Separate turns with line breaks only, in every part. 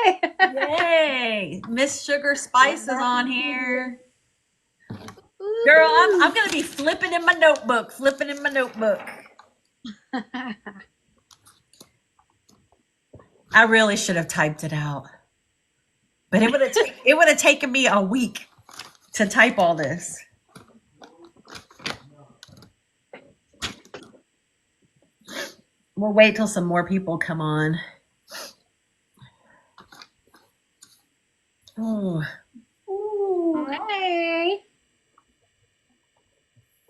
Yay! Miss Sugar Spice is on here. Girl, I'm
Woo-hoo.
gonna be flipping in my notebook, flipping in my notebook. I really should have typed it out, but it would have taken me a week to type all this. We'll wait till some more people come on. Oh, ooh,
Hey.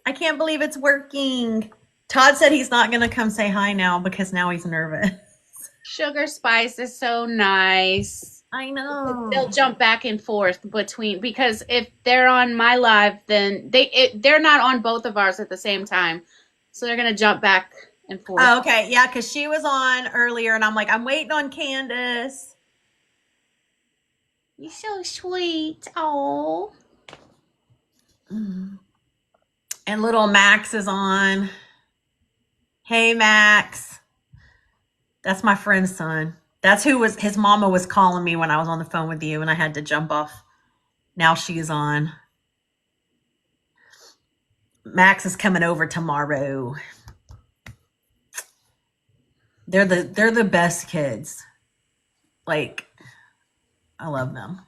I can't believe it's working. Todd said he's not gonna come say hi now because now he's nervous.
Sugar Spice is so nice.
I
They'll
know.
jump back and forth between because if they're on my live, then they're not on both of ours at the same time, so they're gonna jump back and forth.
Oh, okay, yeah, because she was on earlier, and I'm like, I'm waiting on Candace.
You're so sweet. Oh.
And little Max is on. Hey, Max. That's my friend's son. That's who was his mama was calling me when I was on the phone with you, and I had to jump off. Now she's on. Max is coming over tomorrow. They're the best kids. Like, I love them.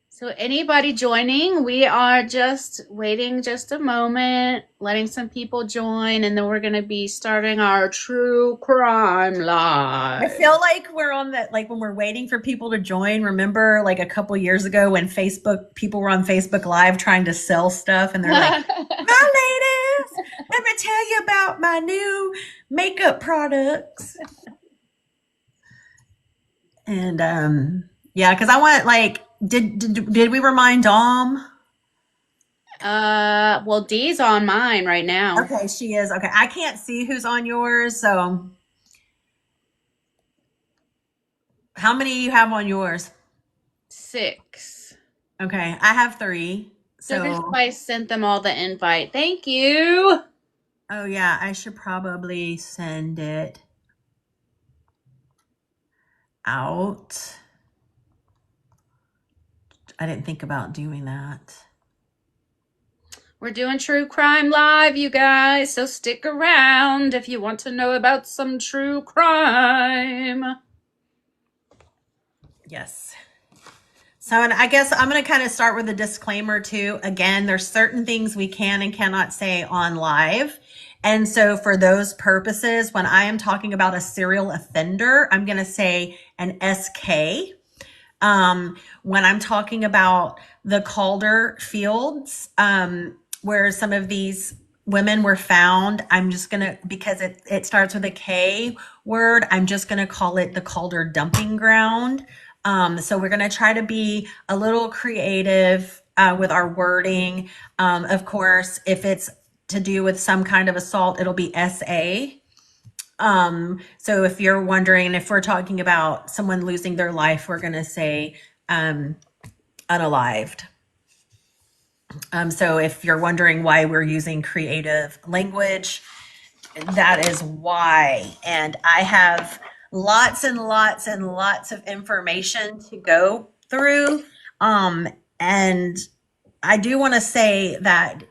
So anybody joining, we are just waiting just a moment, letting some people join, and then we're going to be starting our true crime
I
live.
feel like we're on that, like when we're waiting for people to join. Remember, like a couple years ago when people were on Facebook Live trying to sell stuff, and they're like, "Hi, ladies, let me tell you about my new makeup products." And yeah, because I want like, did we remind Dom?
Well, Dee's on mine right now.
Okay, she is. Okay, I can't see who's on yours, so how many do you have on yours?
6.
Okay, I have 3.
Sugar
So,
Spice sent them all the invite. Thank you.
oh yeah, I should probably send it out. I didn't think about doing that.
We're doing true crime live, you guys, so stick around if you want to know about some true crime.
Yes. So, and I guess I'm going to kind of start with a disclaimer too. Again, there's certain things we can and cannot say on live. And so for those purposes, when I am talking about a serial offender, I'm going to say an SK. When I'm talking about the Calder Fields, where some of these women were found, I'm just going to, because it starts with a K word, I'm just going to call it the Calder Dumping Ground. So we're going to try to be a little creative with our wording. Of course, if it's to do with some kind of assault, it'll be SA. So if you're wondering if we're talking about someone losing their life, we're going to say unalived. So if you're wondering why we're using creative language, that is why. And I have lots and lots and lots of information to go through. And I do want to say that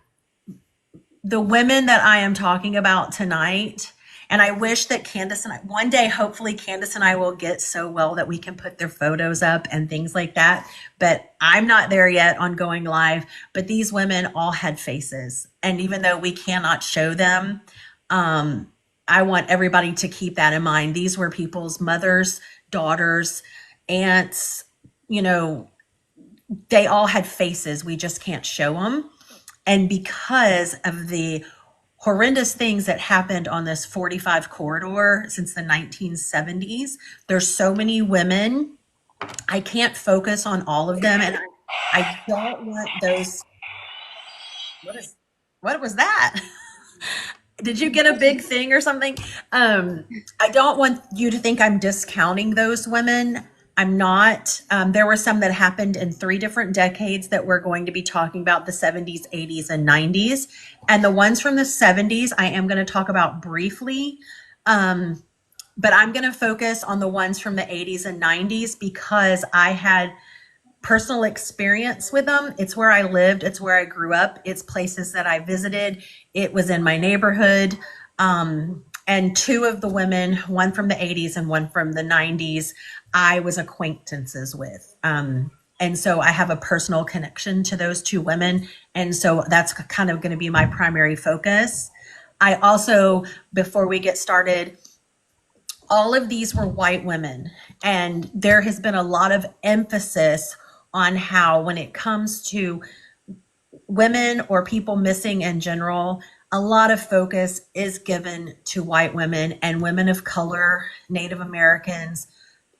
the women that I am talking about tonight, and I wish that Candace and I, one day, hopefully, Candace and I will get so well that we can put their photos up and things like that. But I'm not there yet on going live. But these women all had faces. And even though we cannot show them, I want everybody to keep that in mind. These were people's mothers, daughters, aunts, you know, they all had faces. We just can't show them. And because of the horrendous things that happened on this 45 corridor since the 1970s, there's so many women. I can't focus on all of them. And I don't want those. What was that? Did you get a big thing or something? I don't want you to think I'm discounting those women. I'm not. There were some that happened in 3 different decades that we're going to be talking about, the 70s, 80s, and 90s. And the ones from the 70s, I am going to talk about briefly. but I'm going to focus on the ones from the 80s and 90s because I had personal experience with them. It's where I lived, it's where I grew up, it's places that I visited, it was in my neighborhood. And two of the women, one from the 80s and one from the 90s, I was acquaintances with. And so I have a personal connection to those two women. And so that's kind of going to be my primary focus. I also, before we get started, all of these were white women. And there has been a lot of emphasis on how, when it comes to women or people missing in general, a lot of focus is given to white women and women of color, Native Americans.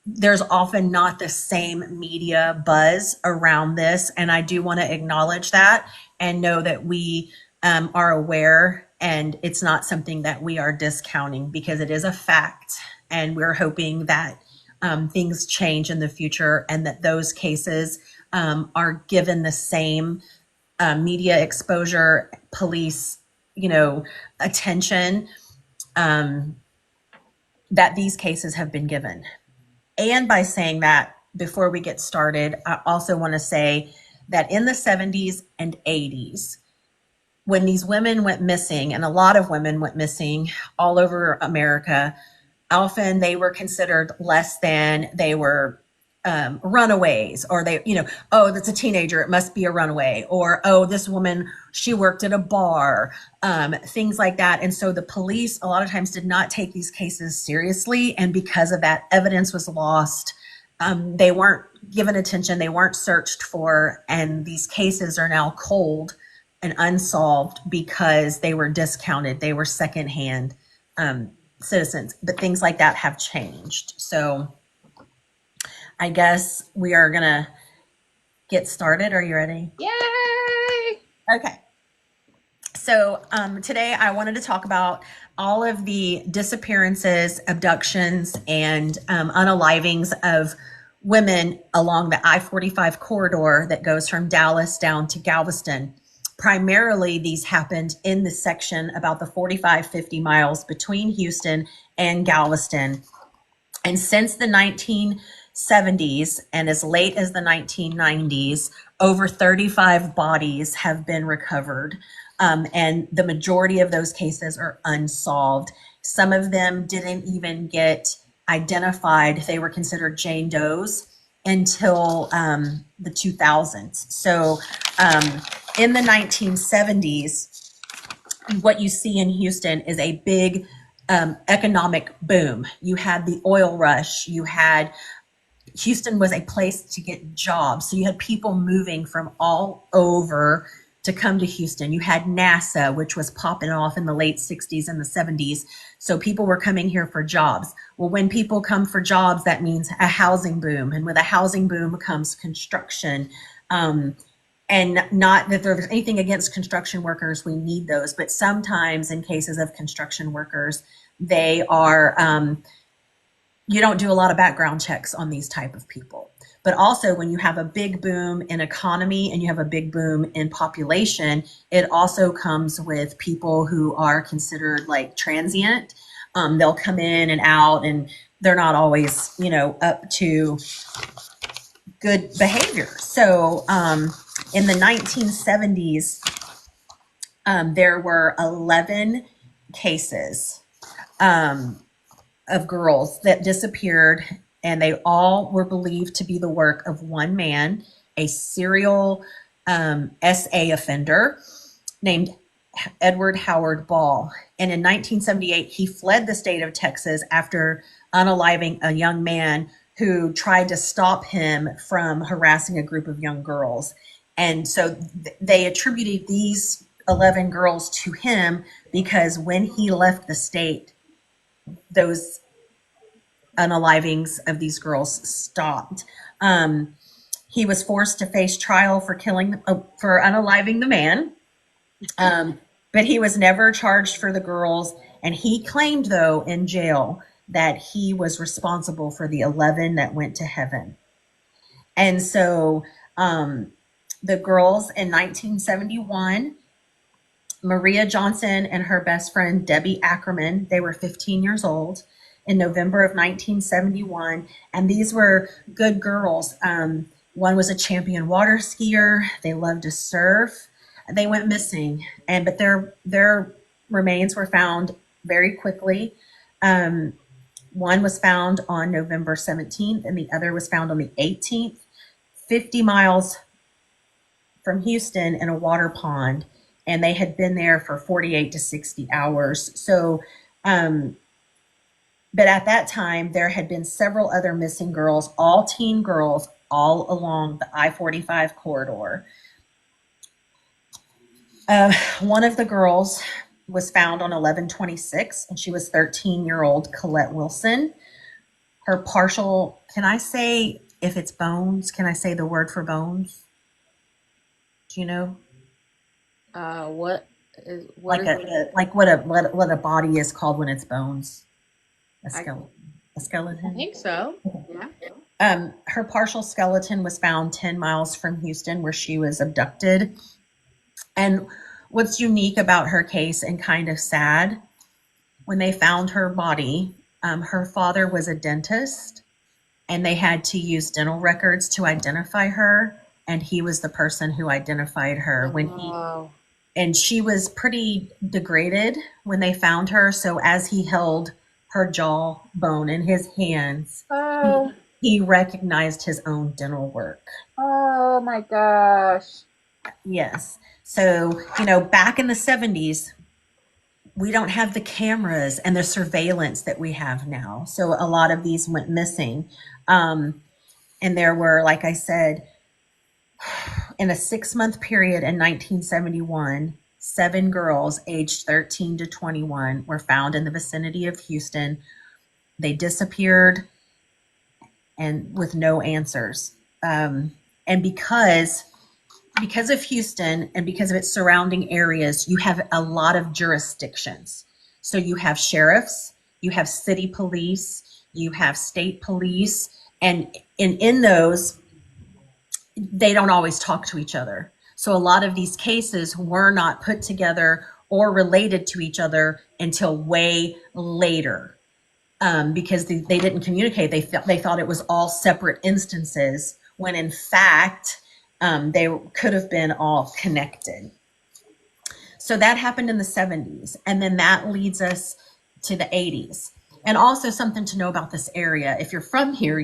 There's often not the same media buzz around this. And I do want to acknowledge that and know that we are aware, and it's not something that we are discounting because it is a fact. And we're hoping that things change in the future and that those cases are given the same media exposure, police, attention that these cases have been given. And by saying that, before we get started, I also want to say that in the 70s and 80s, when these women went missing, and a lot of women went missing all over America, often they were considered less than. They were runaways, or oh, that's a teenager, it must be a runaway, or oh, this woman, she worked at a bar, things like that. And so the police a lot of times did not take these cases seriously, and because of that, evidence was lost. They weren't given attention, they weren't searched for, and these cases are now cold and unsolved because they were discounted, they were secondhand citizens. But things like that have changed. So I guess we are going to get started. Are you ready?
Yay!
Okay. So today I wanted to talk about all of the disappearances, abductions, and unalivings of women along the I-45 corridor that goes from Dallas down to Galveston. Primarily, these happened in the section about the 45-50 miles between Houston and Galveston. And since the 1970s and as late as the 1990s, over 35 bodies have been recovered. And the majority of those cases are unsolved. Some of them didn't even get identified. They were considered Jane Does until the 2000s. So in the 1970s, what you see in Houston is a big economic boom. You had the oil rush. Houston was a place to get jobs. So you had people moving from all over to come to Houston. You had NASA, which was popping off in the late 60s and the 70s. So people were coming here for jobs. Well, when people come for jobs, that means a housing boom. And with a housing boom comes construction. And not that there's anything against construction workers, we need those, but sometimes in cases of construction workers, they are, you don't do a lot of background checks on these type of people. But also when you have a big boom in economy and you have a big boom in population, it also comes with people who are considered like transient. They'll come in and out, and they're not always, up to good behavior. So in the 1970s, there were 11 cases of girls that disappeared, and they all were believed to be the work of one man, a serial SA offender named Edward Howard Ball. And in 1978, he fled the state of Texas after unaliving a young man who tried to stop him from harassing a group of young girls. And so they attributed these 11 girls to him because when he left the state, those unalivings of these girls stopped. He was forced to face trial for unaliving the man, but he was never charged for the girls. And he claimed, though, in jail that he was responsible for the 11 that went to heaven. And so the girls in 1971, Maria Johnson and her best friend, Debbie Ackerman, they were 15 years old. in November of 1971. And these were good girls. One was a champion water skier. They loved to surf. They went missing, but their remains were found very quickly. Um, One was found on November 17th, and the other was found on the 18th, 50 miles from Houston in a water pond, and they had been there for 48 to 60 hours. So, um, but at that time, there had been several other missing girls, all teen girls, all along the I-45 corridor. One of the girls was found on 11/26, and she was 13-year-old Colette Wilson. Her partial, can I say if it's bones? Can I say the word for bones? Do you know?
What is
Like what a body is called when it's bones. A
I,
skeleton. A
I
skeleton.
think so. Yeah.
Her partial skeleton was found 10 miles from Houston, where she was abducted. And what's unique about her case and kind of sad, when they found her body, her father was a dentist, and they had to use dental records to identify her. And he was the person who identified her
Oh.
and she was pretty degraded when they found her. So as he held her jawbone in his hands,
Oh.
he recognized his own dental work.
Oh my gosh.
Yes. So, back in the 70s, we don't have the cameras and the surveillance that we have now. So a lot of these went missing. And there were, like I said, in a 6-month period in 1971, 7 girls aged 13 to 21 were found in the vicinity of Houston. They disappeared and with no answers. And because of Houston and because of its surrounding areas, you have a lot of jurisdictions. So you have sheriffs, you have city police, you have state police, and in those, they don't always talk to each other. So a lot of these cases were not put together or related to each other until way later, because they didn't communicate. They thought it was all separate instances when in fact they could have been all connected. So that happened in the 70s, and then that leads us to the 80s. And also something to know about this area, if you're from here,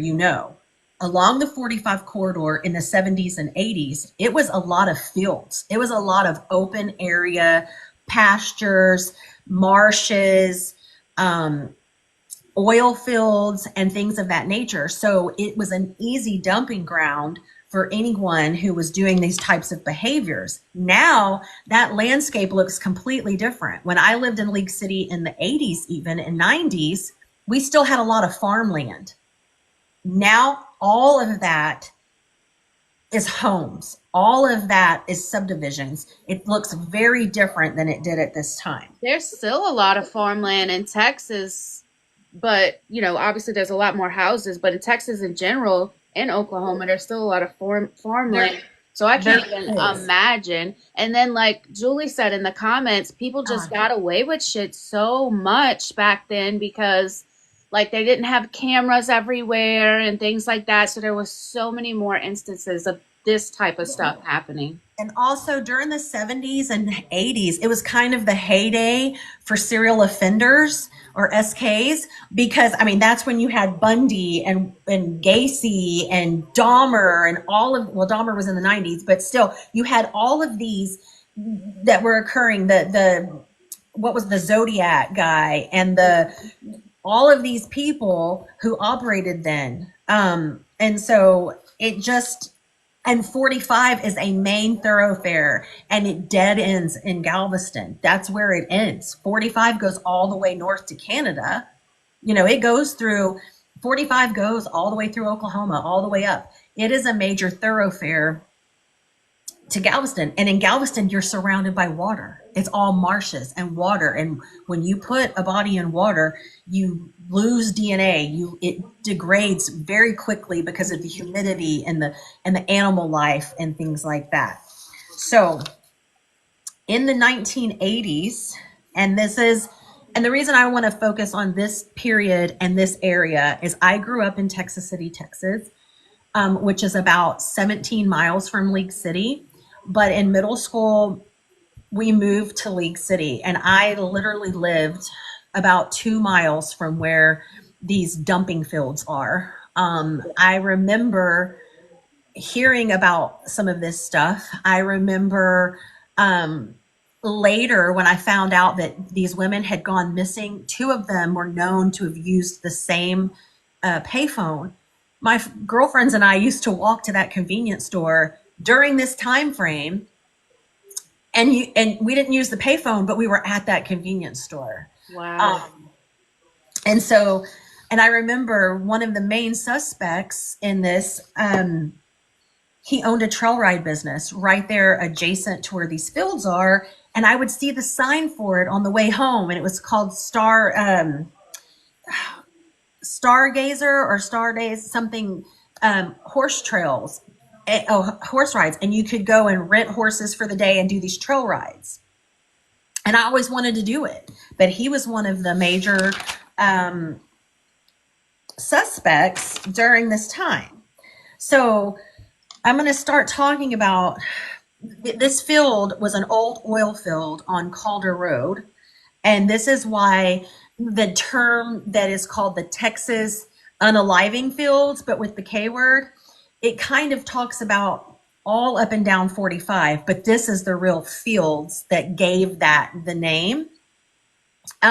along the 45 corridor in the 70s and 80s, it was a lot of fields. It was a lot of open area, pastures, marshes, oil fields, and things of that nature. So it was an easy dumping ground for anyone who was doing these types of behaviors. Now that landscape looks completely different. When I lived in League City in the 80s, even in 90s, we still had a lot of farmland. Now all of that is homes. All of that is subdivisions. It looks very different than it did at this time.
There's still a lot of farmland in Texas, but obviously there's a lot more houses. But in Texas in general, in Oklahoma, there's still a lot of farmland. So I
There
can't even
is.
imagine. And then, like Julie said in the comments, people just got away with shit so much back then because, like, they didn't have cameras everywhere and things like that. So there was so many more instances of this type of stuff happening.
And also during the 70s and 80s, it was kind of the heyday for serial offenders or SKs, because that's when you had Bundy and Gacy and Dahmer and Dahmer was in the 90s, but still you had all of these that were occurring. What was the Zodiac guy and all of these people who operated then. And so it just, and 45 is a main thoroughfare, and it dead ends in Galveston. That's where it ends. 45 goes all the way north to Canada. It goes through, 45 goes all the way through Oklahoma, all the way up. It is a major thoroughfare to Galveston. And in Galveston, you're surrounded by water. It's all marshes and water. And when you put a body in water, you lose DNA. It degrades very quickly because of the humidity and the animal life and things like that. So in the 1980s, and this is And the reason I want to focus on this period and this area is I grew up in Texas City, Texas, which is about 17 miles from League City. But in middle school, we moved to League City, and I literally lived about 2 miles from where these dumping fields are. I remember hearing about some of this stuff. I remember um, later when I found out that these women had gone missing, two of them were known to have used the same payphone. My girlfriends and I used to walk to that convenience store during this time frame, and we didn't use the payphone, but we were at that convenience store.
Wow.
Um, and so, and I remember one of the main suspects in this. He owned a trail ride business right there adjacent to where these fields are. And I would see the sign for it on the way home, and it was called Stargazer or Star Days, something, horse trails, horse rides. And you could go and rent horses for the day and do these trail rides. And I always wanted to do it. But he was one of the major um, suspects during this time. So I'm going to start talking about this field was an old oil field on Calder Road. And this is why the term that is called the Texas Unaliving Fields, but with the K word, it kind of talks about all up and down 45, but this is the real fields that gave that the name.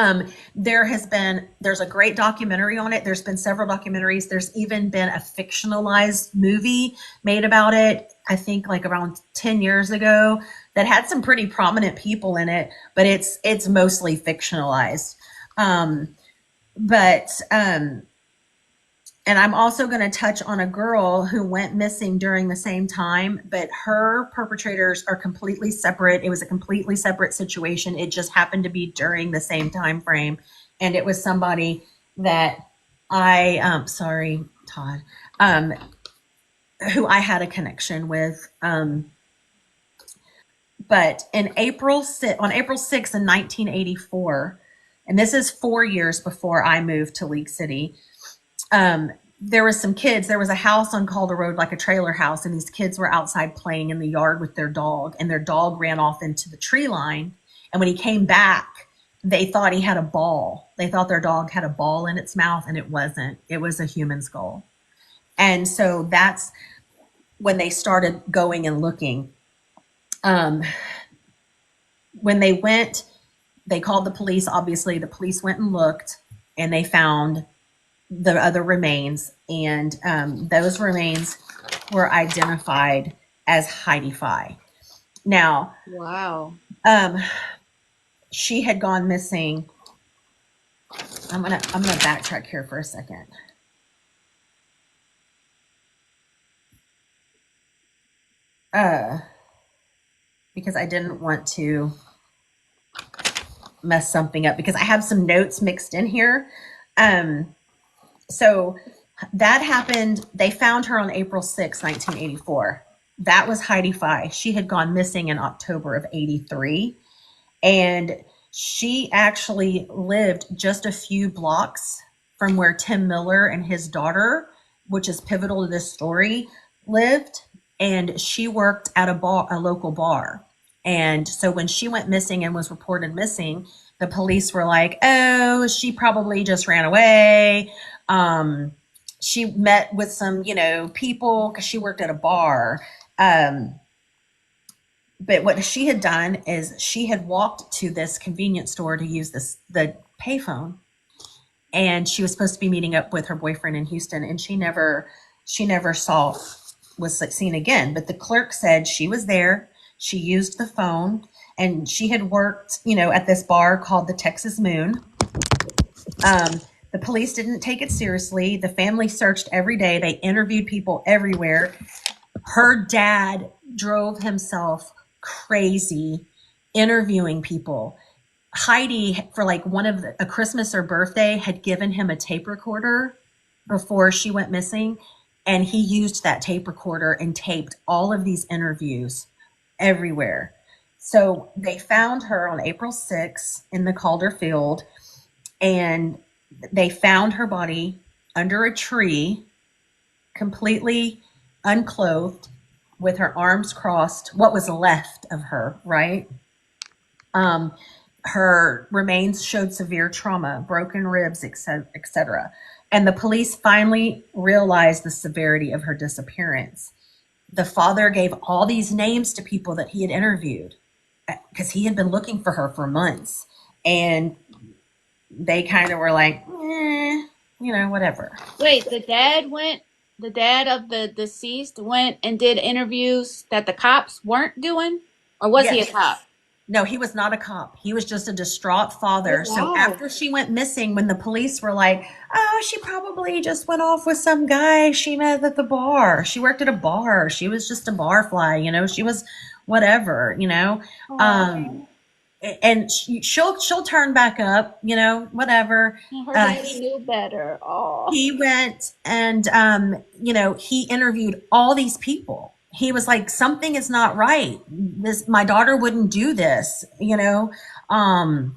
There's a great documentary on it. There's been several documentaries. There's even been a fictionalized movie made about it, I think like around 10 years ago, that had some pretty prominent people in it, but it's mostly fictionalized. Um, but And I'm also going to touch on a girl who went missing during the same time, but her perpetrators are completely separate. It was a completely separate situation. It just happened to be during the same time frame, and it was somebody that sorry, Todd, um, who I had a connection with. But on April 6th in 1984, and this is 4 years before I moved to League City, there was some kids. There was a house on Calder Road, like a trailer house, and these kids were outside playing in the yard with their dog, and their dog ran off into the tree line. And when he came back, they thought he had a ball. They thought their dog had a ball in its mouth, and it wasn't. It was a human skull. And so that's when they started going and looking. When they went, they called the police. Obviously, the police went and looked, and they found the other remains, and those remains were identified as Heidi Fye. Now,
Wow.
she had gone missing. I'm gonna backtrack here for a second. Because I didn't want to mess something up, because I have some notes mixed in here. So that happened. They found her on April 6, 1984. That was Heidi Fye. She had gone missing in October of 83. And she actually lived just a few blocks from where Tim Miller and his daughter, which is pivotal to this story, lived. And she worked at a local bar. And so when she went missing and was reported missing, the police were like, oh, she probably just ran away. She met with some, people, because she worked at a bar. But what she had done is she had walked to this convenience store to use the payphone, and she was supposed to be meeting up with her boyfriend in Houston, and she never was seen again. But the clerk said she was there. She used the phone, and she had worked, at this bar called the Texas Moon. The police didn't take it seriously. The family searched every day. They interviewed people everywhere. Her dad drove himself crazy interviewing people. Heidi, for like a Christmas or birthday, had given him a tape recorder before she went missing. And he used that tape recorder and taped all of these interviews everywhere. So they found her on April 6th in the Calder field. and they found her body under a tree, completely unclothed, with her arms crossed, what was left of her, right? Um, her remains showed severe trauma, broken ribs, etc., etc. And the police finally realized the severity of her disappearance. The father gave all these names to people that he had interviewed because he had been looking for her for months. And they kind of were like, whatever.
Wait, the dad of the deceased went and did interviews that the cops weren't doing? Or was he a
Yes.
cop?
No, he was not a cop. He was just a distraught
Oh,
father. So
wow.
after she went missing, when the police were like, oh, she probably just went off with some guy she met at the bar. She worked at a bar. She was just a barfly, she was whatever, Um,
Oh,
and she'll turn back up, whatever.
her
Uh,
daddy knew better. Oh,
he went and he interviewed all these people. He was like, something is not right. This, my daughter wouldn't do this. um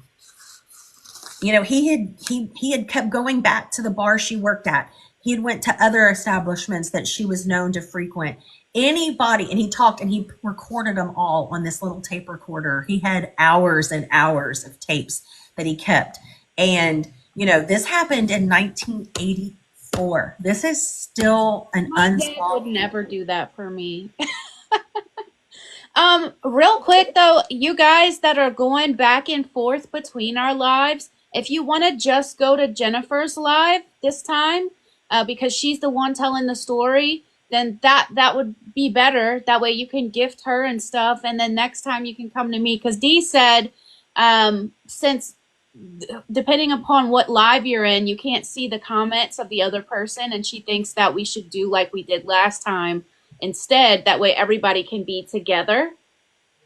he had kept going back to the bar she worked at. He had went to other establishments that she was known to frequent. Anybody, and he talked and he recorded them all on this little tape recorder. He had hours and hours of tapes that he kept. And this happened in 1984. This is still an
my dad would
unsolved.
never do that for me. Real quick though, you guys that are going back and forth between our lives, if you want to just go to Jennifer's live this time, because she's the one telling the story, then that would be better. That way you can gift her and stuff, and then next time you can come to me. Because Dee said, since depending upon what live you're in, you can't see the comments of the other person, and she thinks that we should do like we did last time instead. That way everybody can be together.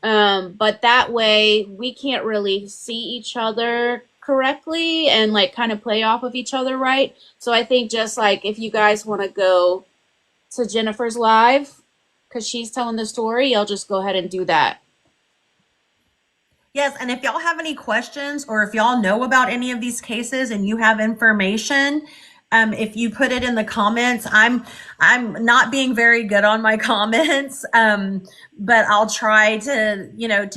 But that way we can't really see each other correctly and like kind of play off of each other, right? So I think just like if you guys want to go to Jennifer's live because she's telling the story, I'll just go ahead and do that.
Yes, and if y'all have any questions or if y'all know about any of these cases and you have information, if you put it in the comments, I'm not being very good on my comments, but I'll try to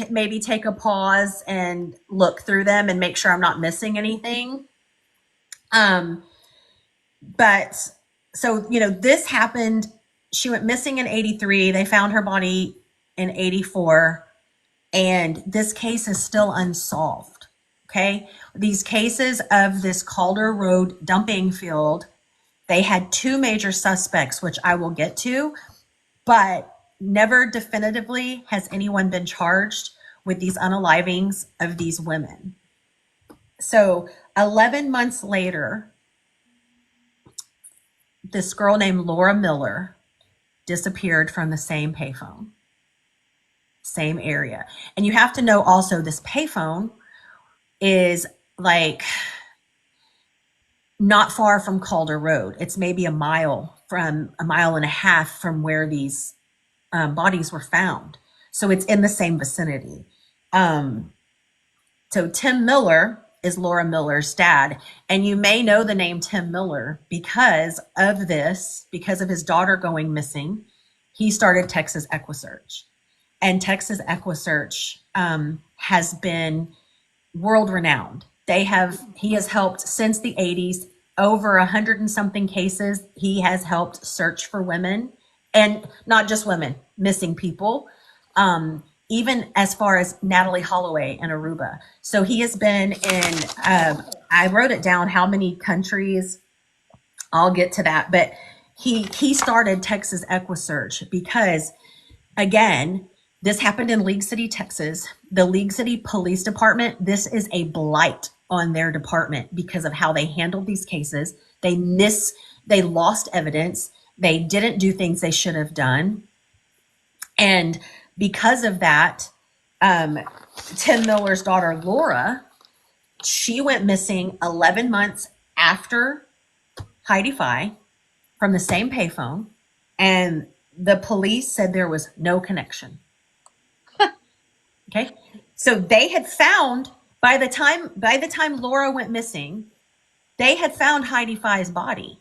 maybe take a pause and look through them and make sure I'm not missing anything. Um, but so this happened. She went missing in '83. They found her body in '84. And this case is still unsolved. Okay. These cases of this Calder Road dumping field, they had two major suspects, which I will get to, but never definitively has anyone been charged with these unalivings of these women. So 11 months later, this girl named Laura Miller disappeared from the same payphone, same area. And you have to know also this payphone is like not far from Calder Road. It's maybe a mile and a half from where these bodies were found. So it's in the same vicinity. Um, so Tim Miller is Laura Miller's dad. And you may know the name Tim Miller because of this, because of his daughter going missing. He started Texas EquiSearch. And Texas EquiSearch has been world renowned. He has helped since the 80s, over 100 and something cases. He has helped search for women, and not just women, missing people, even as far as Natalie Holloway in Aruba. So he has been in, I wrote it down how many countries. I'll get to that. But he started Texas EquiSearch because, again, this happened in League City, Texas. The League City Police Department, this is a blight on their department because of how they handled these cases. They lost evidence. They didn't do things they should have done. And because of that, Tim Miller's daughter, Laura, she went missing 11 months after Heidi Fye from the same payphone. And the police said there was no connection. Okay. So they had found By the time Laura went missing, they had found Heidi Fai's body,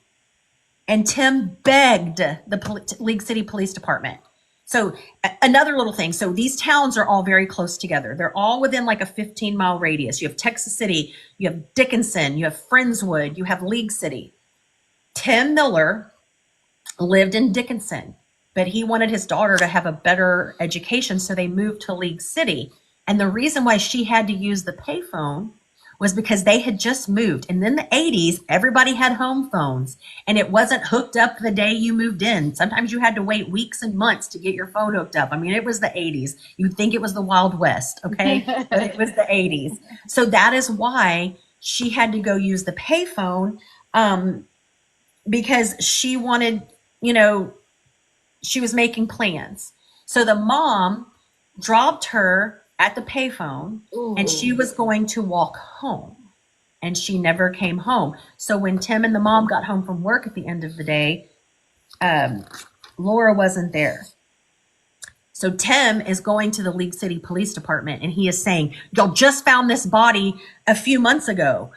and Tim begged the League City Police Department. So another little thing. So these towns are all very close together. They're all within like a 15-mile radius. You have Texas City, you have Dickinson, you have Friendswood, you have League City. Tim Miller lived in Dickinson, but he wanted his daughter to have a better education, so they moved to League City. And the reason why she had to use the payphone was because they had just moved. And in the 80s, everybody had home phones, and it wasn't hooked up the day you moved in. Sometimes you had to wait weeks and months to get your phone hooked up. I mean, it was the 80s. You'd think it was the Wild West, okay? But it was the 80s. So that is why she had to go use the payphone, because she wanted, she was making plans. So the mom dropped her at the payphone, and she was going to walk home, and she never came home. So when Tim and the mom got home from work at the end of the day, Laura wasn't there. So Tim is going to the League City Police Department, and he is saying, y'all just found this body a few months ago.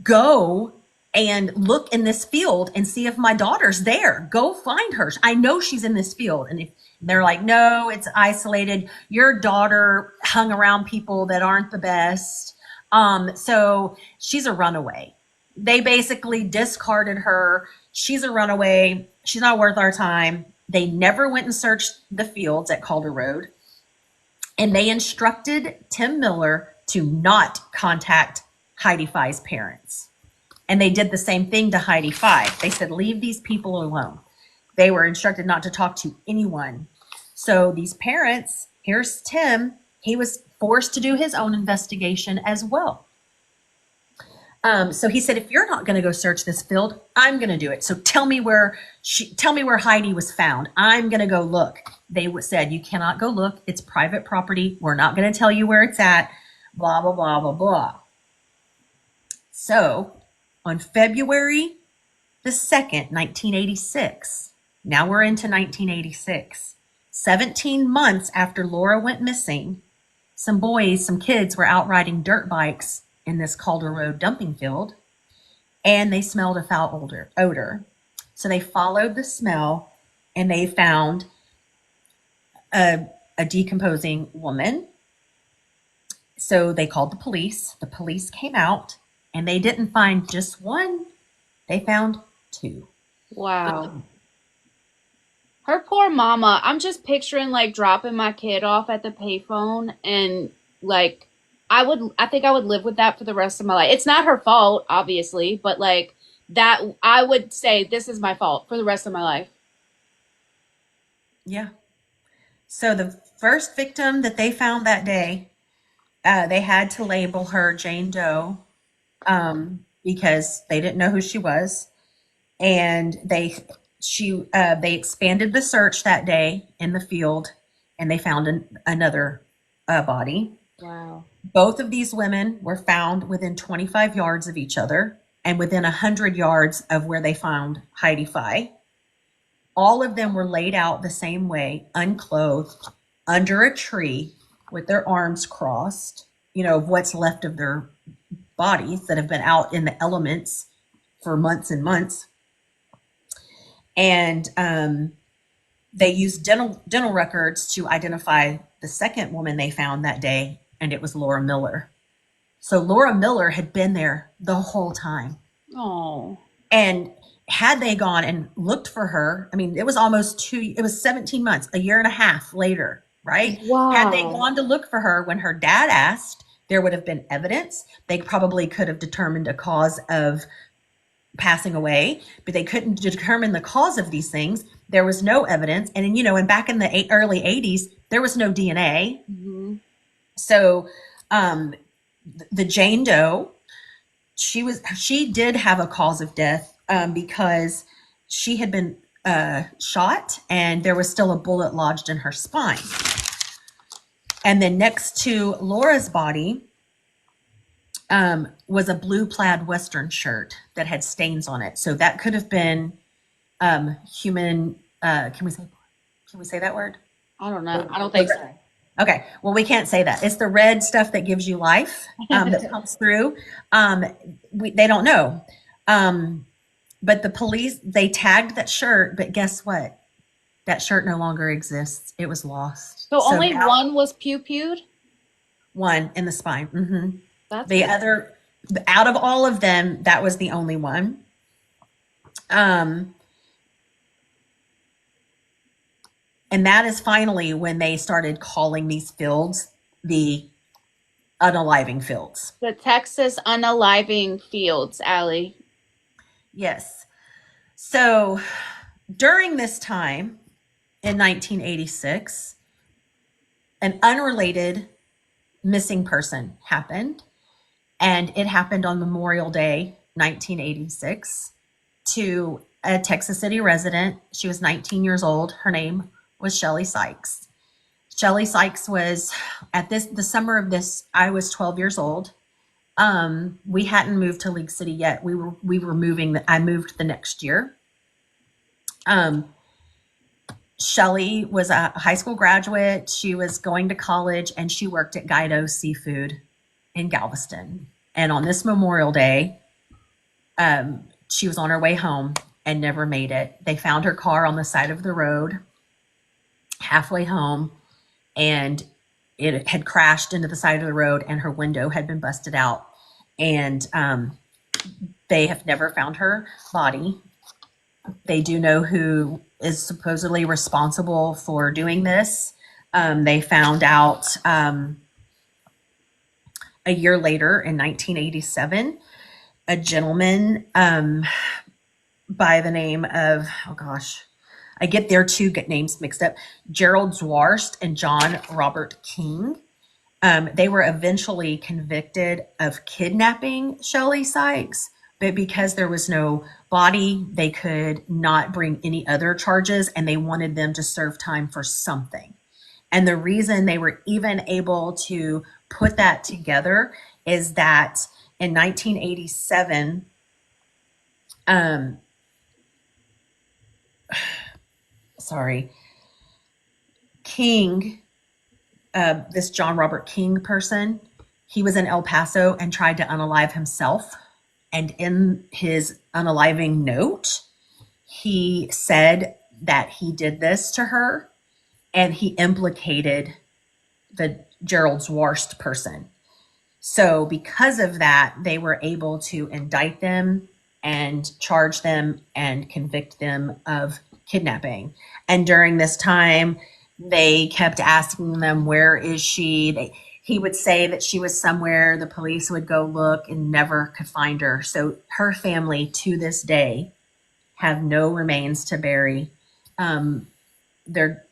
Go and look in this field and see if my daughter's there. Go find her. I know she's in this field. And if they're like, no, it's isolated. Your daughter hung around people that aren't the best. So she's a runaway. They basically discarded her. She's a runaway. She's not worth our time. They never went and searched the fields at Calder Road. And they instructed Tim Miller to not contact Heidi Fai's parents. And they did the same thing to Heidi Fai. They said, leave these people alone. They were instructed not to talk to anyone. So these parents, here's Tim, he was forced to do his own investigation as well. So he said, if you're not going to go search this field, I'm going to do it. So tell me where Heidi was found. I'm going to go look. They said, you cannot go look. It's private property. We're not going to tell you where it's at. Blah, blah, blah, blah, blah. So on February the 2nd, 1986, now we're into 1986, 17 months after Laura went missing, some kids were out riding dirt bikes in this Calder Road dumping field, and they smelled a foul odor. So they followed the smell, and they found a decomposing woman. So they called the police. The police came out, and they didn't find just one. They found two.
Wow. Her poor mama. I'm just picturing like dropping my kid off at the payphone, and like I think I would live with that for the rest of my life. It's not her fault, obviously, but like that I would say this is my fault for the rest of my life.
Yeah. So the first victim that they found that day, they had to label her Jane Doe, because they didn't know who she was, and they expanded the search that day in the field, and they found another body.
Wow.
Both of these women were found within 25 yards of each other and within 100 yards of where they found Heidi Fai. All of them were laid out the same way, unclothed, under a tree with their arms crossed, what's left of their bodies that have been out in the elements for months and months. And they used dental records to identify the second woman they found that day, and it was Laura Miller. So Laura Miller had been there the whole time.
Oh.
And had they gone and looked for her, I mean, it was 17 months, a year and a half later, right?
Wow.
Had they gone to look for her when her dad asked, there would have been evidence. They probably could have determined a cause of passing away, but they couldn't determine the cause of these things. There was no evidence. And back in the early 80s, there was no DNA.
Mm-hmm.
So the Jane Doe, she did have a cause of death, because she had been shot, and there was still a bullet lodged in her spine. And then next to Laura's body was a blue plaid Western shirt that had stains on it. So that could have been human. Can we say that word?
I don't know. I don't think so.
Okay, well, we can't say that. It's the red stuff that gives you life, that pumps through. Um, they don't know. Um, but the police, they tagged that shirt, but guess what? That shirt no longer exists. It was lost.
So
So
only
now
one was pew-pewed?
one in the spine.
That's
The
weird.
other, out of all of them, that was the only one. Um, and that is finally when they started calling these fields the unaliving fields.
The Texas Unaliving Fields, Allie.
Yes. So during this time in 1986, an unrelated missing person happened, and it happened on Memorial Day, 1986, to a Texas City resident. She was 19 years old. Her name was Shelly Sykes. Shelly Sykes was the summer of this, I was 12 years old. We hadn't moved to League City yet. We were moving. I moved the next year. Um, Shelly was a high school graduate. She was going to college and she worked at Guido Seafood in Galveston. And on this Memorial Day, she was on her way home and never made it. They found her car on the side of the road halfway home, and it had crashed into the side of the road and her window had been busted out. And they have never found her body. They do know who is supposedly responsible for doing this. They found out a year later in 1987, a gentleman by the name of, oh gosh, I get their two names mixed up, Gerald Zwarst and John Robert King. They were eventually convicted of kidnapping Shelly Sykes, but because there was no body, they could not bring any other charges, and they wanted them to serve time for something. And the reason they were even able to put that together is that in 1987, sorry, King, this John Robert King person, he was in El Paso and tried to unalive himself. And in his unaliving note, he said that he did this to her and he implicated the Gerald Zwarst person. So because of that, they were able to indict them and charge them and convict them of kidnapping. And during this time, they kept asking them, where is she? He would say that she was somewhere. The police would go look and never could find her. So her family to this day have no remains to bury.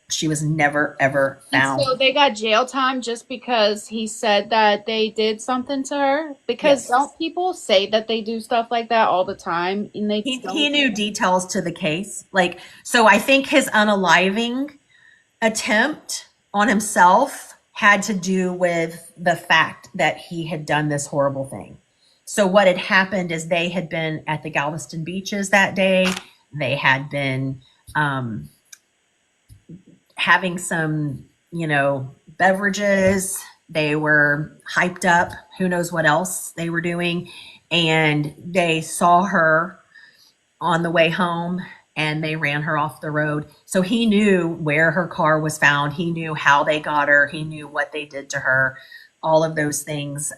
She was never ever
And
found.
so they got jail time just because he said that they did something to her? Because
Yes.
don't people say that they do stuff like that all the time and they
He
don't do
knew
it?
details to the case. Like, so I think his unaliving attempt on himself had to do with the fact that he had done this horrible thing. So what had happened is they had been at the Galveston beaches that day. They had been having some, beverages. They were hyped up. Who knows what else they were doing. And they saw her on the way home and they ran her off the road. So he knew where her car was found. He knew how they got her. He knew what they did to her, all of those things.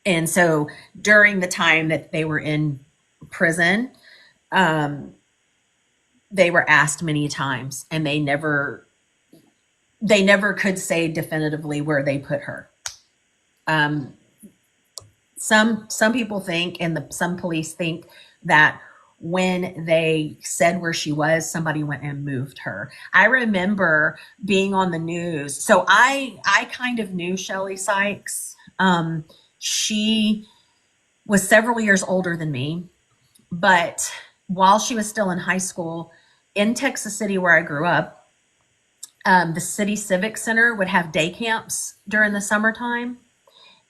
And so during the time that they were in prison, they were asked many times and they never could say definitively where they put her. Um, some people think, and some police think, that when they said where she was, somebody went and moved her. I remember being on the news. So I kind of knew Shelly Sykes. She was several years older than me, but while she was still in high school in Texas City, where I grew up, the city civic center would have day camps during the summertime.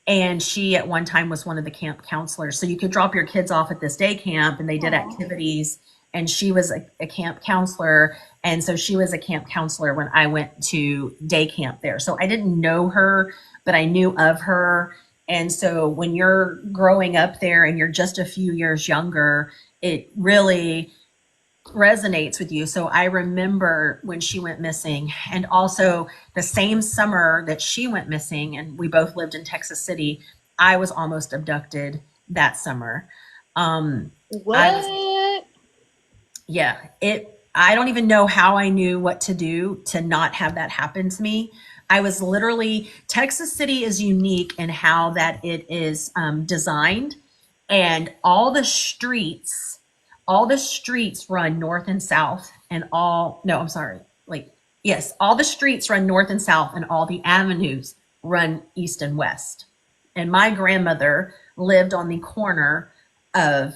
And she at one time was one of the camp counselors. So you could drop your kids off at this day camp and they did
Aw.
activities and she was a camp counselor. And so she was a camp counselor when I went to day camp there. So I didn't know her, but I knew of her. And so when you're growing up there and you're just a few years younger, it really resonates with you. So I remember when she went missing, and also the same summer that she went missing, and we both lived in Texas City, I was almost abducted that summer. I was,
What?
yeah, I don't even know how I knew what to do to not have that happen to me. I was literally, Texas City is unique in how that it is designed, and all the streets run north and south, and all, no, I'm sorry, like, yes, all the streets run north and south, and all the avenues run east and west. And my grandmother lived on the corner of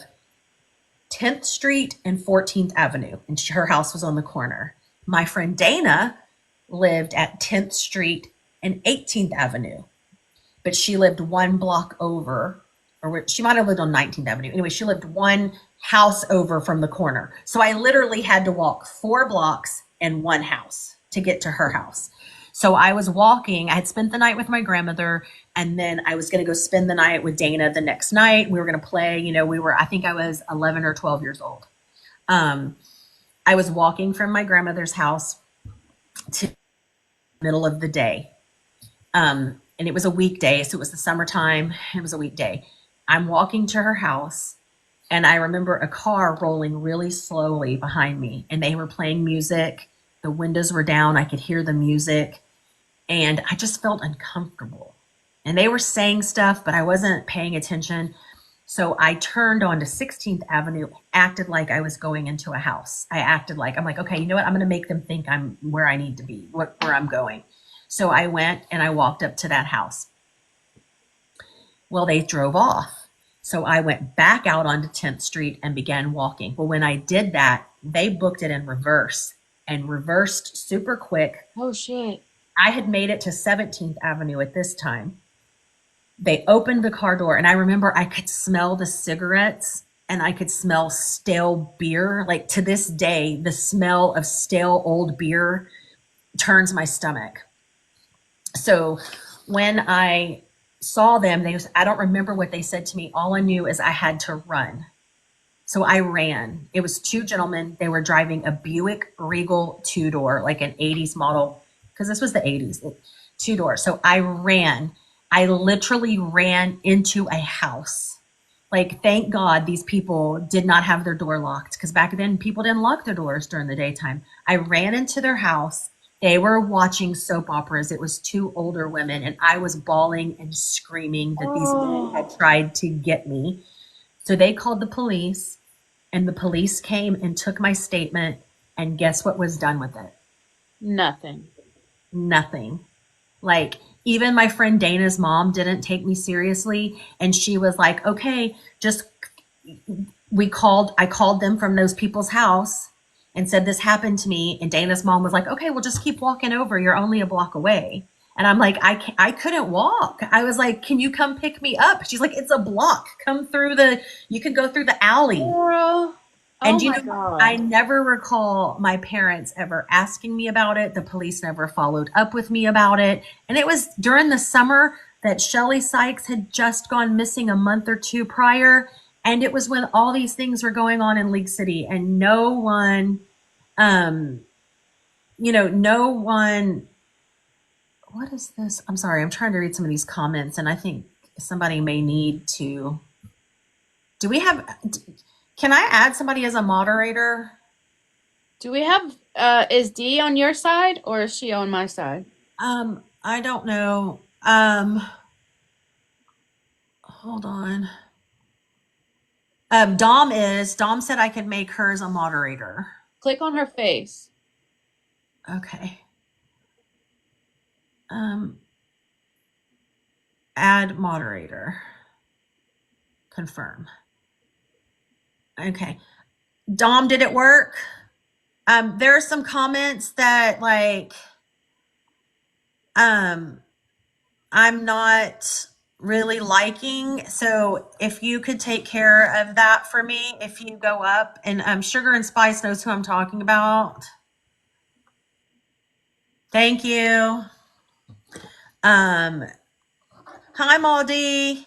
10th Street and 14th Avenue, and her house was on the corner. My friend Dana lived at 10th Street and 18th Avenue, but she lived one block over, or she might have lived on 19th Avenue. Anyway, she lived one house over from the corner. So I literally had to walk 4 blocks and one house to get to her house. So I was walking. I had spent the night with my grandmother, and then I was going to go spend the night with Dana the next night. We were going to play. I think I was 11 or 12 years old. I was walking from my grandmother's house to the middle of the day. And it was a weekday. So it was the summertime. It was a weekday. I'm walking to her house, and I remember a car rolling really slowly behind me, and they were playing music. The windows were down. I could hear the music, and I just felt uncomfortable. And they were saying stuff, but I wasn't paying attention. So I turned onto 16th Avenue, acted like I was going into a house. I'm like, okay, you know what? I'm going to make them think I'm where I need to be, where I'm going. So I went and I walked up to that house. Well, they drove off. So I went back out onto 10th Street and began walking. Well, when I did that, they booked it in reverse and reversed super quick.
Oh shit.
I had made it to 17th Avenue at this time. They opened the car door, and I remember I could smell the cigarettes and I could smell stale beer. Like, to this day, the smell of stale old beer turns my stomach. So when I saw them, I don't remember what they said to me. All I knew is I had to run. So I ran. It was two gentlemen. They were driving a Buick Regal two-door, like an 80s model, because this was the 80s, two-door. So I ran. I literally ran into a house. Like, thank God these people did not have their door locked, because back then people didn't lock their doors during the daytime. I ran into their house. They were watching soap operas. It was two older women, and I was bawling and screaming that these men had tried to get me. So they called the police, and the police came and took my statement, and guess what was done with it?
Nothing.
Nothing. Like, even my friend Dana's mom didn't take me seriously, and she was like, okay, I called them from those people's house and said this happened to me, and Dana's mom was like, okay, well, just keep walking over, you're only a block away. And I'm like, I couldn't walk. I was like, can you come pick me up? She's like, it's a block, you can go through the alley.
Girl. Oh
And
my God.
I never recall my parents ever asking me about it. The police never followed up with me about it. And it was during the summer that Shelley Sykes had just gone missing a month or two prior. And it was when all these things were going on in League City, and no one, um, no one, what is this? I'm sorry. I'm trying to read some of these comments, and I think somebody may need to, do we have, can I add somebody as a moderator?
Do we have is Dee on your side or is she on my side?
I don't know. Hold on. Dom said I could make hers a moderator.
Click on her face.
Okay. Add moderator. Confirm. Okay. Dom, did it work? There are some comments that, like, I'm not really liking. So if you could take care of that for me, if you go up, and Sugar and Spice knows who I'm talking about. Thank you. Um, Hi, Maldy.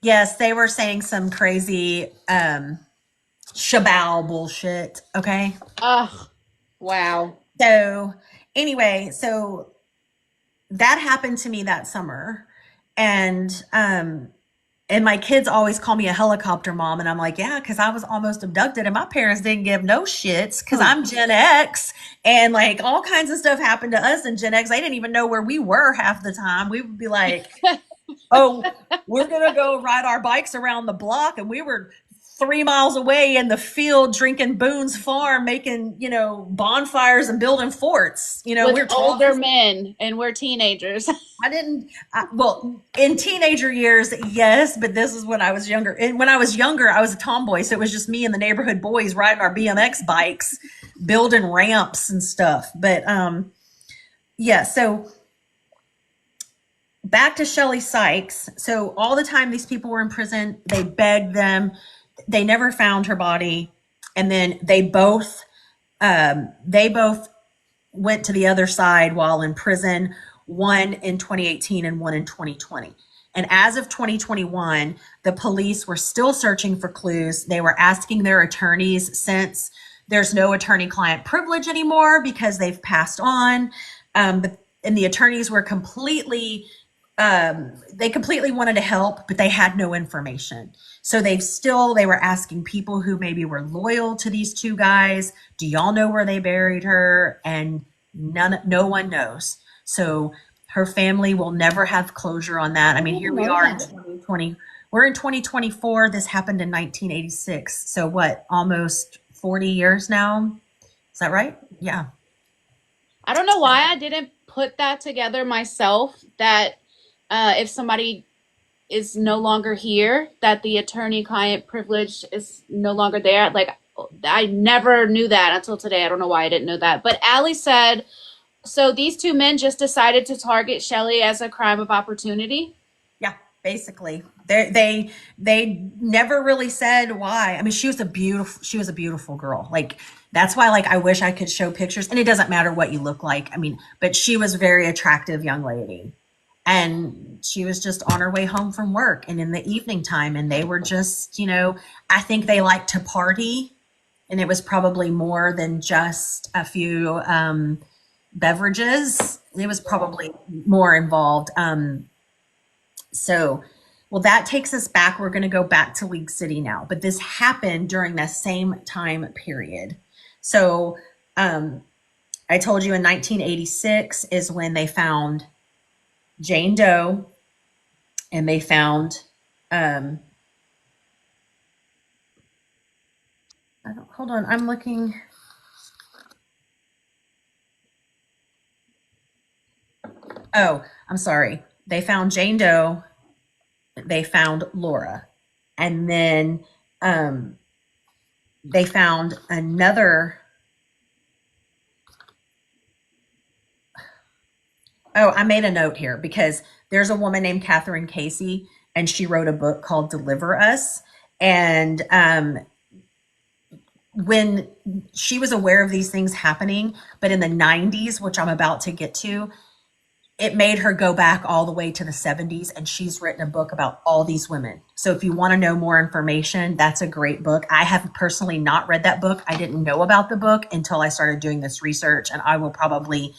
Yes, they were saying some crazy shabal bullshit. Okay.
Ugh, wow.
So anyway, so that happened to me that summer, and my kids always call me a helicopter mom, and I'm like, yeah, because I was almost abducted, and my parents didn't give no shits because
Huh.
I'm Gen X, and like all kinds of stuff happened to us in Gen X. They didn't even know where we were half the time. We would be like, oh, we're gonna go ride our bikes around the block, and we were 3 miles away in the field drinking Boone's Farm, making bonfires and building forts.
With
We're
older
talking.
men, and we're teenagers.
I didn't. Well, in teenager years, yes, but this is when I was younger. And when I was younger, I was a tomboy, so it was just me and the neighborhood boys riding our BMX bikes, building ramps and stuff. But yeah. So back to Shelley Sykes. So all the time these people were in prison, they begged them. They never found her body, and then they both went to the other side while in prison, one in 2018 and one in 2020. And as of 2021, the police were still searching for clues. They were asking their attorneys, since there's no attorney client privilege anymore because they've passed on. And the attorneys were they completely wanted to help, but they had no information. So they were asking people who maybe were loyal to these two guys, do y'all know where they buried her? And no one knows. So her family will never have closure on that. I
I
mean, here
didn't
we
know
are in
that.
2020. We're in 2024. This happened in 1986. So what, almost 40 years now? Is that right? Yeah.
I don't know why I didn't put that together myself. That if somebody is no longer here, that the attorney-client privilege is no longer there. Like I never knew that until today. I don't know why I didn't know that. But Allie said, so these two men just decided to target Shelley as a crime of opportunity.
Yeah, basically. They never really said why. I mean, she was a beautiful girl. Like that's why like I wish I could show pictures, and it doesn't matter what you look like. I mean, but she was a very attractive young lady. And she was just on her way home from work and in the evening time, and they were just, I think they liked to party, and it was probably more than just a few beverages. It was
Yeah.
probably more involved. So, well, that takes us back. We're going to go back to League City now, but this happened during the same time period. So, I told you in 1986 is when they found Jane Doe, and they found, um, hold on, I'm looking. Oh, I'm sorry. They found Jane Doe, they found Laura, and then um, they found another. Oh, I made a note here because there's a woman named Catherine Casey, and she wrote a book called Deliver Us. And when she was aware of these things happening, but in the 90s, which I'm about to get to, it made her go back all the way to the 70s, and she's written a book about all these women. So if you want to know more information, that's a great book. I have personally not read that book. I didn't know about the book until I started doing this research, and I will probably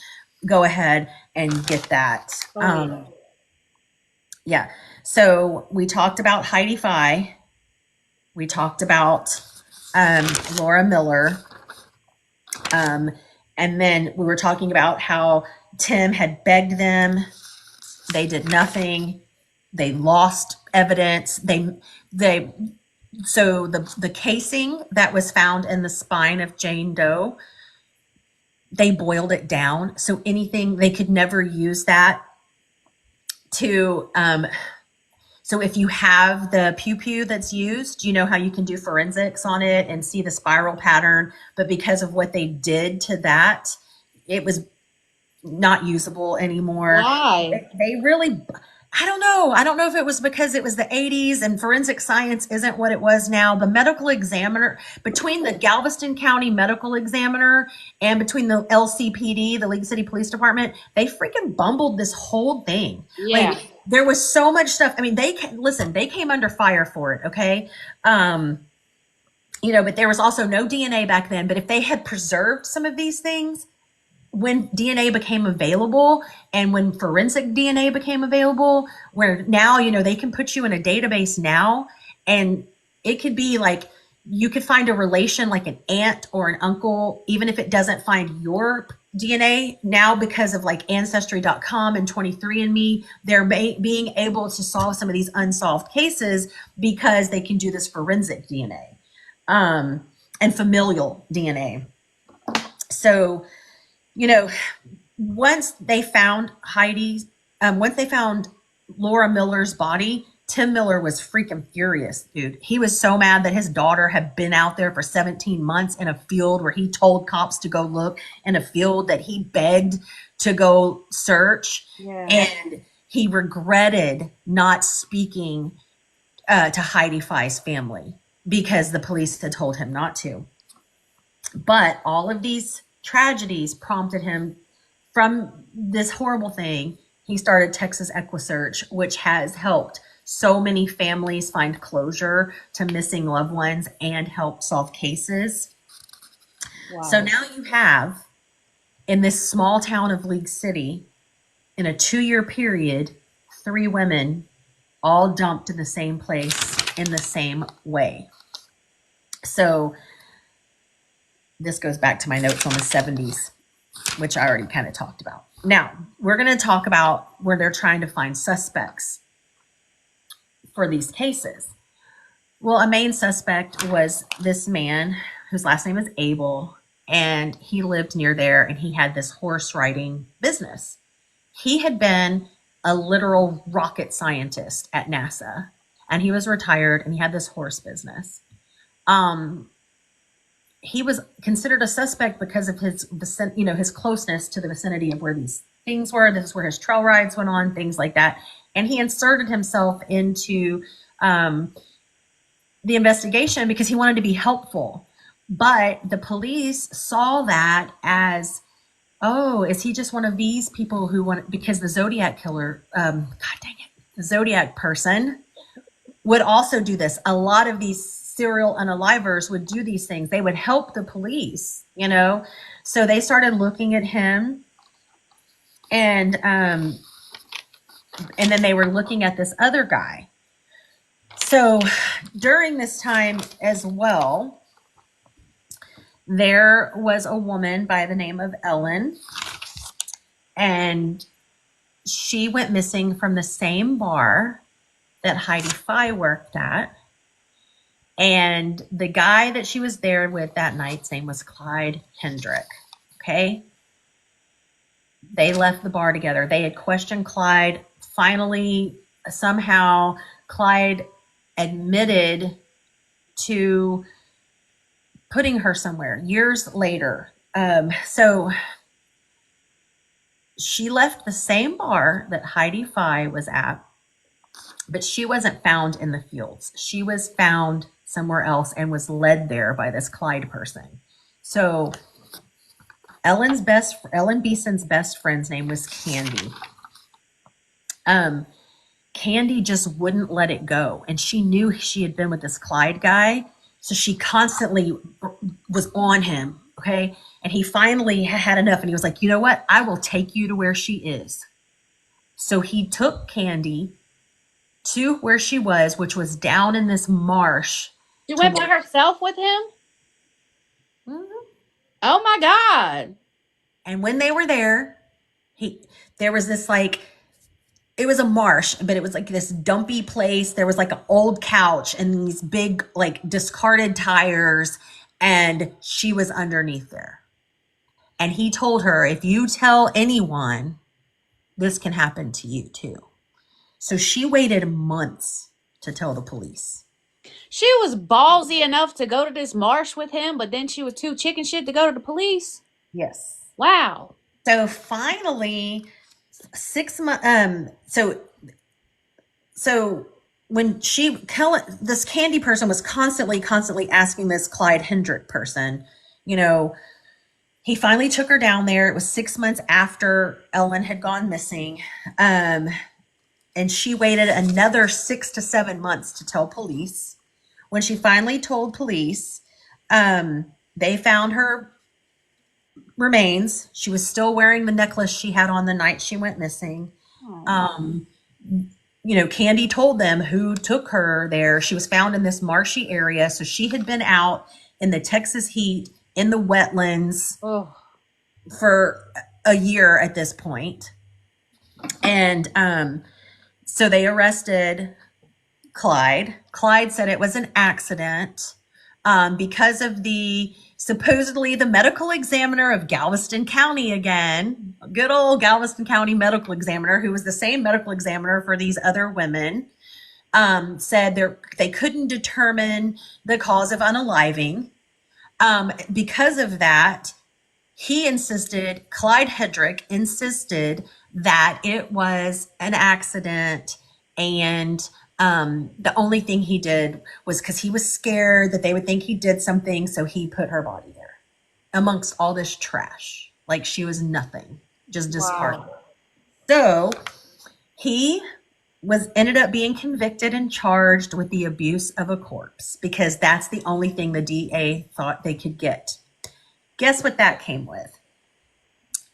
go ahead and get that.
Go read it.
Yeah. So we talked about Heidi Fye. We talked about Laura Miller. Um, and then we were talking about how Tim had begged them. They did nothing. They lost evidence. They so the casing that was found in the spine of Jane Doe, they boiled it down. So anything, they could never use that to so if you have the pew pew that's used, you know how you can do forensics on it and see the spiral pattern, but because of what they did to that, it was not usable anymore.
Why?
They really, I don't know. I don't know if it was because it was the 80s and forensic science isn't what it was now. The medical examiner, between the Galveston County medical examiner and between the LCPD, the League City Police Department, they freaking bumbled this whole thing.
Yeah.
Like there was so much stuff. I mean, listen, they came under fire for it. Okay. But there was also no DNA back then. But if they had preserved some of these things, when DNA became available and when forensic DNA became available, where now, they can put you in a database now, and it could be like you could find a relation like an aunt or an uncle, even if it doesn't find your DNA now, because of like ancestry.com and 23andMe, they're being able to solve some of these unsolved cases because they can do this forensic DNA and familial DNA. So, you know, once they found once they found Laura Miller's body, Tim Miller was freaking furious, dude. He was so mad that his daughter had been out there for 17 months in a field where he told cops to go look, in a field that he begged to go search.
Yeah.
And he regretted not speaking to Heidi Fye's family because the police had told him not to. But all of these tragedies prompted him, from this horrible thing, he started Texas EquiSearch, which has helped so many families find closure to missing loved ones and help solve cases. Wow. So now you have, in this small town of League City, in a 2-year period, 3 women all dumped in the same place in the same way. So this goes back to my notes on the 70s, which I already kind of talked about. Now, we're going to talk about where they're trying to find suspects for these cases. Well, a main suspect was this man whose last name is Abel, and he lived near there, and he had this horse riding business. He had been a literal rocket scientist at NASA, and he was retired, and he had this horse business. He was considered a suspect because of his closeness to the vicinity of where these things were. This is where his trail rides went on, things like that. And he inserted himself into the investigation because he wanted to be helpful. But the police saw that as, oh, is he just one of these people who want, because the Zodiac killer, God dang it, the Zodiac person would also do this. A lot of these serial unalivers would do these things. They would help the police, So they started looking at him, and then they were looking at this other guy. So during this time as well, there was a woman by the name of Ellen, and she went missing from the same bar that Heidi Fye worked at. And the guy that she was there with that night's name was Clyde Hendrick. Okay. They left the bar together. They had questioned Clyde. Finally, somehow, Clyde admitted to putting her somewhere years later. So she left the same bar that Heidi Fye was at, but she wasn't found in the fields. She was found somewhere else and was led there by this Clyde person. So Ellen Beeson's best friend's name was Candy. Candy just wouldn't let it go. And she knew she had been with this Clyde guy. So she constantly was on him. Okay. And he finally had enough. And he was like, you know what? I will take you to where she is. So he took Candy to where she was, which was down in this marsh.
She went by herself with him?
Mm-hmm.
Oh my God.
And when they were there, there was this it was a marsh, but it was like this dumpy place. There was like an old couch and these big discarded tires, and she was underneath there. And he told her, if you tell anyone, this can happen to you too. So she waited months to tell the police.
She was ballsy enough to go to this marsh with him, but then she was too chicken shit to go to the police.
Yes.
Wow.
So finally, 6 months. So So when this Candy person was constantly asking this Clyde Hendrick person, you know, he finally took her down there. It was 6 months after Ellen had gone missing. Um, and she waited another 6 to 7 months to tell police. When she finally told police, they found her remains. She was still wearing the necklace she had on the night she went missing.
Oh.
Um, Candy told them who took her there. She was found in this marshy area. So she had been out in the Texas heat in the wetlands
Oh.
for a year at this point. And so they arrested Clyde. Clyde said it was an accident because of supposedly the medical examiner of Galveston County again, good old Galveston County medical examiner, who was the same medical examiner for these other women, said they couldn't determine the cause of unaliving. Because of that, Clyde Hedrick insisted that it was an accident. And the only thing he did was because he was scared that they would think he did something. So he put her body there amongst all this trash. Like she was nothing, just discarded.
Wow.
So he ended up being convicted and charged with the abuse of a corpse because that's the only thing the DA thought they could get. Guess what that came with?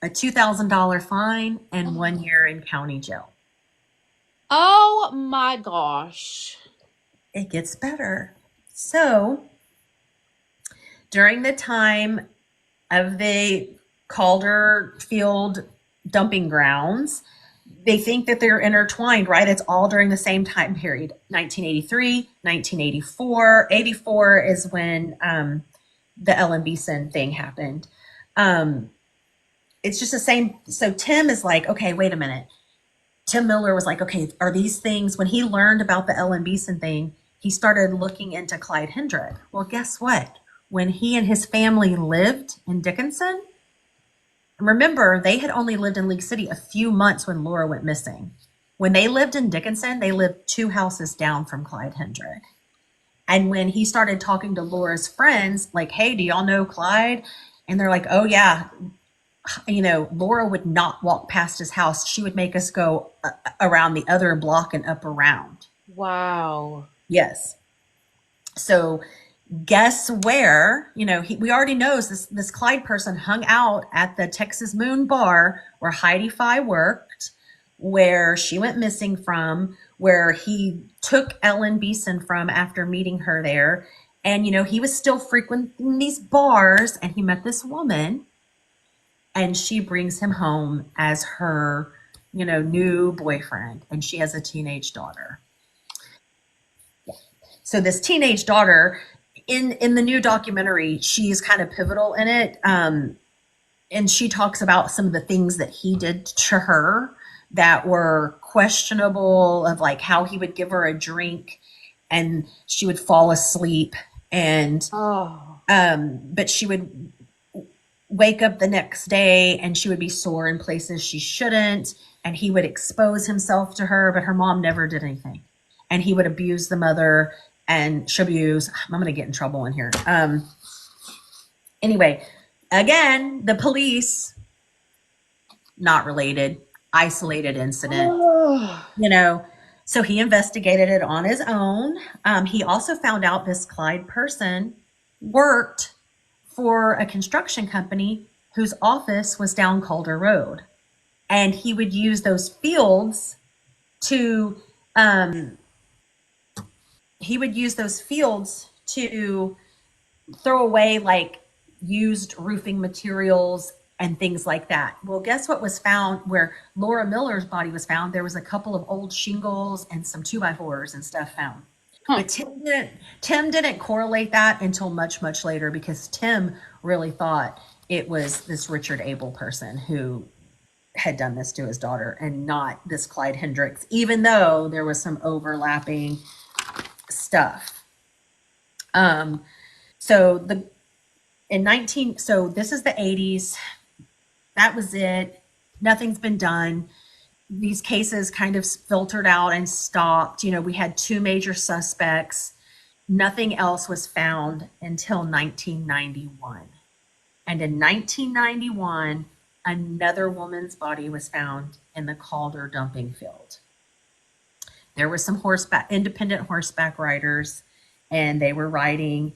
A $2,000 fine and 1 year in county jail.
Oh my gosh.
It gets better. So, during the time of the Calder Field dumping grounds, they think that they're intertwined, right? It's all during the same time period 1983, 1984. 84 is when the Ellen Beeson thing happened. It's just the same. So Tim is like, okay, wait a minute. Tim Miller was like, okay, are these things, when he learned about the Ellen Beeson thing, he started looking into Clyde Hendrick. Well, guess what? When he and his family lived in Dickinson, remember, they had only lived in League City a few months when Laura went missing. When they lived in Dickinson, they lived 2 houses down from Clyde Hendrick. And when he started talking to Laura's friends, like, hey, do y'all know Clyde? And they're like, oh, yeah. Laura would not walk past his house. She would make us go around the other block and up around.
Wow.
Yes. So guess where? We already knows this Clyde person hung out at the Texas Moon Bar where Heidi Fye worked, where she went missing from, where he took Ellen Beeson from after meeting her there. And, he was still frequenting these bars and he met this woman and she brings him home as her, new boyfriend. And she has a teenage daughter. So this teenage daughter in the new documentary, she's kind of pivotal in it. And she talks about some of the things that he did to her that were questionable, of like how he would give her a drink and she would fall asleep and
Oh.
but she would wake up the next day and she would be sore in places she shouldn't, and he would expose himself to her, but her mom never did anything. And he would abuse the mother and I'm going to get in trouble in here. Anyway, again, the police, not related, isolated incident, so he investigated it on his own. He also found out this Clyde person worked for a construction company whose office was down Calder Road. And he would use those fields to throw away like used roofing materials and things like that. Well, guess what was found where Laura Miller's body was found? There was a couple of old shingles and some 2x4s and stuff found.
Huh.
But Tim didn't correlate that until much, much later, because Tim really thought it was this Richard Abel person who had done this to his daughter and not this Clyde Hendricks, even though there was some overlapping stuff. So this is the 80s. That was it. Nothing's been done. these cases kind of filtered out and stopped. We had two major suspects. Nothing else was found until 1991. And in 1991, another woman's body was found in the Calder dumping field. There were some independent horseback riders, and they were riding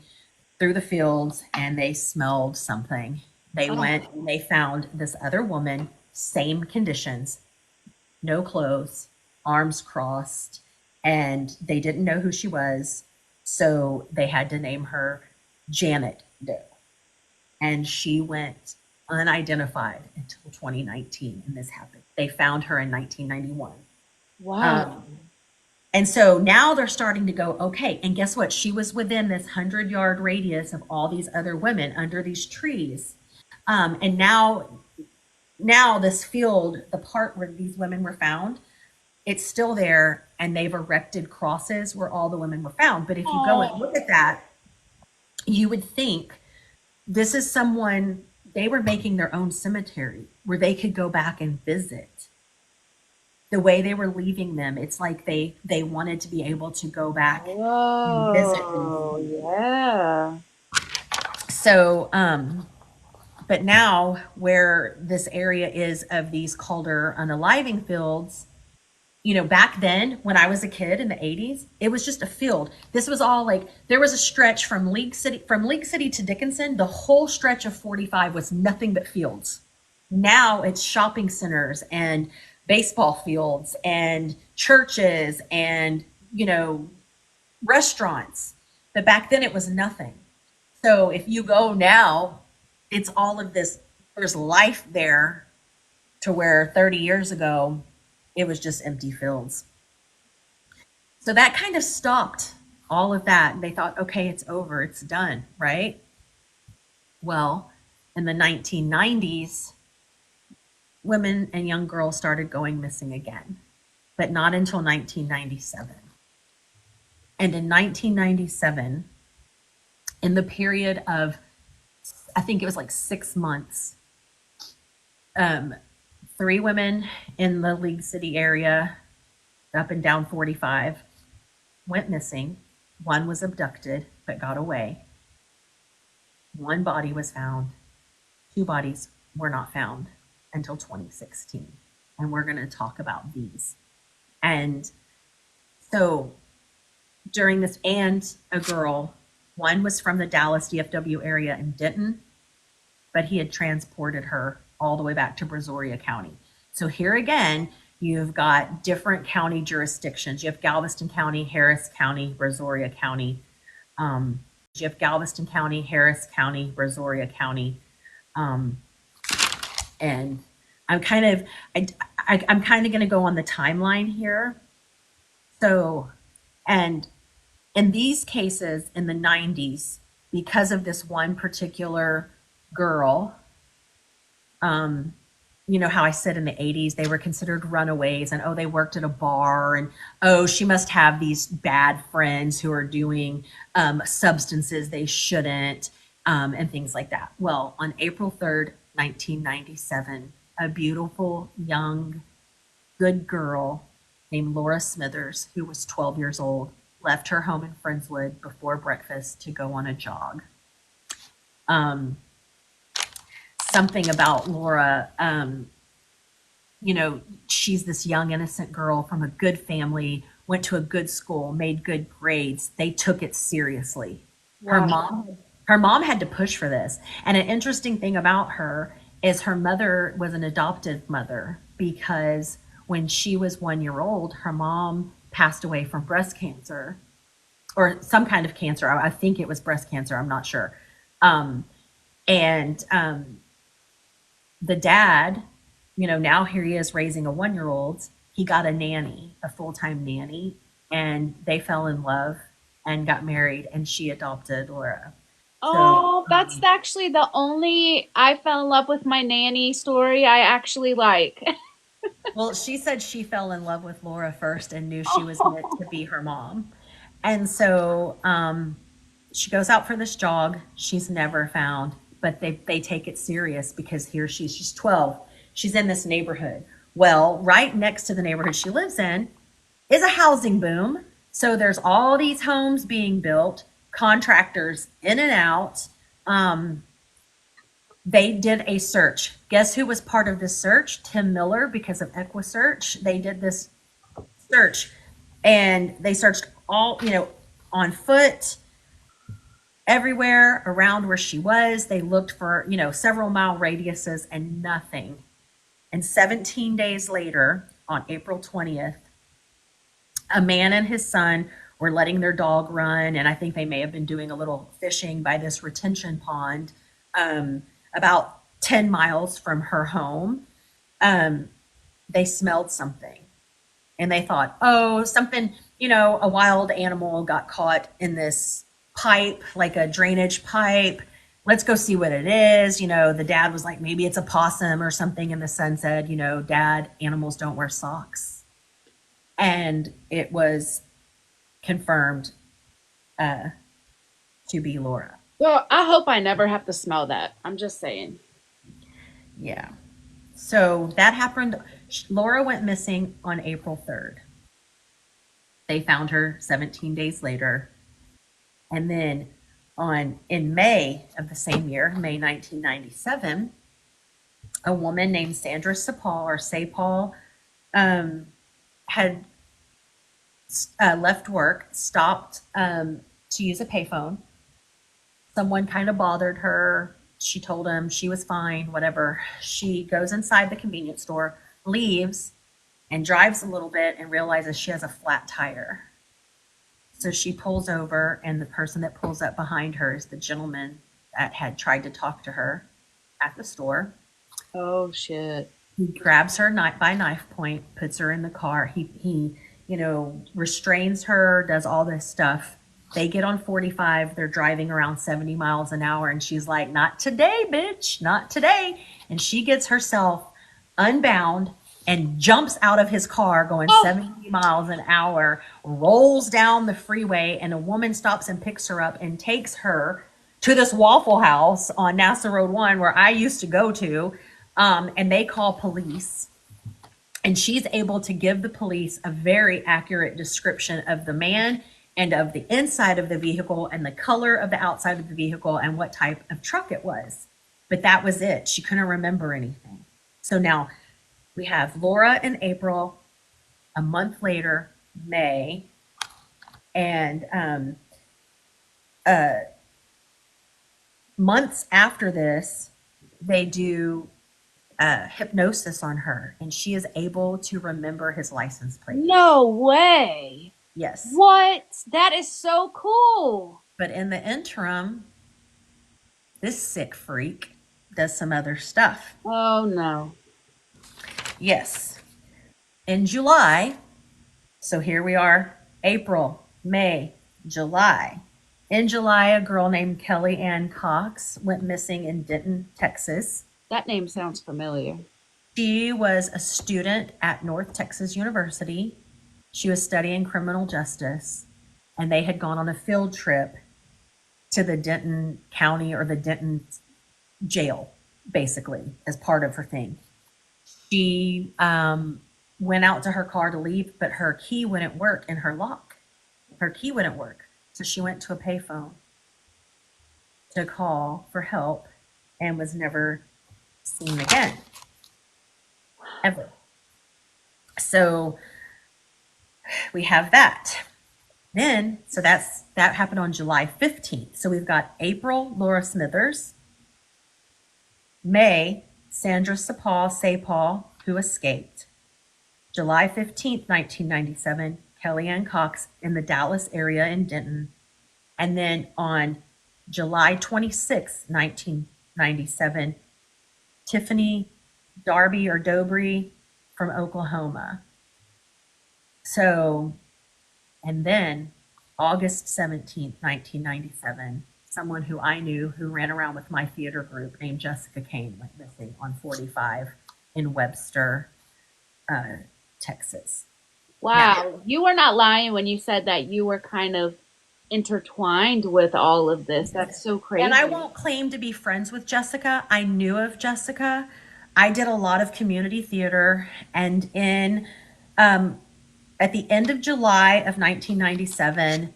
through the fields and they smelled something. They
Oh,
went and they found this other woman, same conditions, no clothes, arms crossed, and they didn't know who she was. So they had to name her Janet Doe. And she went unidentified until 2019, and this happened. They found her in 1991.
wow.
Um, and so now they're starting to go, okay, and guess what? She was within this 100-yard radius of all these other women under these trees. And now this field, the part where these women were found, it's still there, and they've erected crosses where all the women were found. But if you go and
Oh,
look at that, you would think this is someone, they were making their own cemetery where they could go back and visit. The way they were leaving them, it's like they wanted to be able to go back and visit these
oh,
people.
yeah.
So, but now where this area is of these Calder unaliving fields, back then when I was a kid in the 80s, it was just a field. This was all like, there was a stretch from League City to Dickinson. The whole stretch of 45 was nothing but fields. Now it's shopping centers and baseball fields and churches and, restaurants. But back then it was nothing. So if you go now, it's all of this, there's life there, to where 30 years ago it was just empty fields. So that kind of stopped all of that. And they thought, okay, it's over, it's done, right? Well, in the 1990s, women and young girls started going missing again, but not until 1997. And in 1997, in the period of, I think it was like 6 months, um, three women in the League City area, up and down 45, went missing. One was abducted but got away. One body was found. Two bodies were not found until 2016. And we're going to talk about these. And so during this, and a girl, one was from the Dallas DFW area in Denton, but he had transported her all the way back to Brazoria County. So here again, you've got different county jurisdictions. You have Galveston County, Harris County, Brazoria County. You have Galveston County, Harris County, Brazoria County. Um, and I'm kind of I'm kind of going to go on the timeline here. So, and in these cases in the 90s, because of this one particular girl, um, how I said in the 80s they were considered runaways, and oh, they worked at a bar, and oh, she must have these bad friends who are doing substances they shouldn't, and things like that. Well, on April 3rd, 1997, a beautiful young good girl named Laura Smithers, who was 12 years old, left her home in Friendswood before breakfast to go on a jog. Um, Something about Laura, she's this young, innocent girl from a good family, went to a good school, made good grades. They took it seriously. Her
Wow.
mom, her mom had to push for this. And an interesting thing about her is her mother was an adoptive mother, because when she was 1 year old, her mom passed away from breast cancer, or some kind of cancer. I think it was breast cancer. I'm not sure. Um, and the dad, now here he is raising a 1 year old. He got a nanny, a full time nanny, and they fell in love and got married, and she adopted Laura. So,
Oh, that's actually the only I fell in love with my nanny story I actually like.
well, she said she fell in love with Laura first and knew she was meant
Oh,
to be her mom. And so she goes out for this jog. She's never found, but they take it serious, because here she's 12. She's in this neighborhood Well, right next to the neighborhood she lives in is a housing boom. So there's all these homes being built, contractors in and out. Um, they did a search. Guess who was part of this search? Tim Miller, because of EquiSearch. They did this search and they searched all, on foot, everywhere around where she was. They looked for, several mile radiuses and nothing. And 17 days later, on April 20th, a man and his son were letting their dog run, and I think they may have been doing a little fishing by this retention pond about 10 miles from her home. Um, they smelled something and they thought, oh, something, a wild animal got caught in this pipe, like a drainage pipe. Let's go see what it is. The dad was like, maybe it's a possum or something. And the son said, Dad, animals don't wear socks. And it was confirmed to be Laura.
Well, I hope I never have to smell that. I'm just saying.
Yeah. So that happened. Laura went missing on April 3rd. They found her 17 days later. And then in May of the same year, May 1997, a woman named Sandra Sapal or Sapal had left work, stopped to use a payphone. Someone kind of bothered her. She told him she was fine, whatever. She goes inside the convenience store, leaves, and drives a little bit and realizes she has a flat tire. So she pulls over, and the person that pulls up behind her is the gentleman that had tried to talk to her at the store.
Oh shit.
He grabs her by knife point, puts her in the car. He restrains her, does all this stuff. They get on 45. They're driving around 70 miles an hour. And she's like, not today, bitch, not today. And she gets herself unbound and jumps out of his car going 70 miles an hour, rolls down the freeway. And a woman stops and picks her up and takes her to this Waffle House on NASA Road 1 where I used to go to. And they call police. And she's able to give the police a very accurate description of the man and of the inside of the vehicle and the color of the outside of the vehicle and what type of truck it was. But that was it. She couldn't remember anything. So now we have Laura in April, a month later, May, and months after this, they do hypnosis on her, and she is able to remember his license plate.
No way.
Yes.
What? That is so cool.
But in the interim, this sick freak does some other stuff.
Oh no.
Yes. In July, so here we are, April, May, July. In July, a girl named Kelly Ann Cox went missing in Denton, Texas.
That name sounds familiar.
She was a student at North Texas University. She was studying criminal justice, and they had gone on a field trip to the Denton County or the Denton jail, basically, as part of her thing. She went out to her car to leave, but her key wouldn't work in her lock. Her key wouldn't work. So she went to a payphone to call for help and was never seen again, ever. So we have that. Then, so that happened on July 15th. So we've got April, Laura Smithers. May, Sandra Sapal, who escaped. July 15th, 1997, Kellyanne Cox in the Dallas area in Denton. And then on July 26th, 1997, Tiffany Darby or Dobry from Oklahoma. So, and then August 17th, 1997, someone who I knew who ran around with my theater group named Jessica Kane went missing on 45 in Webster, Texas.
Wow. Now, you were not lying when you said that you were kind of intertwined with all of this. That's so crazy.
And I won't claim to be friends with Jessica. I knew of Jessica. I did a lot of community theater, and um, at the end of July of 1997,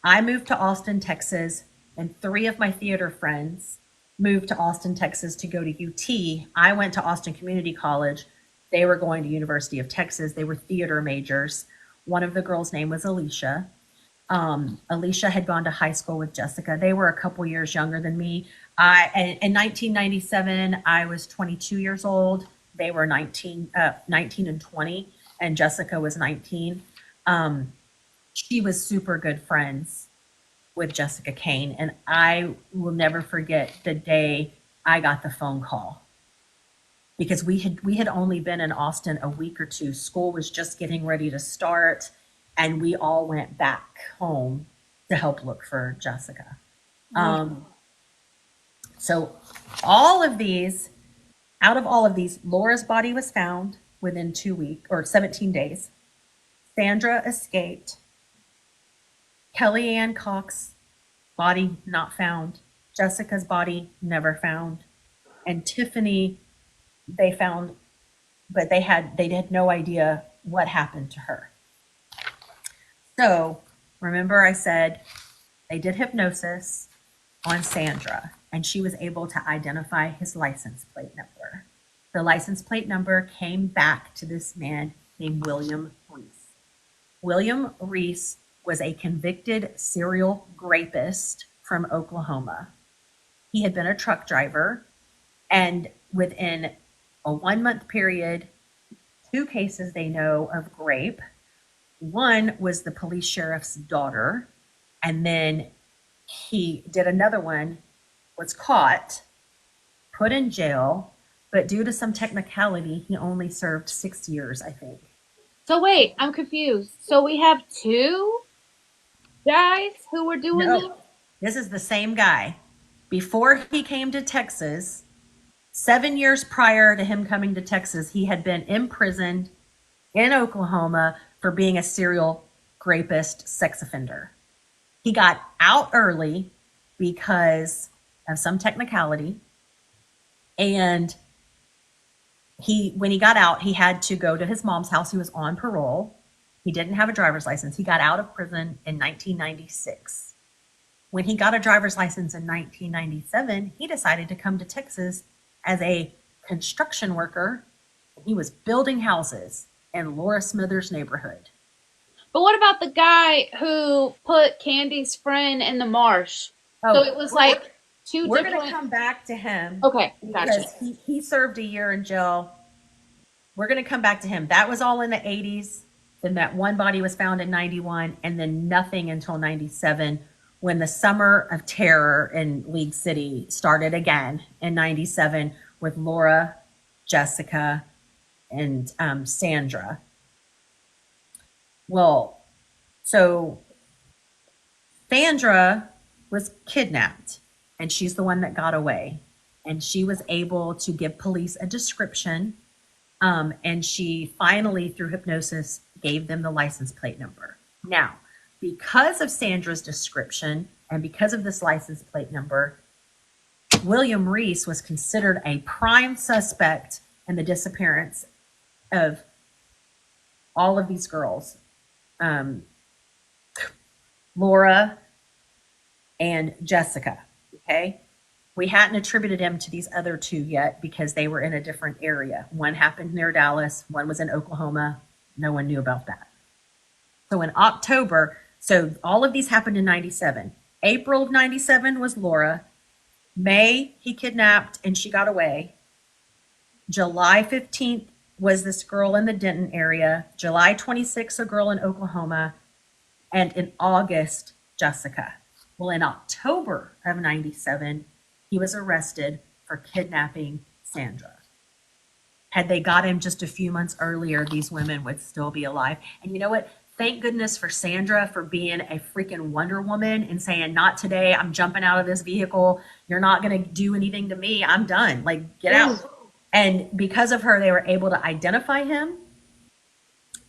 I moved to Austin, Texas, and three of my theater friends moved to Austin, Texas to go to UT. I went to Austin Community College. They were going to University of Texas. They were theater majors. One of the girls' name was Alicia. Alicia had gone to high school with Jessica. They were a couple years younger than me. In 1997, I was 22 years old. They were 19 and 20, and Jessica was 19. Um, she was super good friends with Jessica Kane, and I will never forget the day I got the phone call because we had only been in Austin a week or two. School was just getting ready to start, and we all went back home to help look for Jessica.
Oh,
Um, so all of these, out of all of these, Laura's body was found within 2 weeks or 17 days. Sandra escaped. Kellyanne Cox body not found. Jessica's body never found. And Tiffany, they found, but they had no idea what happened to her. So remember I said they did hypnosis on Sandra, and she was able to identify his license plate number. The license plate number came back to this man named William Reese. William Reese was a convicted serial rapist from Oklahoma. He had been a truck driver, and within a 1 month period, two cases they know of rape. One was the police sheriff's daughter, and then he did another one, was caught, put in jail, but due to some technicality, he only served 6 years, I think.
so wait, I'm confused. So we have two guys who were doing this?
No, this is the same guy. Before he came to Texas, 7 years prior to him coming to Texas, he had been imprisoned in Oklahoma for being a serial rapist, sex offender. He got out early because of some technicality. And when he got out, he had to go to his mom's house. He was on parole. He didn't have a driver's license. He got out of prison in 1996. When he got a driver's license in 1997, he decided to come to Texas as a construction worker. He was building houses in Laura Smithers' neighborhood.
But what about the guy who put Candy's friend in the marsh? So
Oh,
it was like two
we're going to
different.
come back to him
Okay, gotcha.
because he served a year in jail. We're going to come back to him. That was all in the 80s. Then that one body was found in 91, and then nothing until 97 when the summer of terror in League City started again in 97 with Laura, Jessica, and Sandra. Well, so Sandra was kidnapped, and she's the one that got away. And she was able to give police a description. And she finally, through hypnosis, gave them the license plate number. Now, because of Sandra's description and because of this license plate number, William Reese was considered a prime suspect in the disappearance of all of these girls. Laura and Jessica. Okay. We hadn't attributed him to these other two yet because they were in a different area. One happened near Dallas, one was in Oklahoma. No one knew about that. So in October, so all of these happened in 97. April of 97 was Laura. May, he kidnapped and she got away. July 15th was this girl in the Denton area. July 26th, a girl in Oklahoma. And in August, Jessica. Well, in October of 97, he was arrested for kidnapping Sandra. Had they got him just a few months earlier, these women would still be alive. And you know what? Thank goodness for Sandra for being a freaking Wonder Woman and saying, not today, I'm jumping out of this vehicle. You're not going to do anything to me. I'm done. Like, get out. And because of her, they were able to identify him.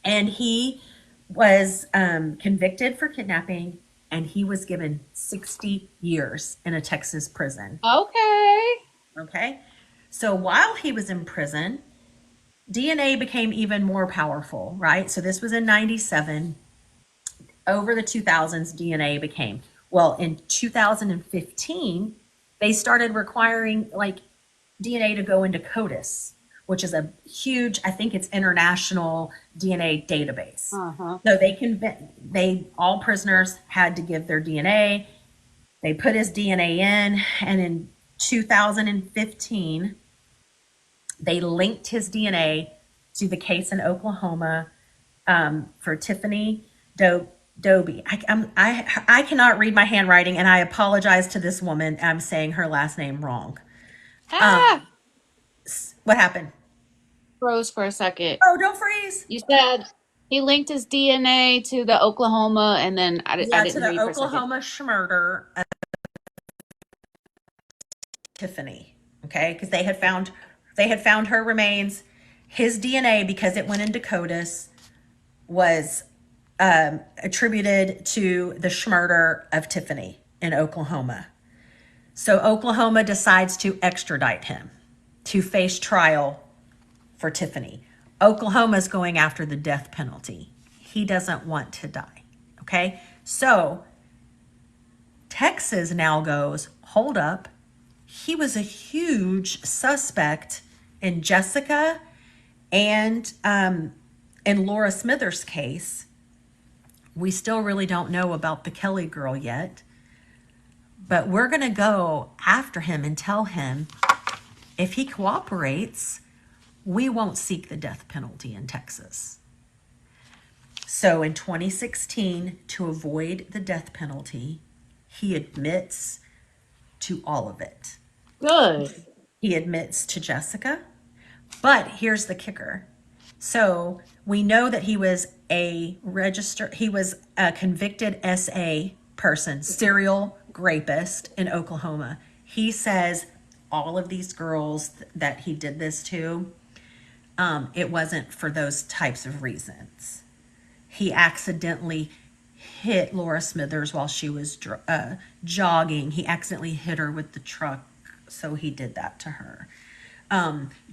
And he was convicted for kidnapping, and he was given 60 years in a Texas prison.
Okay.
Okay. So while he was in prison, DNA became even more powerful, right? So this was in 97. Over the 2000s, DNA became, well, in 2015, they started requiring like DNA to go into CODIS, which is a huge, I think it's international DNA database.
Uh-huh.
So all prisoners had to give their DNA. They put his DNA in, and in 2015, they linked his DNA to the case in Oklahoma for Tiffany Doby. I cannot read my handwriting, and I apologize to this woman. I'm saying her last name wrong.
Ah,
What happened?
froze for a second.
Oh, don't freeze.
You said he linked his DNA to the Oklahoma, and then I
Yeah, to
didn't hear
the
you for a second.
Oklahoma murder of Tiffany. Okay, because they had found her remains. His DNA, because it went into CODIS, was attributed to the murder of Tiffany in Oklahoma. So Oklahoma decides to extradite him to face trial for Tiffany. Oklahoma's going after the death penalty. He doesn't want to die. Okay? So Texas now goes, hold up. He was a huge suspect in Jessica and in Laura Smithers' case. We still really don't know about the Kelly girl yet, but we're going to go after him and tell him if he cooperates, we won't seek the death penalty in Texas. So in 2016, to avoid the death penalty, he admits to all of it.
Good.
He admits to Jessica, but here's the kicker. So we know that he was a convicted SA person, serial rapist in Oklahoma. He says all of these girls that he did this to, it wasn't for those types of reasons. He accidentally hit Laura Smithers while she was jogging. He accidentally hit her with the truck, so he did that to her.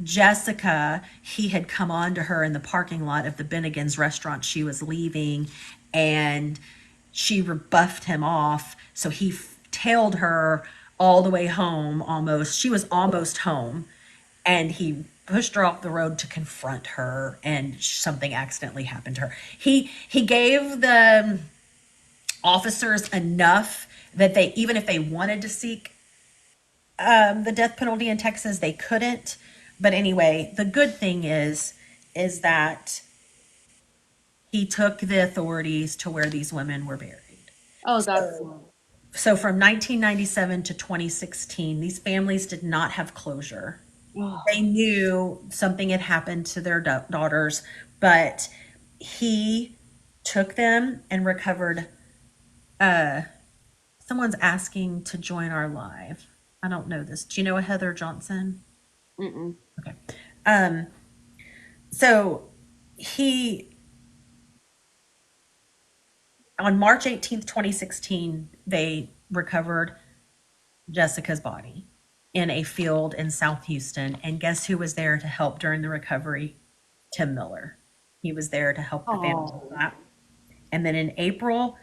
Jessica, he had come on to her in the parking lot of the Bennigan's restaurant she was leaving, and she rebuffed him off. So he tailed her all the way home almost. She was almost home, and he pushed her off the road to confront her, and something accidentally happened to her. He gave the officers enough that they, even if they wanted to seek the death penalty in Texas, they couldn't. But anyway, the good thing is that he took the authorities to where these women were buried.
Oh, that's
So from 1997 to 2016, these families did not have closure. They
oh,
knew something had happened to their daughters, but he took them and recovered. Someone's asking to join our live. I don't know this. Do you know a Heather Johnson?
mm-mm.
Okay. Um, so he, on March 18th, 2016, they recovered Jessica's body in a field in South Houston. And guess who was there to help during the recovery? Tim Miller. He was there to help the family with
Oh,
that. And then in April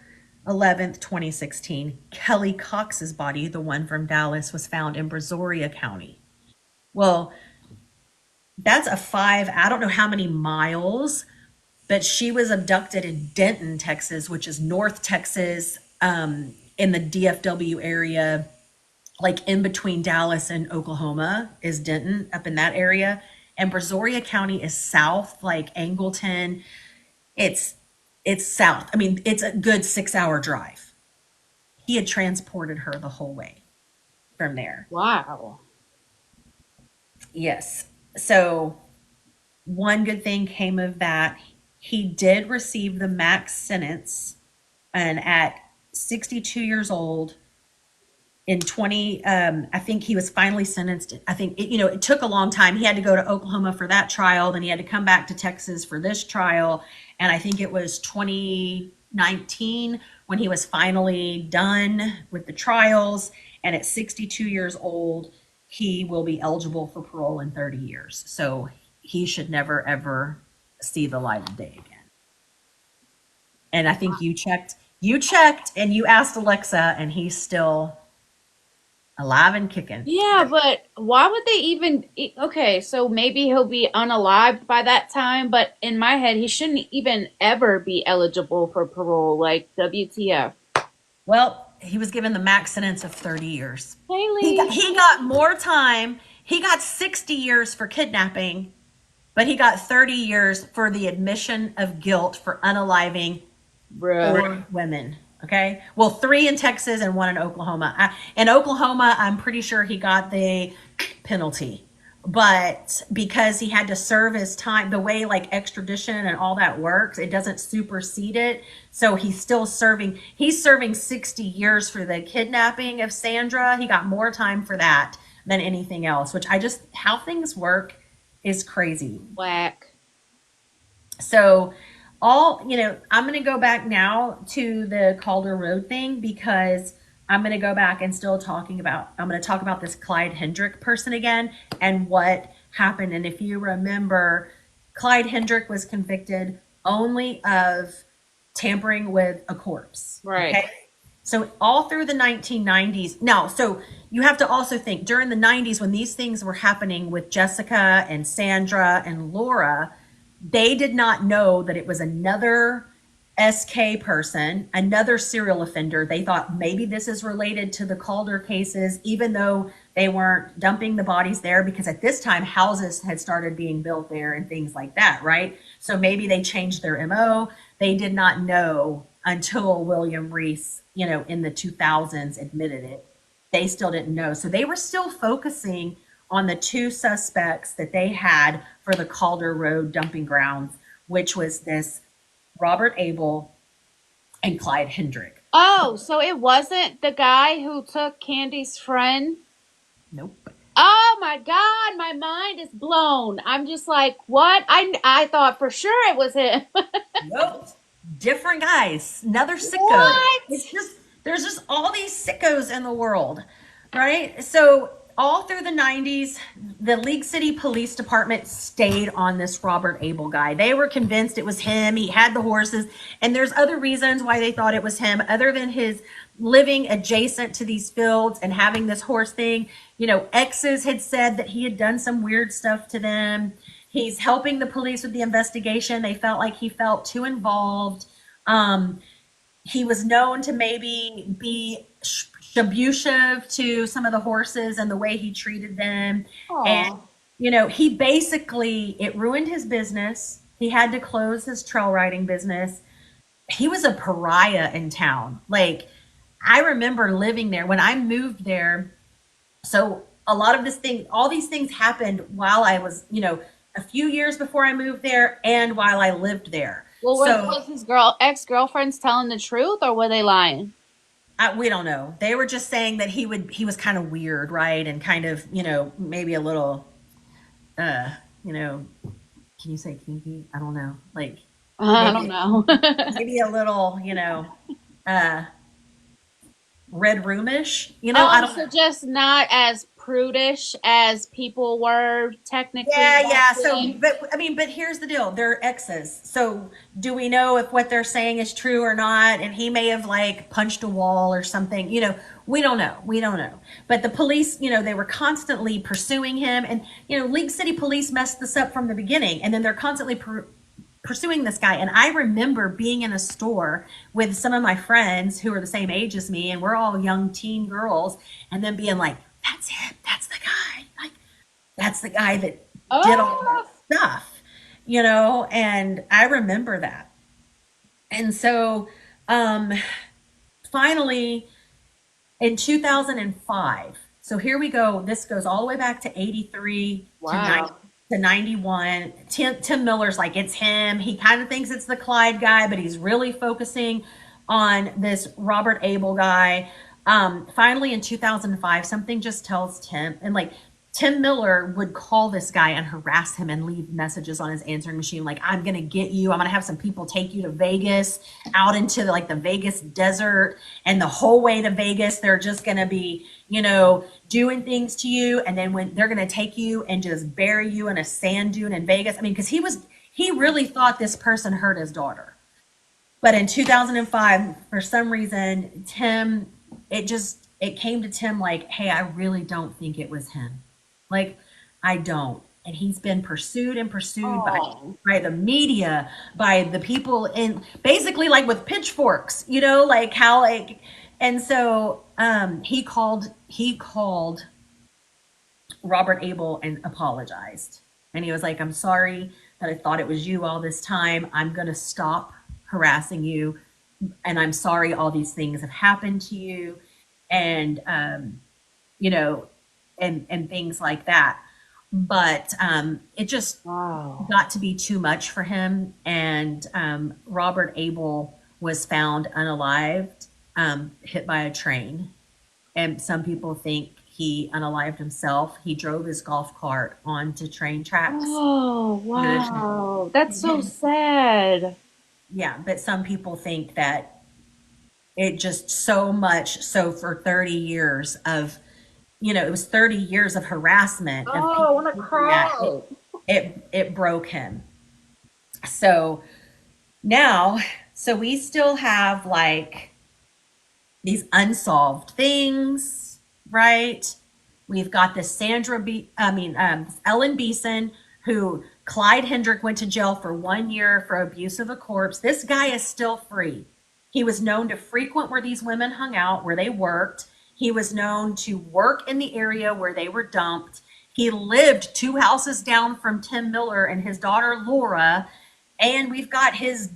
11th, 2016, Kelly Cox's body, the one from Dallas, was found in Brazoria County. Well, that's I don't know how many miles, but she was abducted in Denton, Texas, which is North Texas, in the DFW area, like in between Dallas and Oklahoma is Denton, up in that area. And Brazoria County is south, like Angleton. It's it's south. I mean, it's a good 6 hour drive. He had transported her the whole way from there.
wow.
Yes. So one good thing came of that. He did receive the max sentence, and at 62 years old in 20, I think he was finally sentenced. I think it took a long time. He had to go to Oklahoma for that trial, then he had to come back to Texas for this trial, and I think it was 2019 when he was finally done with the trials. And at 62 years old, he will be eligible for parole in 30 years. So he should never, ever see the light of day again. And I think you checked and you asked Alexa, and he's still alive and kicking.
Yeah, but why would they even? Okay, so maybe he'll be unalived by that time, but in my head, he shouldn't even ever be eligible for parole. Like, WTF?
Well, he was given the max sentence of 30 years.
Haley.
He got more time. He got 60 years for kidnapping, but he got 30 years for the admission of guilt for unaliving
Bruh.
4 women. Okay. Well, 3 in Texas and 1 in Oklahoma. In Oklahoma, I'm pretty sure he got the penalty. But because he had to serve his time, the way like extradition and all that works, it doesn't supersede it. So he's serving 60 years for the kidnapping of Sandra. He got more time for that than anything else, which how things work is crazy.
Whack.
So I'm going to go back now to the Calder Road thing because I'm going to go back and I'm going to talk about this Clyde Hendrick person again and what happened. And if you remember, Clyde Hendrick was convicted only of tampering with a corpse.
Right.
Okay. So all through the 1990s. Now, so you have to also think during the 90s when these things were happening with Jessica and Sandra and Laura, they did not know that it was another SK person, another serial offender. They thought maybe this is related to the Calder cases, even though they weren't dumping the bodies there because at this time houses had started being built there and things like that, right? So maybe they changed their MO. They did not know until William Reese, in the 2000s admitted it. They still didn't know. So they were still focusing on the 2 suspects that they had for the Calder Road dumping grounds, which was this Robert Abel and Clyde Hendrick.
Oh, so it wasn't the guy who took Candy's friend?
Nope.
Oh my God, my mind is blown. I'm just like, what? I thought for sure it was him.
Nope. Different guys. Another sicko.
What?
There's just all these sickos in the world, right? So all through the 90s, the League City Police Department stayed on this Robert Abel guy. They were convinced it was him. He had the horses. And there's other reasons why they thought it was him, other than his living adjacent to these fields and having this horse thing. Exes had said that he had done some weird stuff to them. He's helping the police with the investigation. They felt like he felt too involved. He was known to maybe be abusive to some of the horses and the way he treated them. And,
Oh.
he basically, it ruined his business. He had to close his trail riding business. He was a pariah in town. Like, I remember living there when I moved there. So a lot of all these things happened while I was, a few years before I moved there and while I lived there.
Well,
So
was his ex-girlfriends telling the truth or were they lying?
we don't know. They were just saying that he was kind of weird, right? And kind of, maybe a little, uh, you know, can you say kinky? I don't know. Like
I don't
maybe,
know.
maybe a little, uh, red roomish, I
Oh,
don't
so
know.
just not as prudish as people were technically
Yeah,
back
yeah. So,
then.
but here's the deal. They're exes. So, do we know if what they're saying is true or not? And he may have like punched a wall or something. We don't know. We don't know. But the police, they were constantly pursuing him, and League City Police messed this up from the beginning, and then they're constantly pursuing this guy. And I remember being in a store with some of my friends who are the same age as me, and we're all young teen girls, and then being like, "That's him. That's the guy. Like, that's the guy that did all that
Oh,
stuff, and I remember that. And so, um, finally, in 2005, so here we go. This goes all the way back to 83 to
wow.
91. Tim Miller's like, it's him. He kind of thinks it's the Clyde guy, but he's really focusing on this Robert Abel guy. Finally, in 2005, something just tells Tim, and like Tim Miller would call this guy and harass him and leave messages on his answering machine like, I'm going to get you. I'm going to have some people take you to Vegas, out into like the Vegas desert. And the whole way to Vegas, they're just going to be, doing things to you. And then when they're going to take you and just bury you in a sand dune in Vegas. I mean, because he really thought this person hurt his daughter. But in 2005, for some reason, it came to Tim like, hey, I really don't think it was him. Like, I don't. And he's been pursued and pursued
Oh.
by the media, by the people in basically like with pitchforks, like how like and so he called Robert Abel and apologized. And he was like, I'm sorry that I thought it was you all this time. I'm going to stop harassing you. And I'm sorry all these things have happened to you. And, you know, and things like that. But it just
Wow.
got to be too much for him. And Robert Abel was found unalived, hit by a train, and some people think he unalived himself. He drove his golf cart onto train tracks.
Oh, wow. That's so sad.
Yeah, but some people think that it just so much so for 30 years of, it was 30 years of harassment of
Oh, I
people
want to
thinking that
cry.
it broke him. So now, so we still have like these unsolved things, right? We've got this Ellen Beeson, who Clyde Hendrick went to jail for 1 year for abuse of a corpse. This guy is still free. He was known to frequent where these women hung out, where they worked. He was known to work in the area where they were dumped. He lived 2 houses down from Tim Miller and his daughter Laura. And we've got his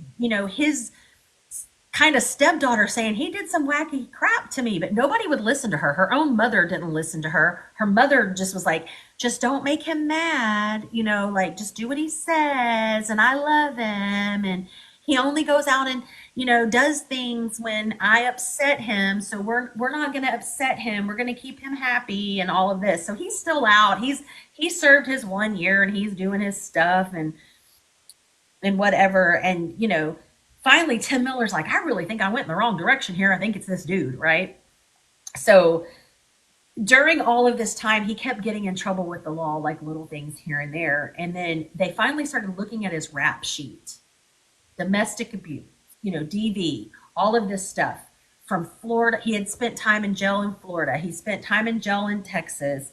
kind of stepdaughter saying he did some wacky crap to me, but nobody would listen to her. Her own mother didn't listen to her. Her mother just was like, just don't make him mad, like just do what he says. And I love him. And he only goes out and, does things when I upset him. So we're not going to upset him. We're going to keep him happy and all of this. So he's still out. He served his 1 year and he's doing his stuff and whatever. And, finally Tim Miller's like, I really think I went in the wrong direction here. I think it's this dude, right? So during all of this time, he kept getting in trouble with the law, like little things here and there. And then they finally started looking at his rap sheet, domestic abuse, DV, all of this stuff from Florida. He had spent time in jail in Florida. He spent time in jail in Texas.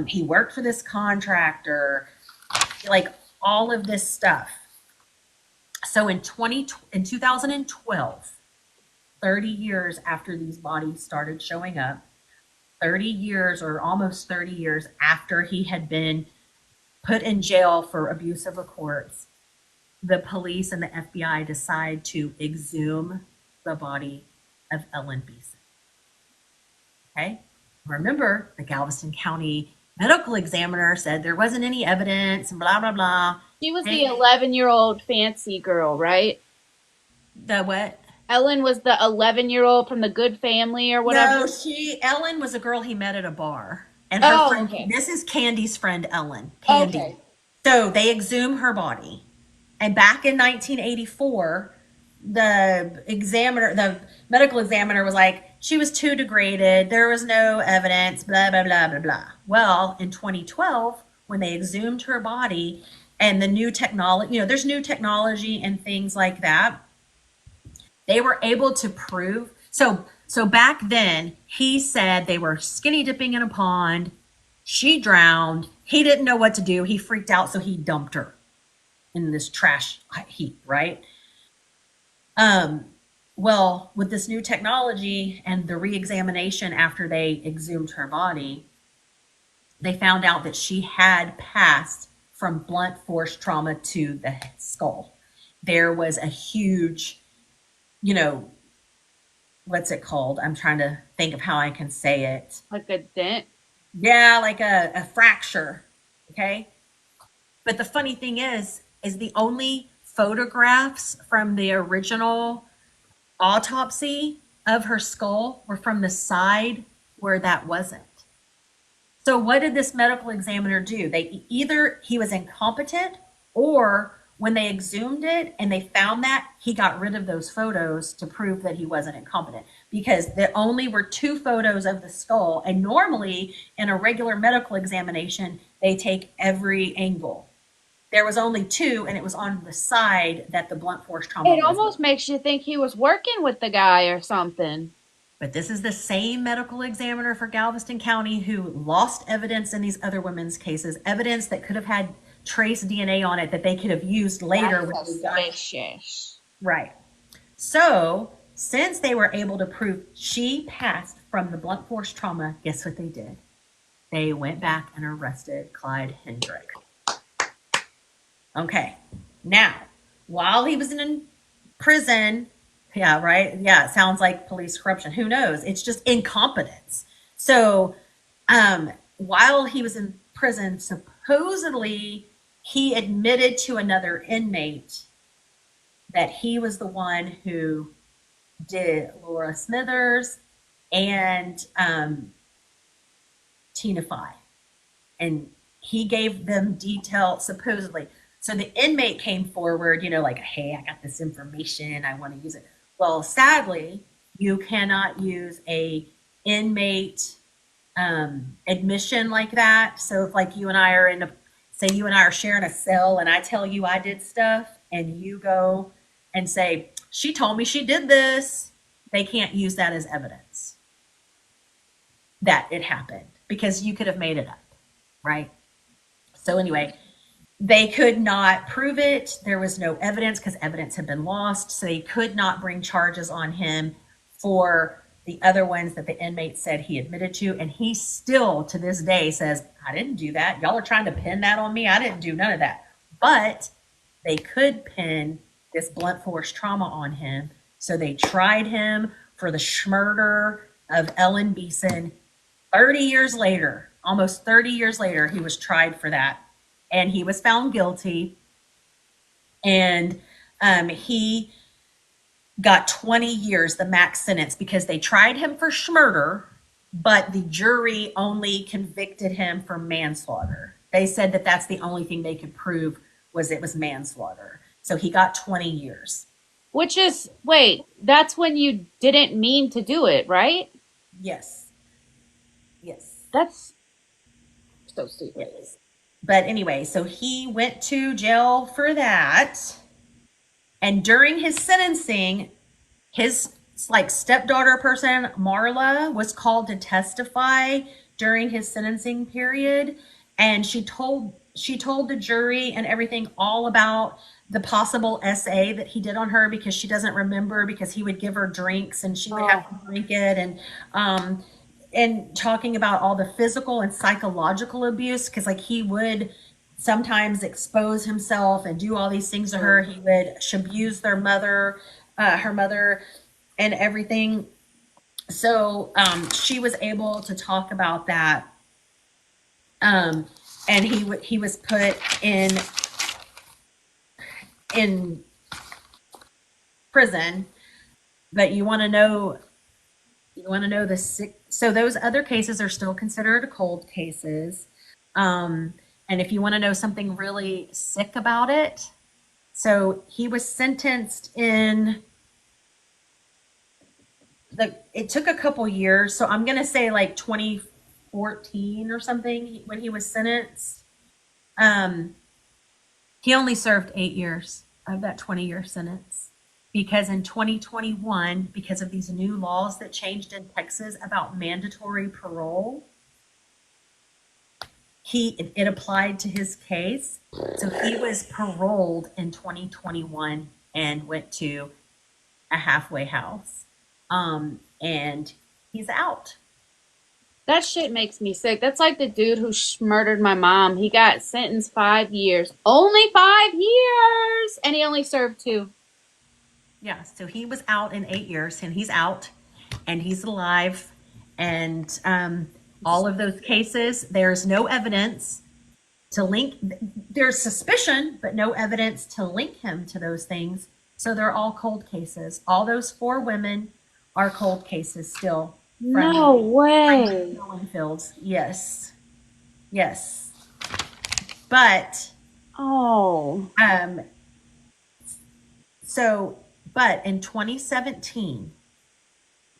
He worked for this contractor, like all of this stuff. So in 2012, 30 years after these bodies started showing up, 30 years or almost 30 years after he had been put in jail for abuse of a corpse, the police and the FBI decide to exhume the body of Ellen Beeson. Okay? Remember, the Galveston County medical examiner said there wasn't any evidence and blah, blah, blah.
She was the
Okay?
11-year-old fancy girl, right?
The what?
Ellen was the 11-year-old from the good family or whatever.
No, Ellen was a girl he met at a bar. And her
Oh,
friend,
okay.
this is Candy's friend, Ellen. Candy.
Okay.
So they exhume her body. And back in 1984, the medical examiner was like, she was too degraded. There was no evidence, blah, blah, blah, blah, blah. Well, in 2012, when they exhumed her body and the new technology, there's new technology and things like that, they were able to prove. So back then, he said they were skinny dipping in a pond. She drowned. He didn't know what to do. He freaked out, so he dumped her in this trash heap, right? Well, with this new technology and the re-examination after they exhumed her body, they found out that she had passed from blunt force trauma to the skull. There was a huge, you know, what's it called? I'm trying to think of how I can say it.
Like a dent.
Yeah, like a fracture. Okay. But the funny thing is the only photographs from the original autopsy of her skull were from the side where that wasn't. So what did this medical examiner do? They either he was incompetent, or when they exhumed it and they found that, he got rid of those photos to prove that he wasn't incompetent, because there only were two photos of the skull, and normally in a regular medical examination they take every angle. There was only two, and it was on the side that the blunt force trauma
It
was.
almost makes you think he was working with the guy or something.
But this is the same medical examiner for Galveston County who lost evidence in these other women's cases, evidence that could have had trace DNA on it that they could have used later when
That's
they got
suspicious.
right. So, since they were able to prove she passed from the blunt force trauma, guess what they did? They went back and arrested Clyde Hendrick. Okay. Now, while he was in prison, yeah, right? Yeah, it sounds like police corruption. Who knows? It's just incompetence. So, while he was in prison, supposedly he admitted to another inmate that he was the one who did Laura Smithers and Tina Fey. And he gave them detail, supposedly. So the inmate came forward, like, hey, I got this information, I want to use it. Well, sadly, you cannot use a inmate admission like that. So if, like, you and I are say you and I are sharing a cell, and I tell you I did stuff, and you go and say, she told me she did this, they can't use that as evidence that it happened, because you could have made it up, right? So anyway, they could not prove it. There was no evidence because evidence had been lost. So they could not bring charges on him for the other ones that the inmate said he admitted to. And he still, to this day, says, I didn't do that. Y'all are trying to pin that on me. I didn't do none of that. But they could pin this blunt force trauma on him. So they tried him for the murder of Ellen Beeson. 30 years later, almost 30 years later, he was tried for that. And he was found guilty. And he got 20 years, the max sentence, because they tried him for murder, but the jury only convicted him for manslaughter. They said that that's the only thing they could prove, was it was manslaughter. So he got 20 years.
Which is, wait, that's when you didn't mean to do it, right?
Yes. Yes.
That's so stupid.
Yes. But anyway, so he went to jail for that. And during his sentencing, his like stepdaughter person, Marla, was called to testify during his sentencing period. And she told the jury and everything all about the possible SA that he did on her, because she doesn't remember, because he would give her drinks and she would have to drink it. And talking about all the physical and psychological abuse, because like he would sometimes expose himself and do all these things to her. He would abuse her mother, and everything. So she was able to talk about that. And he was put in prison. But you want to know the sick. So those other cases are still considered cold cases. And if you want to know something really sick about it, so he was sentenced it took a couple years. So I'm going to say like 2014 or something when he was sentenced. He only served 8 years of that 20-year sentence, because in 2021, because of these new laws that changed in Texas about mandatory parole, it applied to his case. So he was paroled in 2021 and went to a halfway house. And he's out.
That shit makes me sick. That's like the dude who murdered my mom. He got sentenced 5 years. Only 5 years! And he only served 2.
Yeah, so he was out in 8 years, and he's out, and he's alive. And all of those cases, there's no evidence to link. There's suspicion, but no evidence to link him to those things. So they're all cold cases. All those 4 women are cold cases still.
No way.
Unaliving Fields, yes. Yes. But
Oh.
um so but in 2017,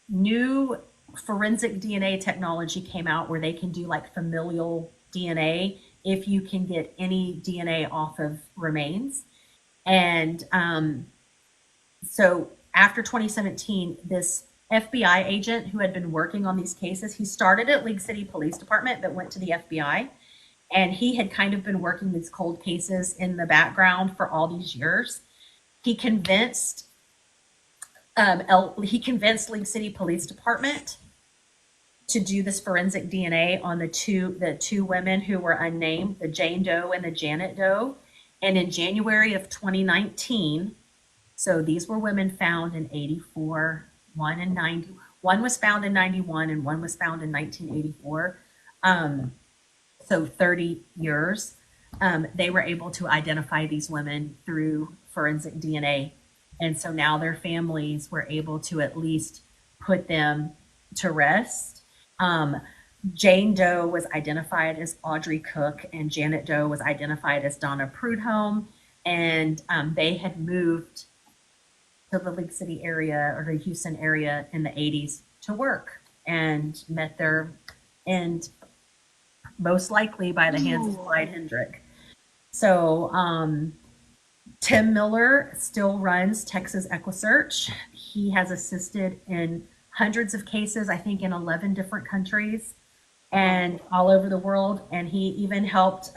new forensic DNA technology came out where they can do like familial DNA if you can get any DNA off of remains. And so after 2017, this FBI agent who had been working on these cases, he started at League City Police Department but went to the FBI. And he had kind of been working these cold cases in the background for all these years. He convinced he convinced League City Police Department to do this forensic DNA on the two women who were unnamed, the Jane Doe and the Janet Doe. And in January of 2019, so these were women found in 84, one in 90, one was found in 91 and one was found in 1984. So 30 years. They were able to identify these women through forensic DNA. And so now their families were able to at least put them to rest. Um, Jane Doe was identified as Audrey Cook, and Janet Doe was identified as Donna Prudhomme. And they had moved to the League City area or the Houston area in the 80s to work and met their end, most likely by the hands of Clyde
Oh.
Hendrick. So Tim Miller still runs Texas EquiSearch. He has assisted in hundreds of cases, I think in 11 different countries and all over the world. And he even helped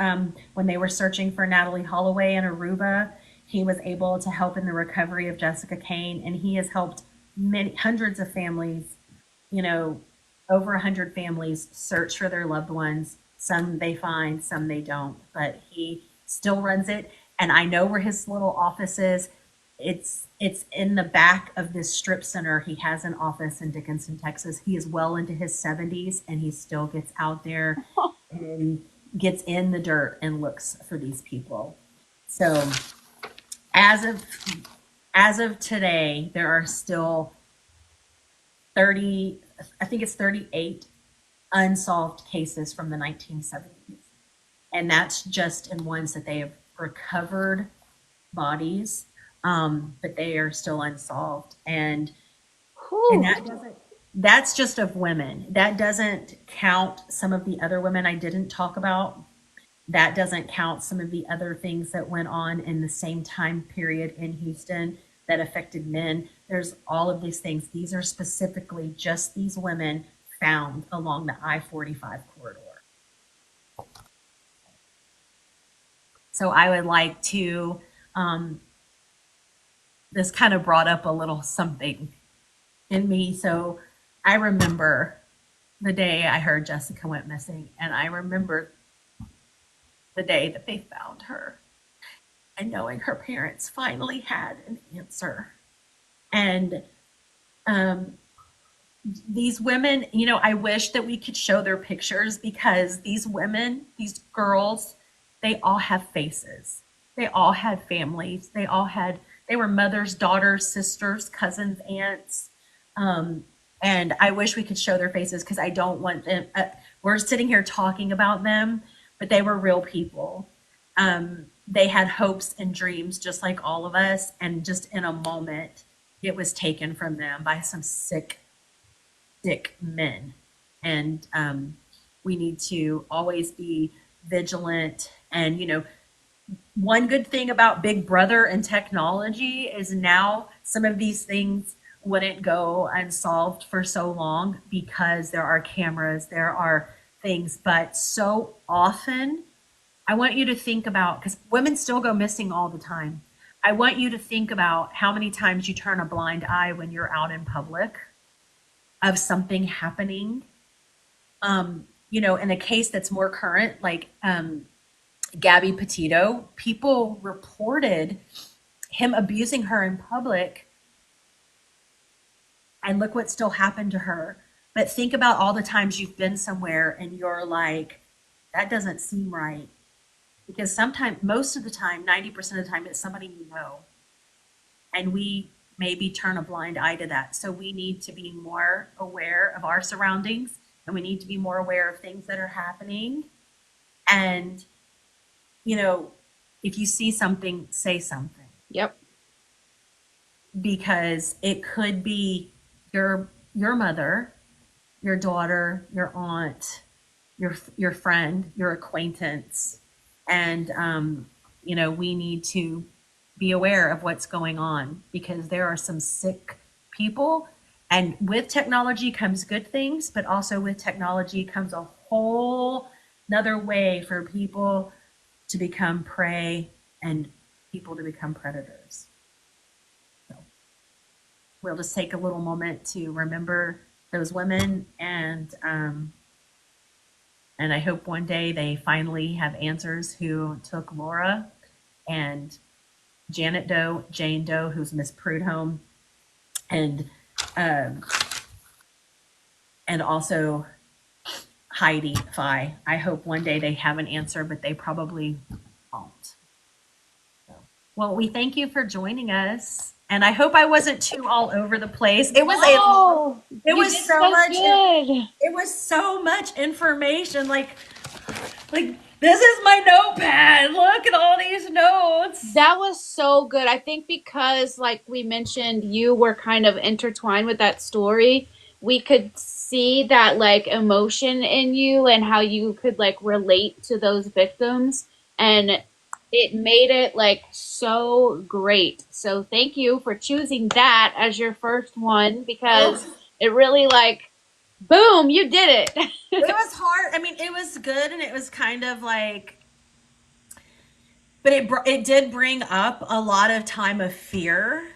when they were searching for Natalie Holloway in Aruba. He was able to help in the recovery of Jessica Kane, and he has helped many hundreds of families, you know, over 100 families search for their loved ones. Some they find, some they don't, but he still runs it. And I know where his little office is. It's in the back of this strip center. He has an office in Dickinson, Texas. He is well into his 70s and he still gets out there and gets in the dirt and looks for these people. So as of as of today, there are still 30, I think it's 38 unsolved cases from the 1970s. And that's just in ones that they have recovered bodies, but they are still unsolved. And
Whew.
that's just of women. That doesn't count some of the other women I didn't talk about. That doesn't count some of the other things that went on in the same time period in Houston that affected men. There's all of these things. These are specifically just these women found along the I-45 corridor. So I would like to, um, this kind of brought up a little something in me. So I remember the day I heard Jessica went missing, and I remember the day that they found her and knowing her parents finally had an answer. And um, these women, I wish that we could show their pictures because these women, these girls, they all have faces. They all had families. They were mothers, daughters, sisters, cousins, aunts. Um, and I wish we could show their faces because I don't want them. We're sitting here talking about them, but they were real people. They had hopes and dreams just like all of us. And just in a moment, it was taken from them by some sick men. And we need to always be vigilant. And, one good thing about Big Brother and technology is now some of these things wouldn't go unsolved for so long because there are cameras, there are things. But so often, I want you to think about because women still go missing all the time. I want you to think about how many times you turn a blind eye when you're out in public of something happening. In a case that's more current, like Gabby Petito, people reported him abusing her in public, and look what still happened to her. But think about all the times you've been somewhere and you're like, that doesn't seem right. Because sometimes, most of the time, 90% of the time, it's somebody you know. And we maybe turn a blind eye to that. So we need to be more aware of our surroundings and we need to be more aware of things that are happening. And, you know, if you see something, say something,
Yep.
because it could be your mother, your daughter, your aunt, your friend, your acquaintance, and we need to be aware of what's going on because there are some sick people, and with technology comes good things, but also with technology comes a whole another way for people to become prey and people to become predators. So we'll just take a little moment to remember those women, and I hope one day they finally have answers who took Laura and Janet Doe, Jane Doe, who's Miss Prudhomme, and um, and also Heidi Phi. I hope one day they have an answer, but they probably won't. So, well, we thank you for joining us, and I hope I wasn't too all over the place.
No,
It
you
was
did
so
so
much.
good.
It was so much information. Like this is my notepad. Look at all these notes.
That was so good. I think because, like we mentioned, you were kind of intertwined with that story, we could see that like emotion in you and how you could like relate to those victims. And it made it like so great. So thank you for choosing that as your first one because
Oh,
it really like, boom, you did it.
it was hard. I mean, it was good, and it was kind of like, but it did bring up a lot of time of fear.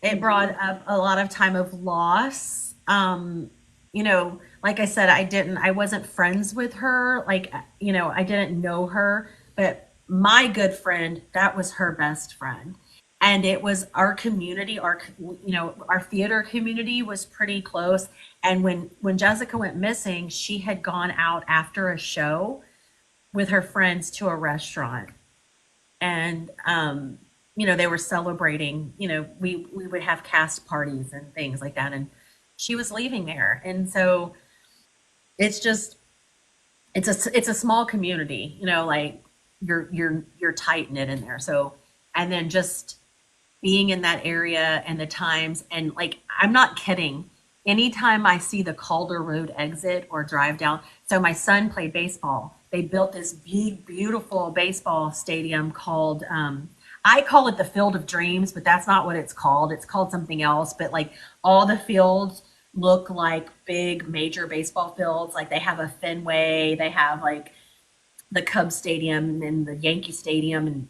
It brought up a lot of time of loss. Like I said, I wasn't friends with her. Like, I didn't know her, but my good friend, that was her best friend. And it was our community, our theater community was pretty close. And when Jessica went missing, she had gone out after a show with her friends to a restaurant, and they were celebrating. We would have cast parties and things like that, and she was leaving there, and so it's just it's a small community, like you're tight knit in there. So, and then just being in that area and the times, and like I'm not kidding. Anytime I see the Calder Road exit or drive down, so my son played baseball. They built this big, beautiful baseball stadium called, I call it the Field of Dreams, but that's not what it's called. It's called something else. But like all the fields look like big, major baseball fields. Like they have a Fenway, they have like the Cubs Stadium and the Yankee Stadium, and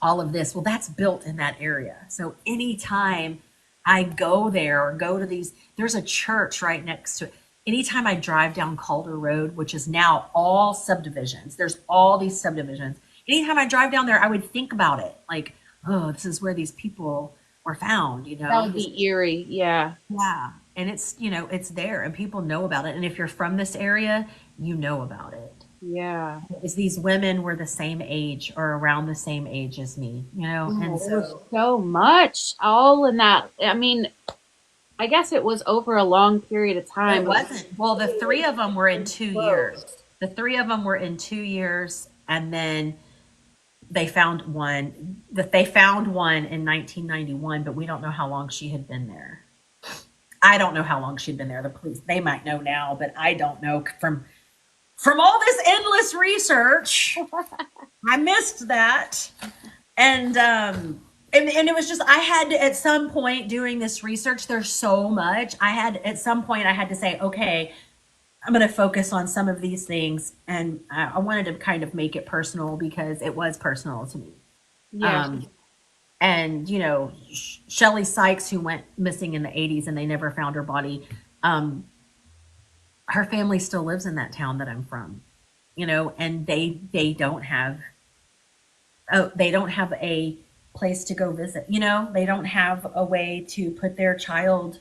all of this. Well, that's built in that area. So anytime I go there or go to there's a church right next to it. Anytime I drive down Calder Road, which is now all subdivisions, there's all these subdivisions. Anytime I drive down there, I would think about it. Like, oh, this is where these people were found,
That would be eerie. Yeah.
Yeah. And it's there and people know about it. And if you're from this area, you know about it.
Yeah.
Is these women were the same age or around the same age as me, and
Oh, it was
so
so much all in that. I mean, I guess it was over a long period of time,
it
but
wasn't. Well, the three of them were in two
close.
years. The three of them were in 2 years, and then they found one in 1991, but we don't know how long she had been there. I don't know how long she'd been there. The police, they might know now, but I don't know from all this endless research. I missed that. And it was just, I had to, at some point during this research, there's so much. At some point I had to say, okay, I'm going to focus on some of these things, and I wanted to kind of make it personal because it was personal to me.
Yeah.
um and Shelley Sykes, who went missing in the 80s and they never found her body, her family still lives in that town that I'm from, and they don't have, they don't have a place to go visit. They don't have a way to put their child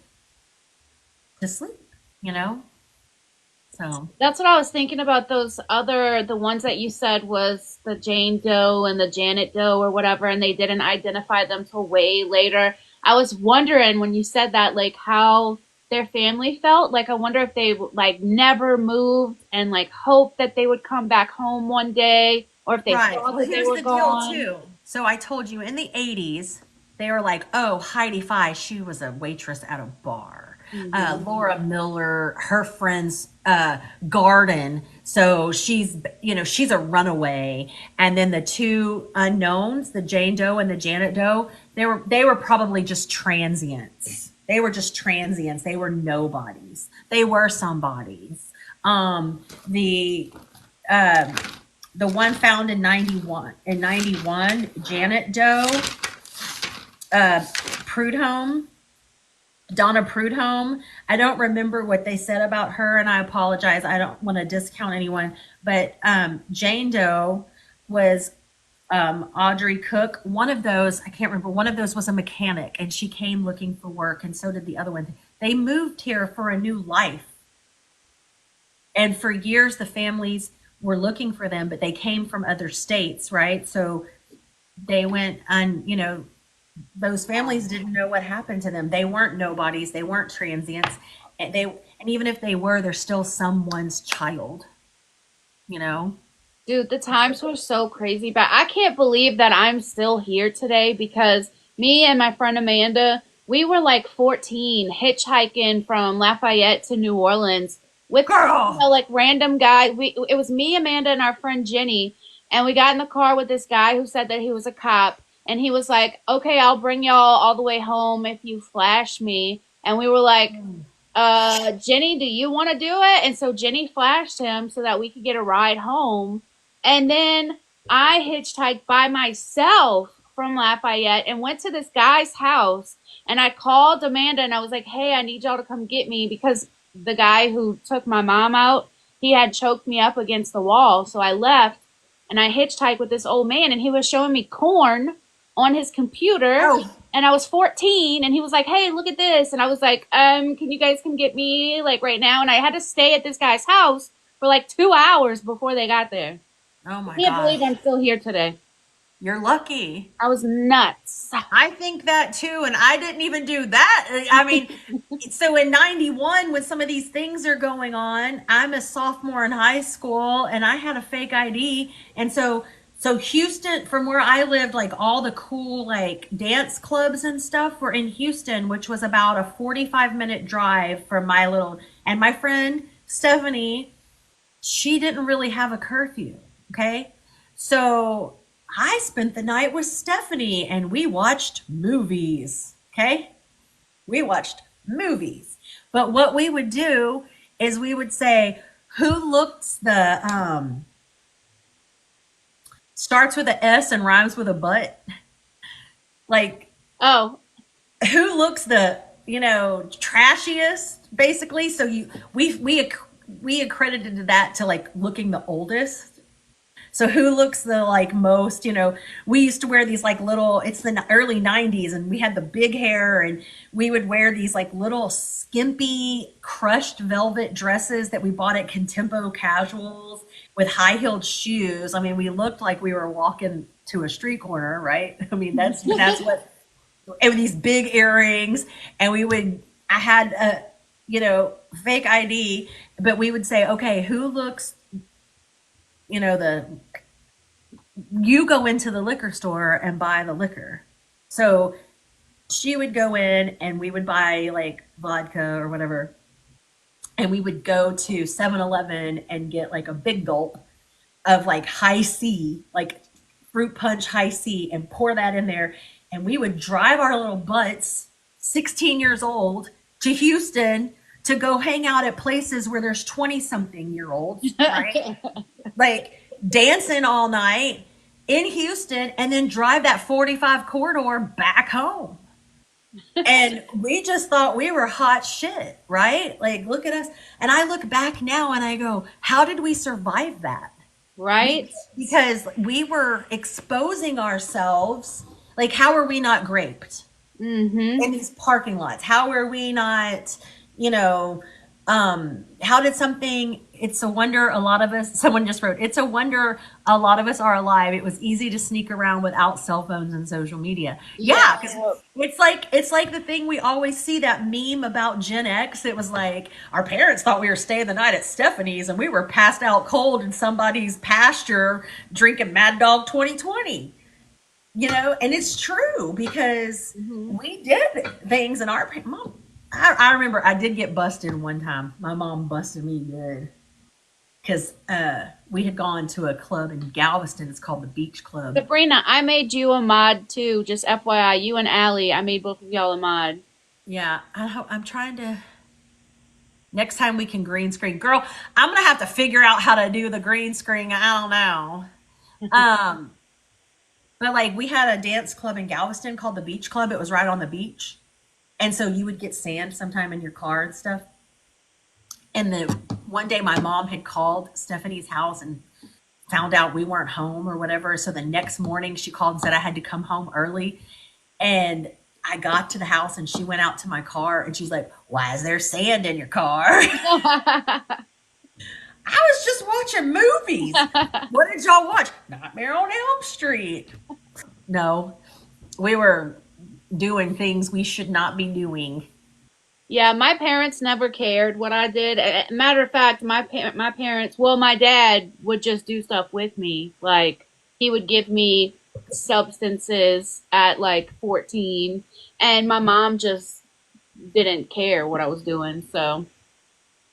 to sleep. You know, so
That's what I was thinking about the ones that you said was the Jane Doe and the Janet Doe or whatever, and they didn't identify them till way later. I was wondering when you said that, like how their family felt. Like, I wonder if they like never moved and like hoped that they would come back home one day, or if they
Right.
thought
Well,
that they
here's
were
the deal
gone.
too. So I told you in the 80s, they were like, oh, Heidi Fi, she was a waitress at a bar.
Hmm.
Laura Miller, her friend's garden. So she's a runaway. And then the two unknowns, the Jane Doe and the Janet Doe, they were probably just transients. They were just transients. They were nobodies. They were somebodies. The one found in 91, Janet Doe, Prudhomme, Donna Prudhomme. I don't remember what they said about her, and I apologize. I don't want to discount anyone, but Jane Doe was Audrey Cook. One of those, I can't remember, one of those was a mechanic, and she came looking for work, and so did the other one. They moved here for a new life. And for years, the families were looking for them, but they came from other states, right? So they went on, those families didn't know what happened to them. They weren't nobodies, they weren't transients. And even if they were, they're still someone's child, you know?
Dude, the times were so crazy, but I can't believe that I'm still here today because me and my friend Amanda, we were like 14 hitchhiking from Lafayette to New Orleans with,
Girl.
like random guy. It was me, Amanda, and our friend Jenny, and we got in the car with this guy who said that he was a cop, and he was like, "Okay, I'll bring y'all all the way home if you flash me." And we were like, Jenny, do you want to do it? And so Jenny flashed him so that we could get a ride home. And then I hitchhiked by myself from Lafayette and went to this guy's house. And I called Amanda and I was like, hey, I need y'all to come get me because the guy who took my mom out, he had choked me up against the wall. So I left and I hitchhiked with this old man and he was showing me corn on his computer,
Oh,
and I was 14 and he was like, hey, look at this. And I was like, can you guys come get me like right now? And I had to stay at this guy's house for like 2 hours before they got there.
oh
I
my
can't believe
gosh.
I'm still here today.
You're lucky.
I was nuts.
I think that too, and I didn't even do that. I mean, so in 91, when some of these things are going on, I'm a sophomore in high school and I had a fake ID. And so Houston, from where I lived, like all the cool like dance clubs and stuff were in Houston, which was about a 45-minute drive from and my friend Stephanie, she didn't really have a curfew. Okay. So I spent the night with Stephanie and we watched movies. Okay. We watched movies. But what we would do is we would say, who looks starts with a S and rhymes with a butt? Like,
Oh,
who looks trashiest, basically? So we accredited that to like looking the oldest. So who looks the like most, we used to wear these like little, it's the early 90s and we had the big hair and we would wear these like little skimpy crushed velvet dresses that we bought at Contempo Casuals with high-heeled shoes. I mean, we looked like we were walking to a street corner, right? I mean, that's what, and with these big earrings and I had a, fake ID, but we would say, okay, who looks, the you go into the liquor store and buy the liquor. So she would go in and we would buy like vodka or whatever. And we would go to 7-Eleven and get like a big gulp of like high C, like fruit punch high C, and pour that in there. And we would drive our little butts, 16 years old, to Houston to go hang out at places where there's 20 something year olds, right? Like dancing all night in Houston and then drive that 45 corridor back home. And we just thought we were hot shit, right? Like, look at us. And I look back now and I go, how did we survive that?
right?
Because we were exposing ourselves. Like, how are we not graped
Mm-hmm.
in these parking lots? How are we not, you know, how did something it's a wonder a lot of us, someone just wrote, it's a wonder a lot of us are alive. It was easy to sneak around without cell phones and social media.
Yeah.
Yeah, because it's like the thing we always see, that meme about Gen X. It was like our parents thought we were staying the night at Stephanie's and we were passed out cold in somebody's pasture drinking Mad Dog 2020. And it's true because
Hmm.
we did things in our mom. I remember I did get busted one time. My mom busted me good because we had gone to a club in Galveston. It's called the Beach Club.
Sabrina, I made you a mod too. Just FYI, you and Allie, I made both of y'all a mod.
Yeah, I'm trying to. Next time we can green screen, girl. I'm gonna have to figure out how to do the green screen. I don't know. Um, but like we had a dance club in Galveston called the Beach Club. It was right on the beach, and so you would get sand sometime in your car and stuff. And then one day my mom had called Stephanie's house and found out we weren't home or whatever. So the next morning she called and said I had to come home early. And I got to the house and she went out to my car and she's like, "Why is there sand in your car?" I was just watching movies. What did y'all watch? Nightmare on Elm Street. No, we were doing things we should not be doing.
Yeah, my parents never cared what I did. Matter of fact, my parents, well, my dad would just do stuff with me. Like he would give me substances at like 14, and my mom just didn't care what I was doing. So,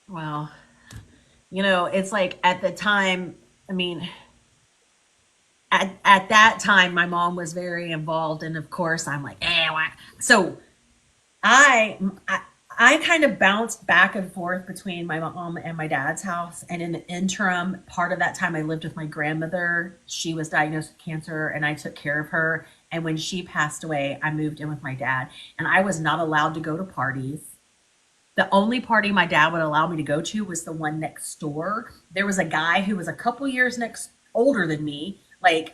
Well, it's like at the time, I mean, at that time, my mom was very involved. And of course, I'm like, why? So I, I, I kind of bounced back and forth between my mom and my dad's house. And in the interim, part of that time, I lived with my grandmother. She was diagnosed with cancer, and I took care of her. And when she passed away, I moved in with my dad. And I was not allowed to go to parties. The only party my dad would allow me to go to was the one next door. There was a guy who was a couple years next older than me. Like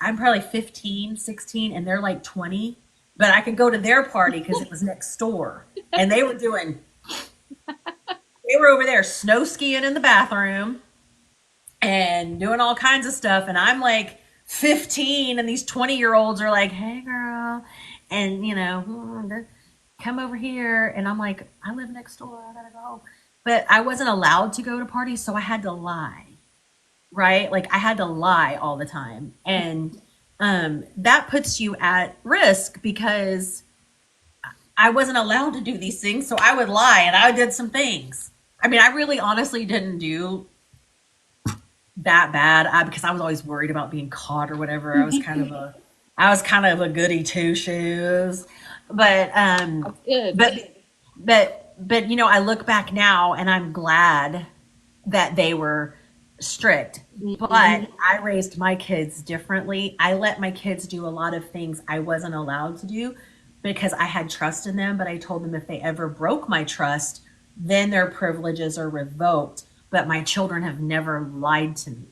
I'm probably 15, 16, and they're like 20, but I could go to their party because it was next door. And they were over there snow skiing in the bathroom and doing all kinds of stuff. And I'm like 15, and these 20-year-olds are like, "Hey, girl," and come over here. And I'm like, "I live next door. I gotta go." But I wasn't allowed to go to parties, so I had to lie, right? Like I had to lie all the time. And that puts you at risk because I wasn't allowed to do these things. So I would lie and I did some things. I mean, I really honestly didn't do that bad because I was always worried about being caught or whatever. I was kind of a goody two shoes, but
that's good.
but but I look back now and I'm glad that they were strict. But
Hmm.
I raised my kids differently. I let my kids do a lot of things I wasn't allowed to do because I had trust in them. But I told them if they ever broke my trust, then their privileges are revoked. But my children have never lied to me.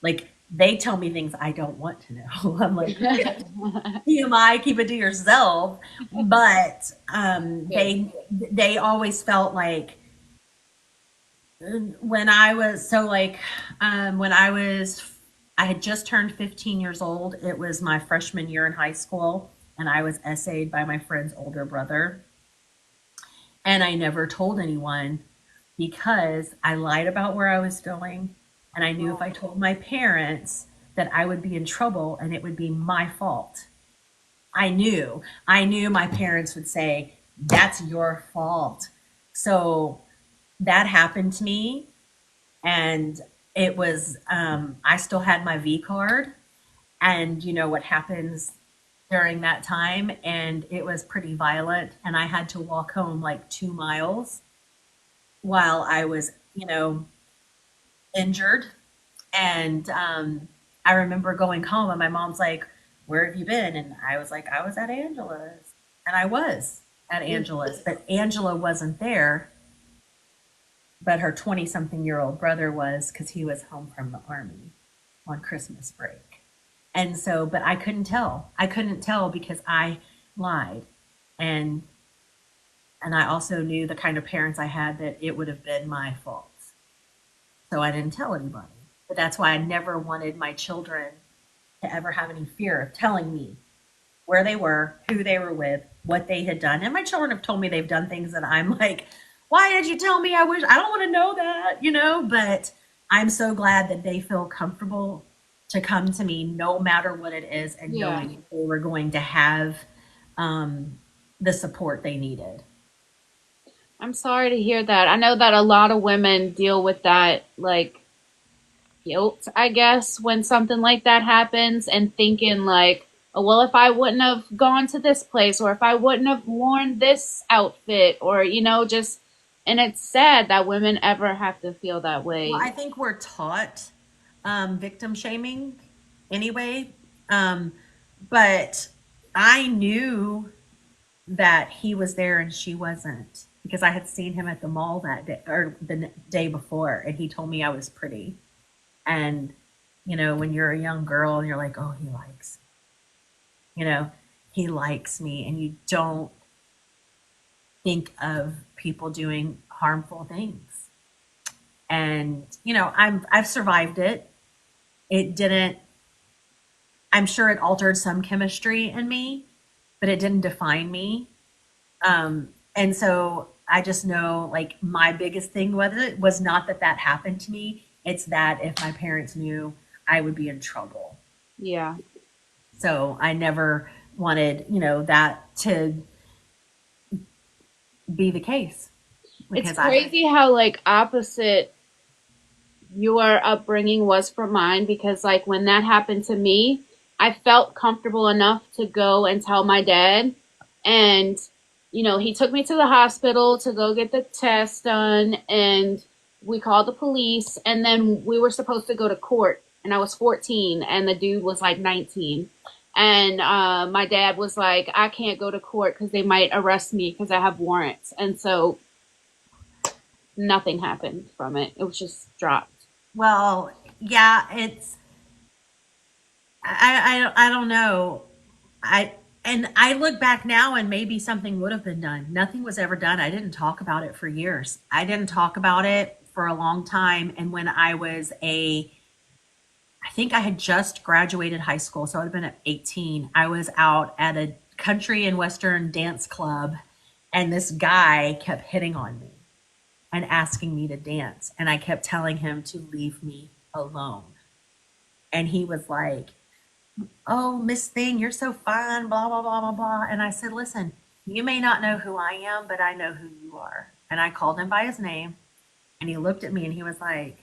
Like they tell me things I don't want to know. I'm like, TMI, keep it to yourself. But
Good.
they always felt like when I was so like when I had just turned 15 years old. It was my freshman year in high school, and I was essayed by my friend's older brother, and I never told anyone because I lied about where I was going, and I knew if I told my parents that I would be in trouble and it would be my fault. I knew my parents would say, "That's your fault." So that happened to me, and it was I still had my V card, and you know what happens during that time, and it was pretty violent, and I had to walk home like 2 miles while I was injured. And I remember going home and my mom's like, "Where have you been?" And I was like, "I was at Angela's." And I was at Angela's, but Angela wasn't there, but her 20 something year old brother was because he was home from the army on Christmas break. And so, but I couldn't tell. I couldn't tell because I lied. And and I also knew the kind of parents I had that it would have been my fault. So I didn't tell anybody. But that's why I never wanted my children to ever have any fear of telling me where they were, who they were with, what they had done. And my children have told me they've done things that I'm like, why did you tell me? I don't want to know that, but I'm so glad that they feel comfortable to come to me no matter what it is and
Yeah.
knowing they were going to have um, the support they needed.
I'm sorry to hear that. I know that a lot of women deal with that, like, guilt, I guess, when something like that happens and thinking, like, oh, well, if I wouldn't have gone to this place or if I wouldn't have worn this outfit or, just, and it's sad that women ever have to feel that
Well,
way.
I think we're taught victim shaming anyway. Um, but I knew that he was there and she wasn't because I had seen him at the mall that day or the day before, and he told me I was pretty. And when you're a young girl and you're like, oh, he likes, you know, he likes me, and you don't think of people doing harmful things. And I've survived it. It didn't. I'm sure it altered some chemistry in me, but it didn't define me. And so I just know, like, my biggest thing with it was not that that happened to me. It's that if my parents knew, I would be in trouble.
Yeah.
So I never wanted, that to be the case
It's
because
crazy how, like, opposite your upbringing was from mine because, like, when that happened to me, I felt comfortable enough to go and tell my dad. And, he took me to the hospital to go get the test done. And we called the police. And then we were supposed to go to court. And I was 14, and the dude was like 19. And my dad was like, I can't go to court because they might arrest me because I have warrants. And so nothing happened from it. It was just dropped.
well, yeah, it's I don't know. I look back now and maybe something would have been done. Nothing was ever done. I didn't talk about it for years. I didn't talk about it for a long time. And when I think I had just graduated high school, so I would have been at 18. I was out at a country and western dance club, and this guy kept hitting on me and asking me to dance. And I kept telling him to leave me alone. And he was like, oh, Miss Thing, you're so fine, blah, blah, blah, blah, blah. And I said, listen, you may not know who I am, but I know who you are. And I called him by his name, and he looked at me and he was like,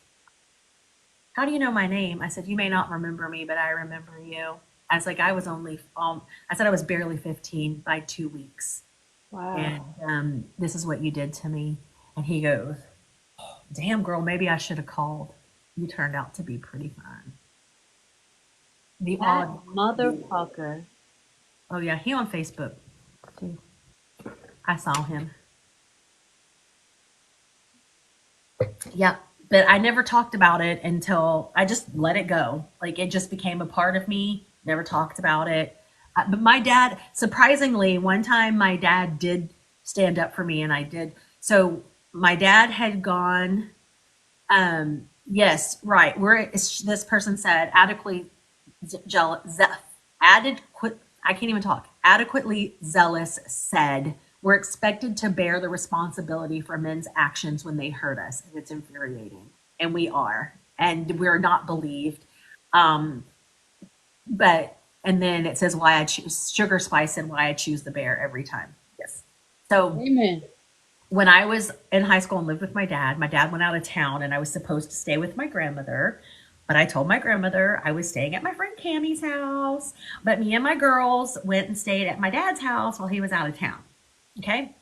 how do you know my name? I said, you may not remember me, but I remember you. I was like, I said I was barely 15 by 2 weeks. And
Wow.
this is what you did to me. And he goes, damn, girl, maybe I should have called. You turned out to be pretty fine. The
That
odd.
motherfucker.
Oh, yeah, he on Facebook too. I saw him. Yeah, but I never talked about it until I just let it go. Like, it just became a part of me. Never talked about it. But my dad, surprisingly, one time my dad did stand up for me, and I did. So my dad had gone. Yes, right. This person said adequately jealous, adequate. I can't even talk. Adequately zealous said, we're expected to bear the responsibility for men's actions when they hurt us, and it's infuriating. And we are, and we're not believed. Um, but and then it says why I choose sugar spice and why I choose the bear every time. Yes. So
Amen.
when I was in high school and lived with my dad went out of town, and I was supposed to stay with my grandmother. But I told my grandmother I was staying at my friend Cammie's house. But me and my girls went and stayed at my dad's house while he was out of town. Okay.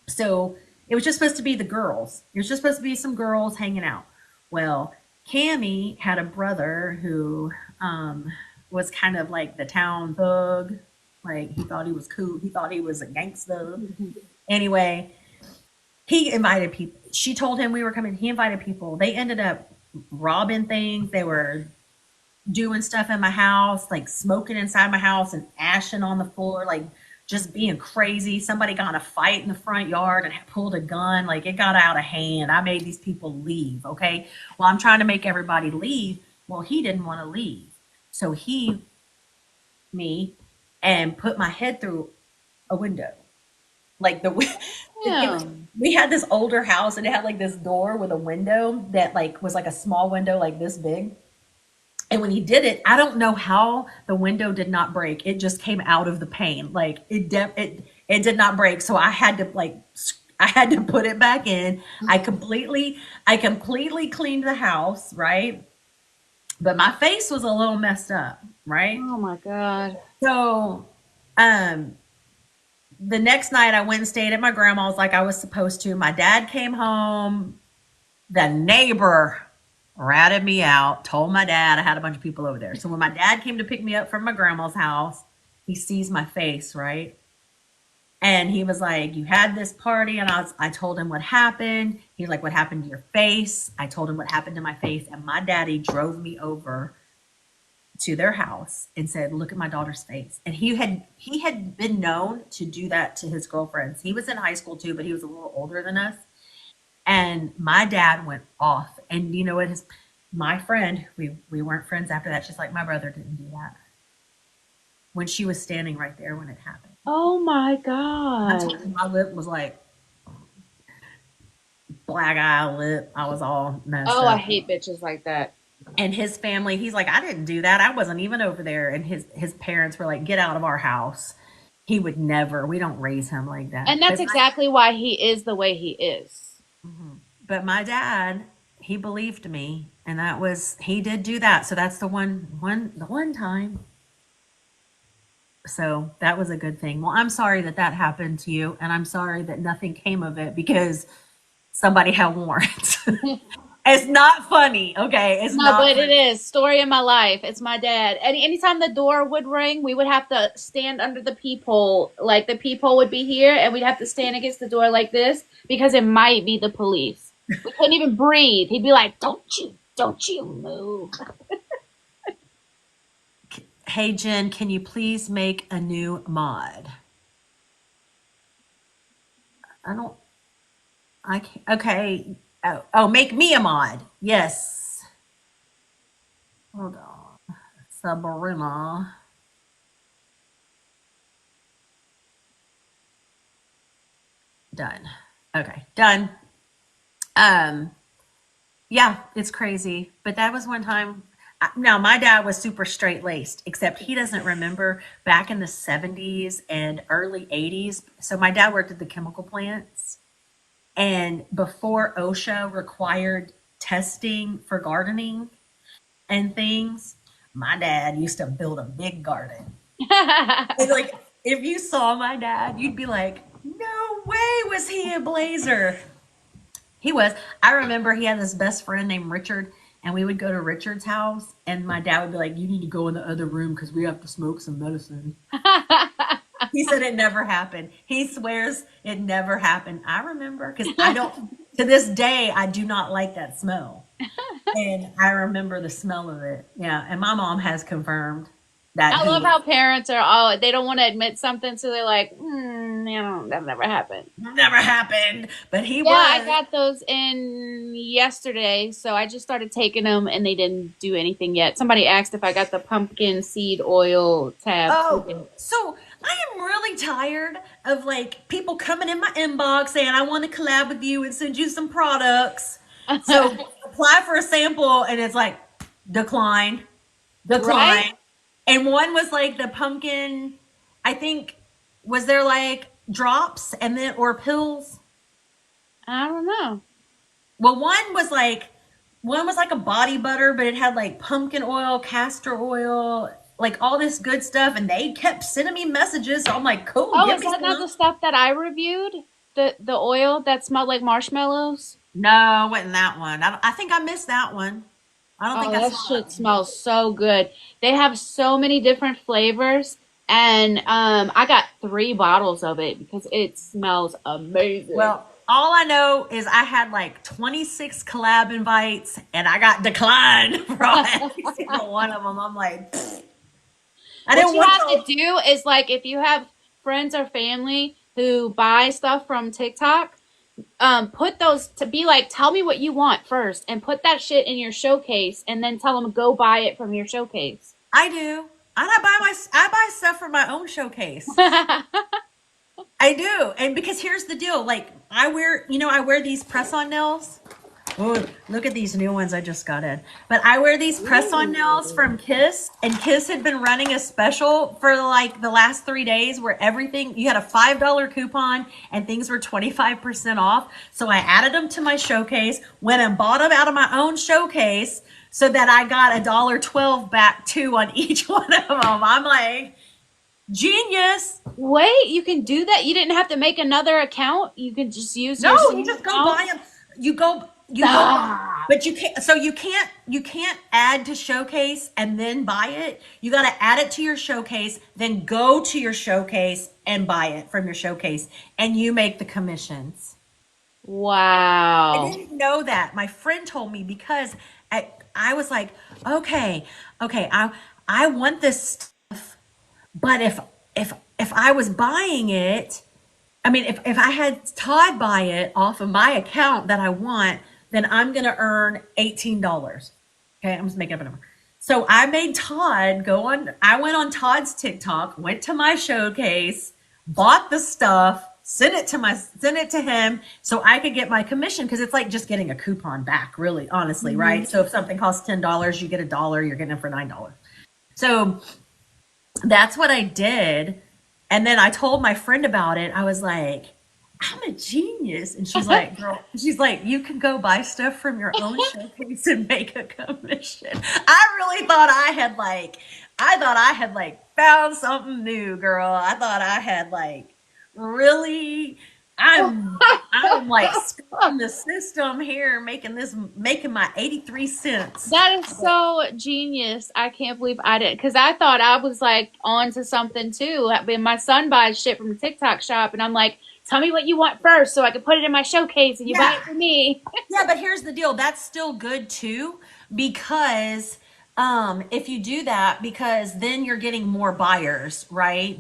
So it was just supposed to be the girls. It was just supposed to be some girls hanging out. Well, Cammie had a brother who was kind of like the town thug. Like, he thought he was cool. He thought he was a gangster. Anyway, he invited people. She told him we were coming. He invited people. They ended up robbing things. They were doing stuff in my house, like smoking inside my house and ashing on the floor, like just being crazy. Somebody got in a fight in the front yard and pulled a gun. Like it got out of hand. I made these people leave. Okay. Well, I'm trying to make everybody leave. Well, he didn't want to leave. So he, me, and put my head through a window. Like the, it was,
Damn.
we had this older house and it had like this door with a window that like was like a small window like this big. And when he did it, I don't know how the window did not break. It just came out of the pane. Like it did not break. So I had to I had to put it back in. I completely cleaned the house, right? But my face was a little messed up, right?
Oh my God.
So um the next night I went and stayed at my grandma's like I was supposed to. My dad came home. The neighbor ratted me out, told my dad I had a bunch of people over there. So when my dad came to pick me up from my grandma's house, he sees my face, right? And he was like, "You had this party," and I told him what happened. He's like, "What happened to your face?" I told him what happened to my face, and my daddy drove me over to their house and said, "Look at my daughter's face." And he had been known to do that to his girlfriends. He was in high school too, but he was a little older than us. And my dad went off. And you know what? My friend, we weren't friends after that. She's like, my brother didn't do that. When she was standing right there when it happened.
Oh my
I
God.
told you my lip was like black eye lip. I was all messed
Oh, I
up.
hate bitches like that.
And his family, he's like, I didn't do that. I wasn't even over there. And his parents were like, get out of our house. He would never. We don't raise him like that.
And that's exactly why he is the way he is.
But my dad, he believed me, and that was he did do that. So that's the one time. So that was a good thing. Well, I'm sorry that that happened to you, and I'm sorry that nothing came of it because somebody had warrants. It's not funny, okay? It's
No,
not
but it
funny.
is story of my life. It's my dad. Anytime the door would ring, we would have to stand under the peephole. Like the peephole would be here, and we'd have to stand against the door like this because it might be the police. We couldn't even breathe. He'd be like, don't you move."
Hey Jen, can you please make a new mod? I don't. I can't. Okay. Oh, make me a mod. Yes. Hold on. Sabrina. Done. Okay, done. Um, yeah, it's crazy. But that was one time. Now, my dad was super straight laced, except he doesn't remember back in the 70s and early 80s. So, my dad worked at the chemical plants. And before OSHA required testing for gardening and things, my dad used to build a big garden. And like, if you saw my dad, you'd be like, no way was he a blazer. He was. I remember he had this best friend named Richard, and we would go to Richard's house, and my dad would be like, "You need to go in the other room because we have to smoke some medicine." He said it never happened. He swears it never happened. I remember because I don't. To this day, I do not like that smell, and I remember the smell of it. Yeah, and my mom has confirmed that
I
he
love
was
how parents are all they don't want to admit something, so they're like, that never happened.
never happened, but he
Yeah, I
was.
got those in yesterday, so I just started taking them and they didn't do anything yet. Somebody asked if I got the pumpkin seed oil tab
Oh,
too.
so I am really tired of like people coming in my inbox saying I want to collab with you and send you some products. So apply for a sample and it's like decline,
Right?
decline. And one was like the pumpkin, I think was there like drops and then or pills?
I don't know.
Well, one was like a body butter, but it had like pumpkin oil, castor oil, like all this good stuff, and they kept sending me messages. So I'm like, cool,
Oh,
give
is
me
that not
some.
the stuff that I reviewed? The oil that smelled like marshmallows?
No, it wasn't that one. I think I missed that one. I don't think
Oh,
I
that
saw that
shit
one.
smells so good. They have so many different flavors, and I got 3 bottles of it because it smells amazing.
Well, all I know is I had like 26 collab invites, and I got declined from every single one of them. I'm like, I
What
didn't
you
want
have to
y'all.
do is like if you have friends or family who buy stuff from TikTok, put those to be like, tell me what you want first and put that shit in your showcase and then tell them go buy it from your showcase.
I do. I buy stuff for my own showcase. I do. And because here's the deal, like I wear these press-on nails. Oh, look at these new ones I just got in. But I wear these press-on nails from Kiss, and Kiss had been running a special for like the last 3 days where everything, you had a $5 coupon and things were 25% off. So I added them to my showcase, went and bought them out of my own showcase so that I got $1.12 back too on each one of them. I'm like, genius.
Wait, you can do that? You didn't have to make another account? You can just use
No,
your
you
same
just go
account?
buy them. You go
Stop.
but you can't, so you can't add to showcase and then buy it. You got to add it to your showcase, then go to your showcase and buy it from your showcase, and you make the commissions. I
Wow.
didn't know that. My friend told me because I was like, okay, okay, I want this, but if I was buying it, I mean, if I had Todd buy it off of my account that I want, then I'm gonna earn $18. Okay, I'm just making up a number. So I made Todd go on. I went on Todd's TikTok, went to my showcase, bought the stuff, sent it to him, so I could get my commission because it's like just getting a coupon back, really, honestly, right? So if something costs $10, you get $1, you're getting it for $9. So that's what I did. And then I told my friend about it. I was like, I'm a genius. And she's like, girl, she's like, you can go buy stuff from your own showcase and make a commission. I really thought I thought I had like found something new, girl. I thought I had like really, I'm like screwing the system here, making my 83 cents.
That is so genius. I can't believe I did because I thought I was like on to something too. I mean, my son buys shit from the TikTok shop, and I'm like, tell me what you want first so I can put it in my showcase and you buy
Yeah.
it for me.
Yeah, but here's the deal. That's still good too, because if you do that, because then you're getting more buyers, right?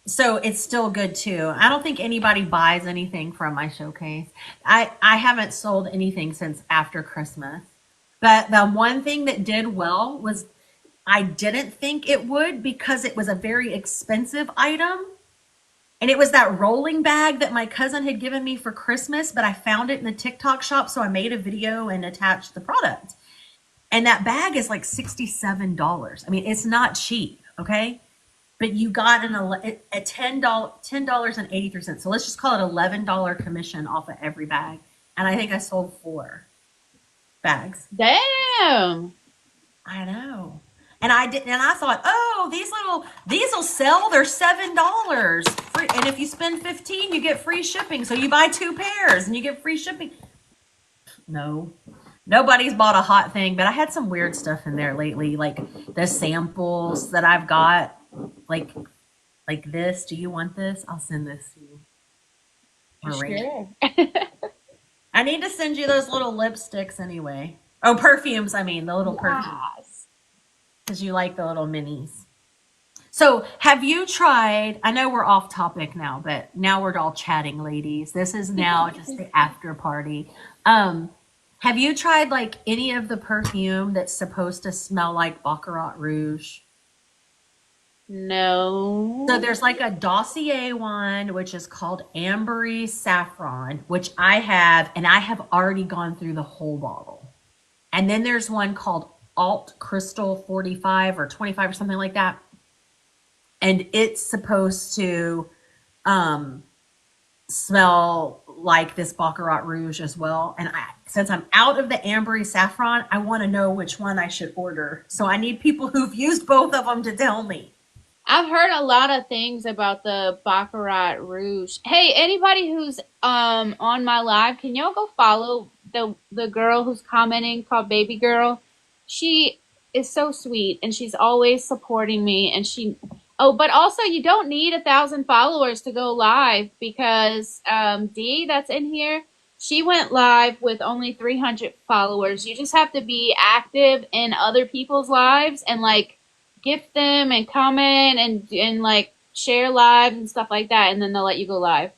So it's still good too. I don't think anybody buys anything from my showcase. I haven't sold anything since after Christmas. But the one thing that did well was I didn't think it would because it was a very expensive item. And it was that rolling bag that my cousin had given me for Christmas, but I found it in the TikTok shop, so I made a video and attached the product. And that bag is like $67. I mean, it's not cheap, okay? But you got a $10.83. So let's just call it $11 commission off of every bag. And I think I sold 4 bags.
Damn.
I know. And I didn't, and I thought, oh, these will sell. They're $7 free. And if you spend 15, you get free shipping. So you buy 2 pairs and you get free shipping. No, nobody's bought a hot thing, but I had some weird stuff in there lately, like the samples that I've got, like like this. Do you want this? I'll send this to you. Or rate.
Sure.
I need to send you those little lipsticks anyway. Oh, perfumes. I mean, the little perfumes
Yes.
because you like the little minis. So, have you tried? I know we're off topic now, but now we're all chatting, ladies. This is now just the after party. Um, have you tried like any of the perfume that's supposed to smell like Baccarat Rouge? So
No.
there's like a dossier one, which is called Ambery Saffron, which I have, and I have already gone through the whole bottle. And then there's one called Alt Crystal 45 or 25 or something like that. And it's supposed to um, smell like this Baccarat Rouge as well. And since I'm out of the Ambery Saffron, I want to know which one I should order. So I need people who've used both of them to tell me.
I've heard a lot of things about the Baccarat Rouge. Hey, anybody who's on my live, can y'all go follow the girl who's commenting called Baby Girl? She is so sweet and she's always supporting me and she oh, but also you don't need 1,000 followers to go live because Dee that's in here, she went live with only 300 followers. You just have to be active in other people's lives and like gift them and comment and like share live and stuff like that, and then they'll let you go live.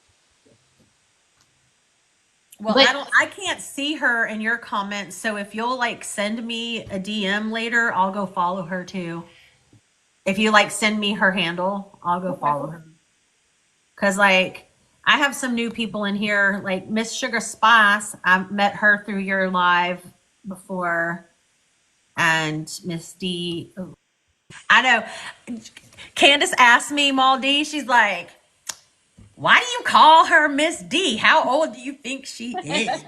Well,
But
I can't see her in your comments, so if you'll like send me a DM later, I'll go follow her too. If you like send me her handle, I'll go
Okay.
follow her. Cause like I have some new people in here, like Miss Sugar Spice. I met her through your live before, and Miss D. I know. Candace asked me, Maldi. She's like, "Why do you call her Miss D? How old do you think she is?"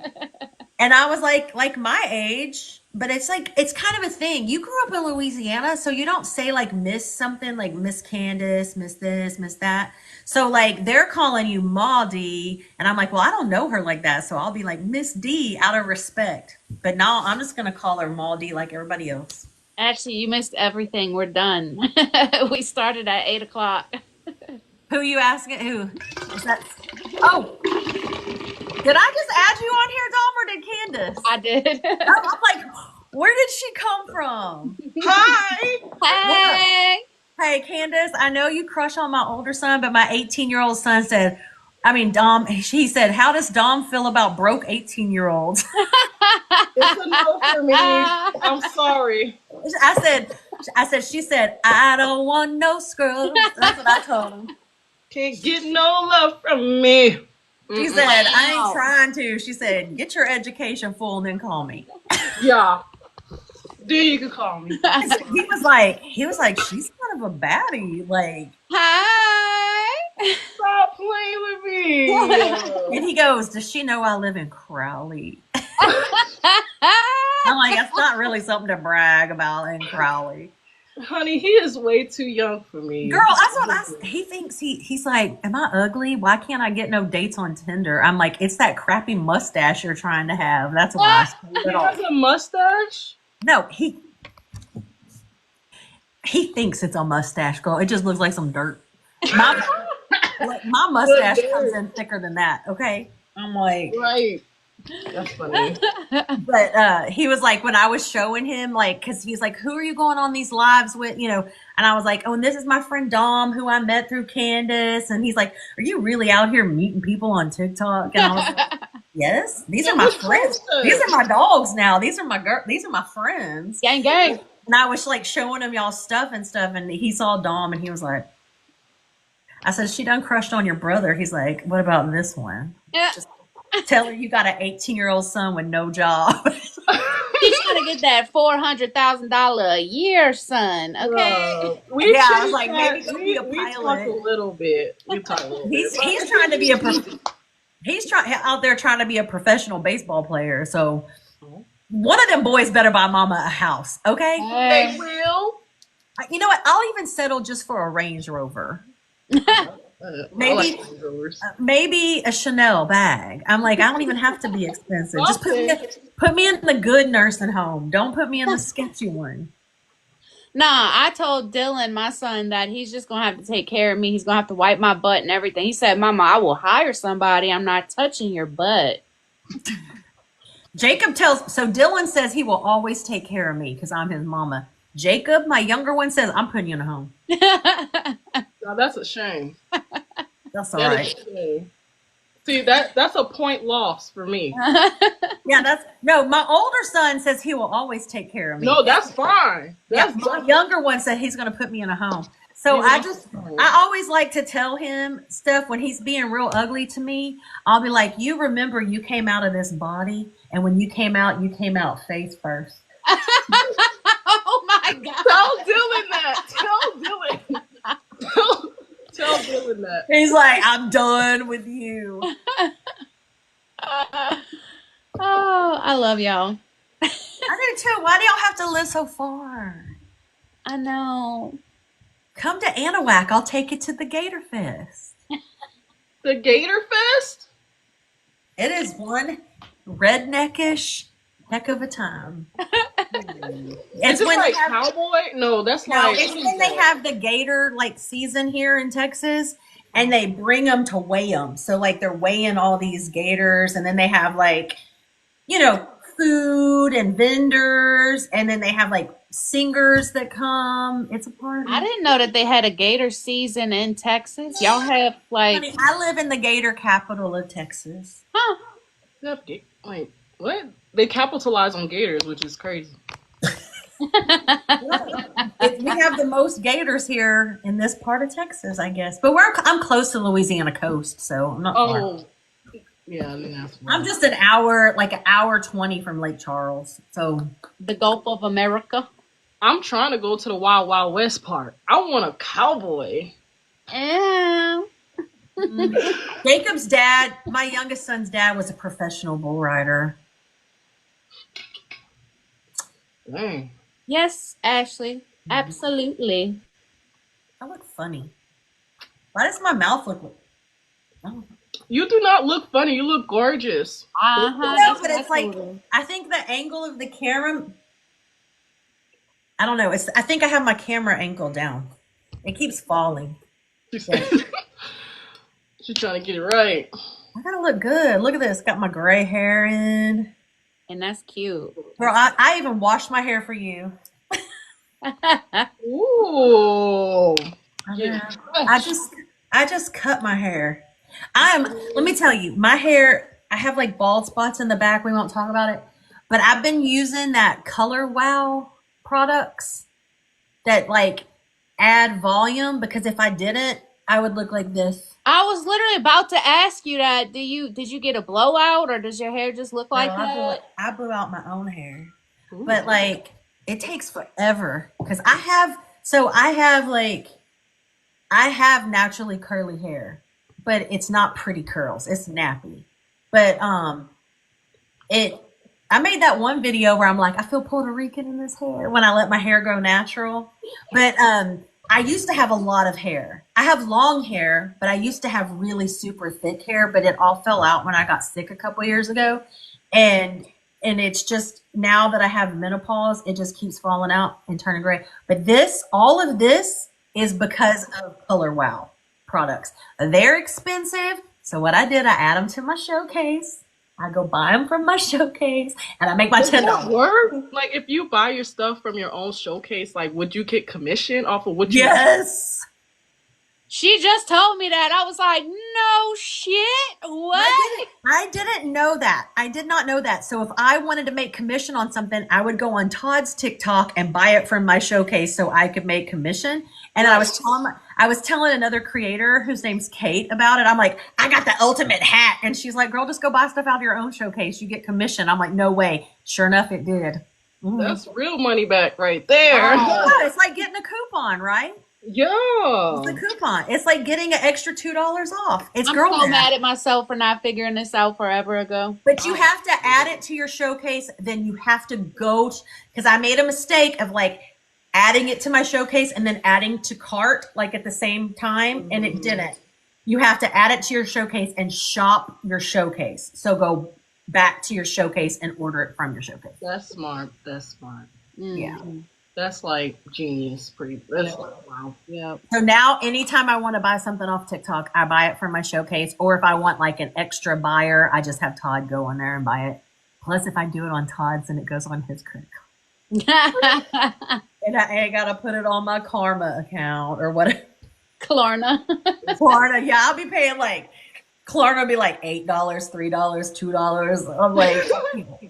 And I was like my age, but it's like it's kind of a thing. You grew up in Louisiana, so you don't say like Miss something like Miss Candace, Miss this, Miss that. So like they're calling you Ma D, and I'm like, well, I don't know her like that, so I'll be like Miss D out of respect. But now I'm just gonna call her Ma D like everybody else.
actually, you missed everything. We're done. We started at 8 o'clock.
Who you asking? Who is that? Oh, did I just add you on here, Dom, or did Candace?
I did.
Oh, I'm like, where did she come from?
Hi.
What up?
Hey.
Hey, Candace, I know you crush on my older son, but my 18-year-old son said, I mean, Dom, he said, how does Dom feel about broke 18-year-olds?
It's a no for me. I'm sorry.
She said, I don't want no scrubs. That's what I told him.
Can't get no love from me.
She
Mm-mm.
said, I ain't
Wow.
trying to. She said, get your education full and then call me.
Yeah. Then you can call me.
He was like, she's kind of a baddie. Like,
Hi.
Stop playing with me.
and he goes, does she know I live in Crowley? I'm like, that's not really something to brag about in Crowley.
Honey, he is way too young for me.
Girl, he thinks he's like, am I ugly? Why can't I get no dates on Tinder? I'm like, it's that crappy mustache you're trying to have. That's why.
He has a mustache?
No, he thinks it's a mustache, girl. It just looks like some dirt. My mustache comes in thicker than that. Okay, I'm like,
Right. That's funny.
but he was like, when I was showing him, like, because he's like, who are you going on these lives with, and I was like, oh, and this is my friend Dom, who I met through Candace. And he's like, are you really out here meeting people on TikTok? And I was like, yes, these are my friends. These are my dogs now. These are my friends.
Gang, gang.
And I was like showing him y'all stuff, and he saw Dom, and he was like, I said, she done crushed on your brother. He's like, what about this one?
Yeah.
Just tell her you got an 18-year-old son with no job.
She's trying to get that $400,000 a year, son. Okay.
I was like, maybe she'll be a
we talk
pilot.
a little bit. We talk a little bit.
He's trying to be out there trying to be a professional baseball player. So one of them boys better buy mama a house, okay?
They will.
You know what? I'll even settle just for a Range Rover. Maybe a Chanel bag. I'm like, I don't even have to be expensive. Just put me in the good nursing home. Don't put me in the sketchy one.
Nah, I told Dylan, my son, that he's just gonna have to take care of me. He's gonna have to wipe my butt and everything. He said, Mama, I will hire somebody. I'm not touching your butt.
So Dylan says he will always take care of me because I'm his mama. Jacob, my younger one, says I'm putting you in a home.
Now that's a shame.
That's all right.
See, that's a point loss for me.
Yeah, my older son says he will always take care of me.
No, that's fine.
My younger one said he's going to put me in a home. So I always like to tell him stuff when he's being real ugly to me. I'll be like, you remember you came out of this body, and when you came out face first.
Oh my God.
Tell Dylan that. Tell Dylan that.
He's like, I'm done with you.
Oh, I love y'all.
I do too. Why do y'all have to live so far?
I know.
Come to Anahuac. I'll take you to the Gator Fest.
The Gator Fest?
It is one redneckish heck of a time.
It's when like cowboy? No, that's like
it's when they have the gator like season here in Texas, and they bring them to weigh them. So like they're weighing all these gators, and then they have like, food and vendors, and then they have like singers that come. It's a party.
I didn't know that they had a gator season in Texas. Y'all have like,
Honey, I live in the gator capital of Texas.
huh?
Like what? They capitalize on gators, which is crazy.
We have the most gators here in this part of Texas, I guess. But I'm close to Louisiana coast, so I'm not far.
Oh, yeah.
I'm just an hour, like an hour 20 from Lake Charles. So
The Gulf of America.
I'm trying to go to the Wild Wild West part. I want a cowboy.
Ew.
Jacob's dad, my youngest son's dad, was a professional bull rider.
Dang.
Yes, Ashley. Absolutely.
I look funny. Why does my mouth look like? Oh.
You do not look funny. You look gorgeous.
No, but it's like, I think the angle of the camera, I don't know. I think I have my camera angle down. It keeps falling.
She's trying to get it right.
I gotta look good. Look at this. Got my gray hair in.
And that's cute.
Girl, I even washed my hair for you.
Ooh.
I just cut my hair. Let me tell you, my hair, I have like bald spots in the back. We won't talk about it. But I've been using that Color Wow products that like add volume, because if I didn't, I would look like this.
I was literally about to ask you that. Did you get a blowout, or does your hair just look like that?
I blew out my own hair. Ooh. But like it takes forever, because I have naturally curly hair, but it's not pretty curls. It's nappy. But I made that one video where I'm like, I feel Puerto Rican in this hair when I let my hair grow natural. But I used to have a lot of hair. I have long hair, but I used to have really super thick hair, but it all fell out when I got sick a couple years ago. And it's just, now that I have menopause, it just keeps falling out and turning gray. But all of this is because of Color Wow products. They're expensive. So what I did, I add them to my showcase. I go buy them from my showcase, and I make my $10.
Work? Like, if you buy your stuff from your own showcase, like, would you get commission off of what you?
Yes.
She just told me that. I was like, no shit. What?
I didn't know that. I did not know that. So if I wanted to make commission on something, I would go on Todd's TikTok and buy it from my showcase so I could make commission. And I was telling another creator whose name's Kate about it. I'm like, I got the ultimate hack. And she's like, girl, just go buy stuff out of your own showcase. You get commission. I'm like, no way. Sure enough, it did.
Mm-hmm. That's real money back right there.
Oh, it's like getting a coupon, right?
Yeah.
It's a coupon. It's like getting an extra $2 off. I'm
so mad at myself for not figuring this out forever ago.
But you have to add it to your showcase. Then you have to go, because I made a mistake of like adding it to my showcase and then adding to cart like at the same time, and it didn't. You have to add it to your showcase and shop your showcase. So go back to your showcase and order it from your showcase.
That's smart.
Mm-hmm.
Yeah.
That's like genius. Wow.
Yeah.
So now anytime I want to buy something off TikTok, I buy it from my showcase. Or if I want like an extra buyer, I just have Todd go on there and buy it. Plus, if I do it on Todd's, then it goes on his credit card. And I got to put it on my Karma account or whatever.
Klarna.
Klarna, yeah, I'll be paying like, Klarna will be like $8, $3, $2. I'm like,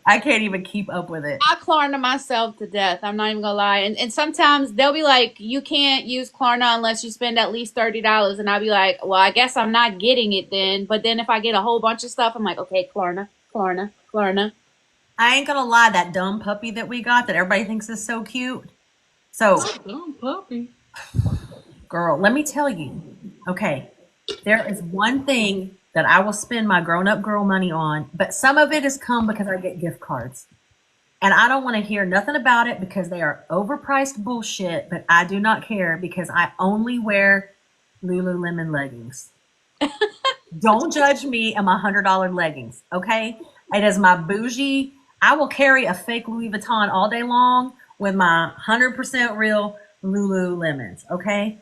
I can't even keep up with it.
I Klarna myself to death. I'm not even gonna lie. And sometimes they'll be like, you can't use Klarna unless you spend at least $30. And I'll be like, well, I guess I'm not getting it then. But then if I get a whole bunch of stuff, I'm like, okay, Klarna.
I ain't gonna lie, that dumb puppy that we got that everybody thinks is so cute. So,
dumb puppy.
Girl, let me tell you. Okay, there is one thing that I will spend my grown-up girl money on, but some of it has come because I get gift cards. And I don't want to hear nothing about it because they are overpriced bullshit, but I do not care because I only wear Lululemon leggings. Don't judge me and my $100 leggings, okay? It is my bougie. I will carry a fake Louis Vuitton all day long with my 100% real Lululemons, okay?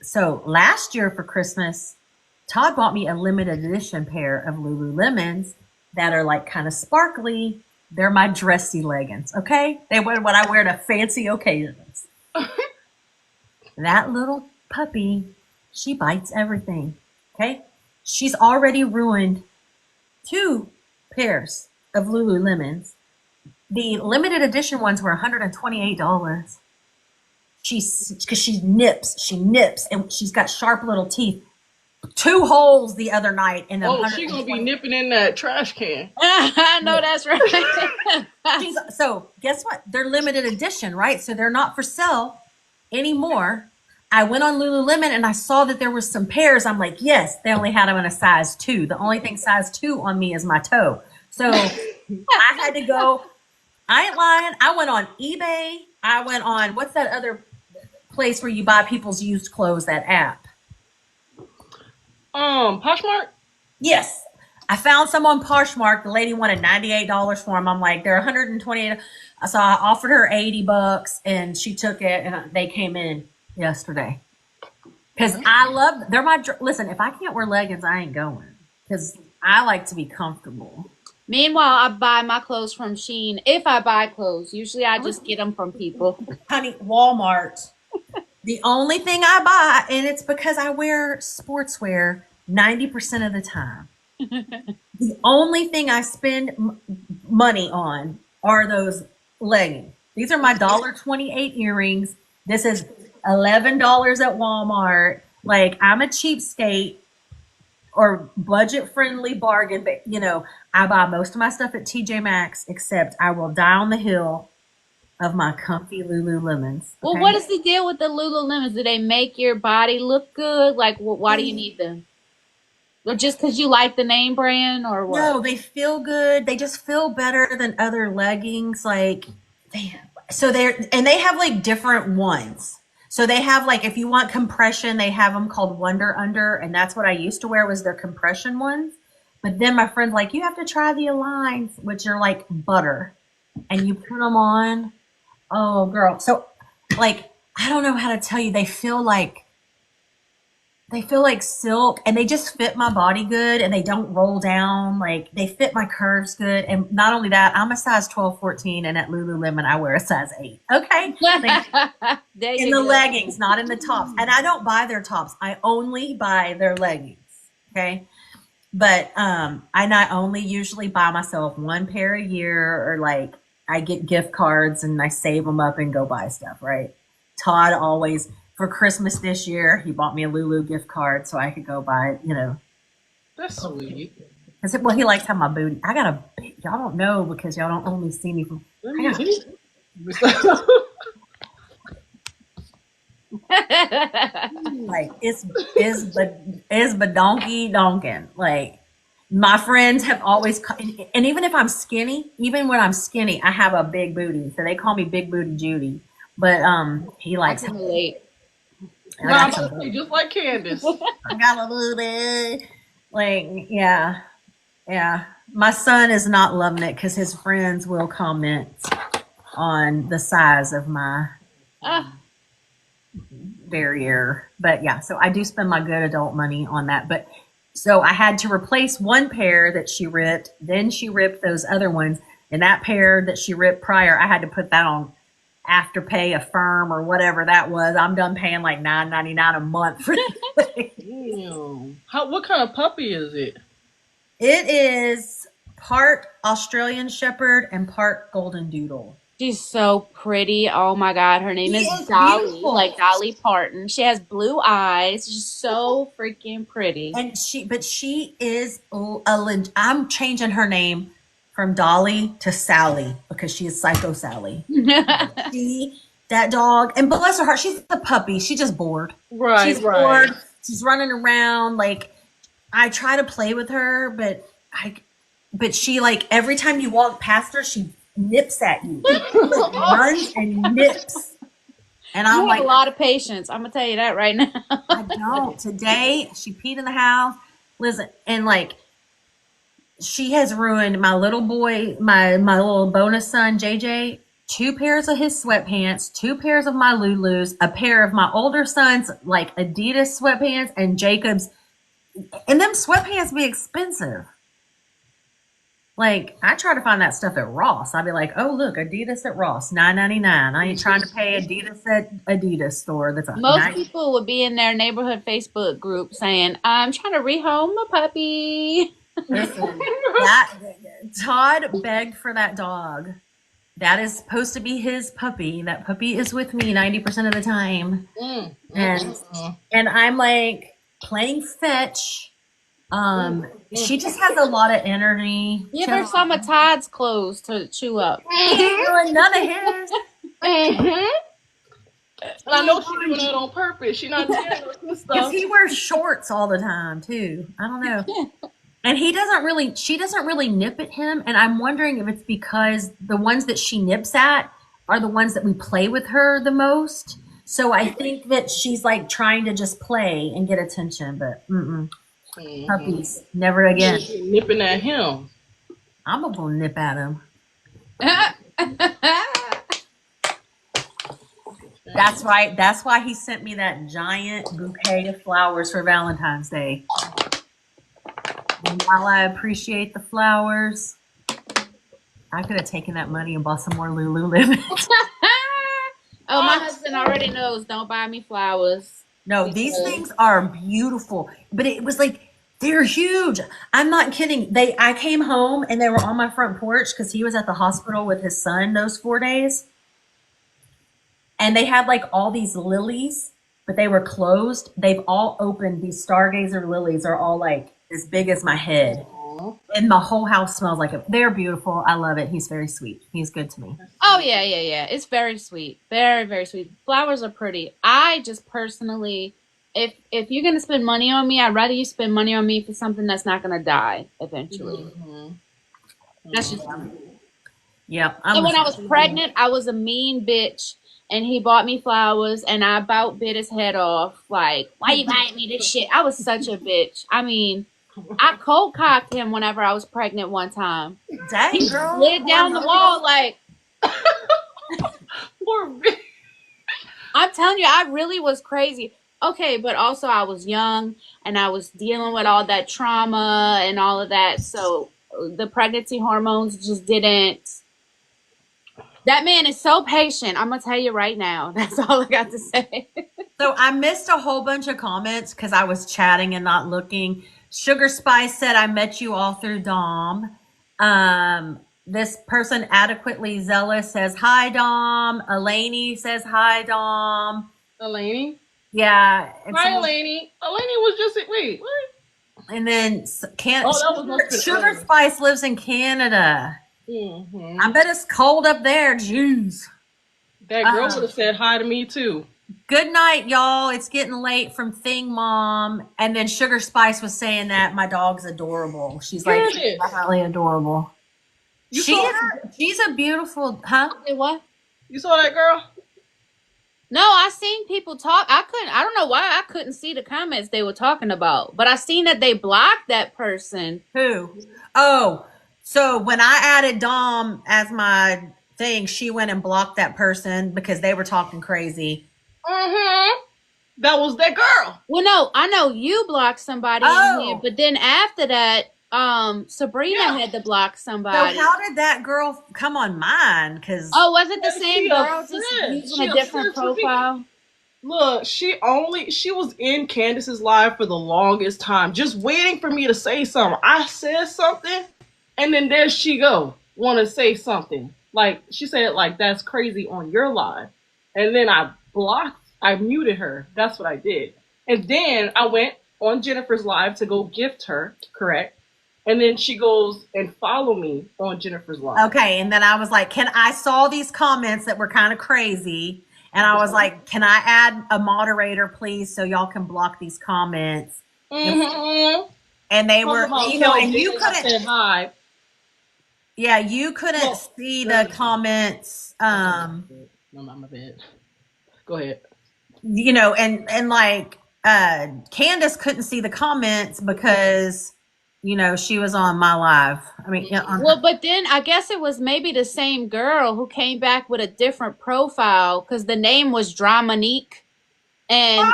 So last year for Christmas, Todd bought me a limited edition pair of Lululemons, that are like kind of sparkly. They're my dressy leggings. Okay, they wear what I wear to fancy occasions. That little puppy, she bites everything. Okay, she's already ruined 2 pairs of Lululemons. The limited edition ones were $128. Because she nips, and she's got sharp little teeth. 2 holes the other night in them.
Oh, she gonna be nipping in that trash can.
I know that's right.
So guess what? They're limited edition, right? So they're not for sale anymore. I went on Lululemon and I saw that there was some pairs. I'm like, yes, they only had them in a size 2. The only thing size 2 on me is my toe. So I had to go. I ain't lying. I went on eBay. I went on, what's that other place where you buy people's used clothes, that app?
Poshmark?
Yes. I found some on Poshmark. The lady wanted $98 for them. I'm like, they're $128. So I offered her $80 and she took it, and they came in yesterday. Because I love, listen, if I can't wear leggings, I ain't going. Because I like to be comfortable.
Meanwhile, I buy my clothes from Shein. If I buy clothes, usually I just get them from people.
Honey, Walmart. The only thing I buy, and it's because I wear sportswear 90% of the time. The only thing I spend money on are those leggings. These are my $1.28 earrings. This is $11 at Walmart. Like, I'm a cheapskate or budget-friendly bargain, but I buy most of my stuff at TJ Maxx, except I will die on the hill of my comfy Lululemons. Okay?
Well, what is the deal with the Lululemons? Do they make your body look good? Like, why do you need them? Or just because you like the name brand, or what?
No, they feel good. They just feel better than other leggings. Like, they have like different ones. So they have, like, if you want compression, they have them called Wonder Under, and that's what I used to wear, was their compression ones. But then my friend's like, you have to try the Aligns, which are like butter, and you put them on. Oh, girl. So, like, I don't know how to tell you. They feel like silk, and they just fit my body good, and they don't roll down. Like, they fit my curves good. And not only that, I'm a size 12, 14, and at Lululemon, I wear a size 8. Okay? Like, in the leggings, not in the tops. And I don't buy their tops. I only buy their leggings. Okay? But I not only usually buy myself 1 pair a year, or like I get gift cards and I save them up and go buy stuff, right? Todd always, for Christmas this year, he bought me a Lulu gift card so I could go buy,
That's sweet.
I said, well, he likes how my booty. I got a big, y'all don't know because y'all don't only see me from. Like, it's badonky donkin. Like, my friends have always, and even if I'm skinny, even when I'm skinny, I have a big booty, so they call me Big Booty Judy. But he likes.
Just like Candace.
I got a booty. Like, yeah. My son is not loving it because his friends will comment on the size of my derriere. But yeah, so I do spend my good adult money on that. But so I had to replace 1 pair that she ripped. Then she ripped those other ones. And that pair that she ripped prior, I had to put that on Afterpay, Affirm, or whatever that was. I'm done paying like $9.99 a month for it.
What kind of puppy is it?
It is part Australian Shepherd and part Golden Doodle.
She's so pretty. Oh my God. Her name is Dolly, beautiful. Like Dolly Parton. She has blue eyes. She's so freaking pretty.
And she is I'm changing her name from Dolly to Sally because she is Psycho Sally. That dog, and bless her heart, she's a puppy. She's just bored.
Right.
She's bored. She's running around. Like, I try to play with her, but she, like, every time you walk past her, she nips at you. Runs and nips. And I'm like,
a lot of patience. I'm gonna tell you that right now.
I don't. Today she peed in the house. Listen, and like, she has ruined my little boy, my little bonus son JJ. 2 pairs of his sweatpants, 2 pairs of my Lulus, a pair of my older son's like Adidas sweatpants, and Jacob's. And them sweatpants be expensive. Like, I try to find that stuff at Ross. I'd be like, oh, look, Adidas at Ross, $9.99. I ain't trying to pay Adidas at Adidas store. That's a
Most
nice.
people would be in their neighborhood Facebook group saying, I'm trying to rehome a puppy.
Listen, that Todd begged for that dog. That is supposed to be his puppy. That puppy is with me 90% of the time. And I'm like playing fetch. She just has a lot of energy.
Give her some of Todd's clothes to chew up.
Doing none of his.
And I know she's doing that on purpose. She's not doing this
Because
stuff.
he wears shorts all the time too. I don't know. And she doesn't really nip at him. And I'm wondering if it's because the ones that she nips at are the ones that we play with her the most. So I think that she's like trying to just play and get attention, but puppies, never again.
She's nipping at him.
I'm gonna go nip at him. That's right. That's why he sent me that giant bouquet of flowers for Valentine's Day. And while I appreciate the flowers, I could have taken that money and bought some more Lululemon.
Oh, my husband already knows. Don't buy me flowers.
No, these things are beautiful, but it was like they're huge. I'm not kidding. I came home and they were on my front porch because he was at the hospital with his son those 4 days, and they had like all these lilies, but they were closed. They've all opened. These stargazer lilies are all like as big as my head. And my whole house smells like it. They're beautiful. I love it. He's very sweet. He's good to me.
Oh, yeah. It's very sweet. Very, very sweet. Flowers are pretty. I just personally, if you're going to spend money on me, I'd rather you spend money on me for something that's not going to die eventually. That's just me.
Yep.
And when I was pregnant, I was a mean bitch. And he bought me flowers, and I about bit his head off. Like, why you buying me this shit? I was such a bitch. I mean, I cold cocked him whenever I was pregnant one time.
Dang,
He
girl.
slid down the wall like.
Poor bitch.
I'm telling you, I really was crazy. Okay, but also I was young, and I was dealing with all that trauma and all of that. So the pregnancy hormones just didn't. That man is so patient. I'm going to tell you right now. That's all I got to say.
So I missed a whole bunch of comments because I was chatting and not looking. Sugar Spice said, I met you all through Dom. This person, Adequately Zealous, says, hi, Dom. Elaney says, hi, Dom.
Elaney?
Yeah.
Hi, Elaney. Elaney was just, wait, what?
And then
was
Sugar Spice lives in Canada. I bet it's cold up there. Jeez.
That girl would have said hi to me too.
Good night, y'all. It's getting late from Thing Mom. And then Sugar Spice was saying that my dog's adorable. She's like definitely adorable. She's a beautiful, huh?
What?
You saw that girl?
No, I seen people talk. I don't know why I couldn't see the comments they were talking about, but I seen that they blocked that person.
Who? Oh, so when I added Dom as my thing, she went and blocked that person because they were talking crazy.
That was that girl.
Well, no, I know you blocked somebody in here, but then after that, Sabrina had to block somebody.
So how did that girl come on mine? Because
was it the same girl just using a different profile?
Look, she was in Candace's live for the longest time, just waiting for me to say something. I said something, and then there she go, want to say something. Like, she said, like, that's crazy on your live. And then I muted her. That's what I did. And then I went on Jennifer's live to go gift her, correct? And then she goes and follow me on Jennifer's live.
Okay, and then I was like, I saw these comments that were kind of crazy. And I was like, can I add a moderator, please, so y'all can block these comments? And they were, and you couldn't.
Hi.
Yeah, you couldn't see the comments.
No, not my bad. Go ahead.
And like Candace couldn't see the comments because she was on my live. I mean,
but then I guess it was maybe the same girl who came back with a different profile because the name was Dramonique, and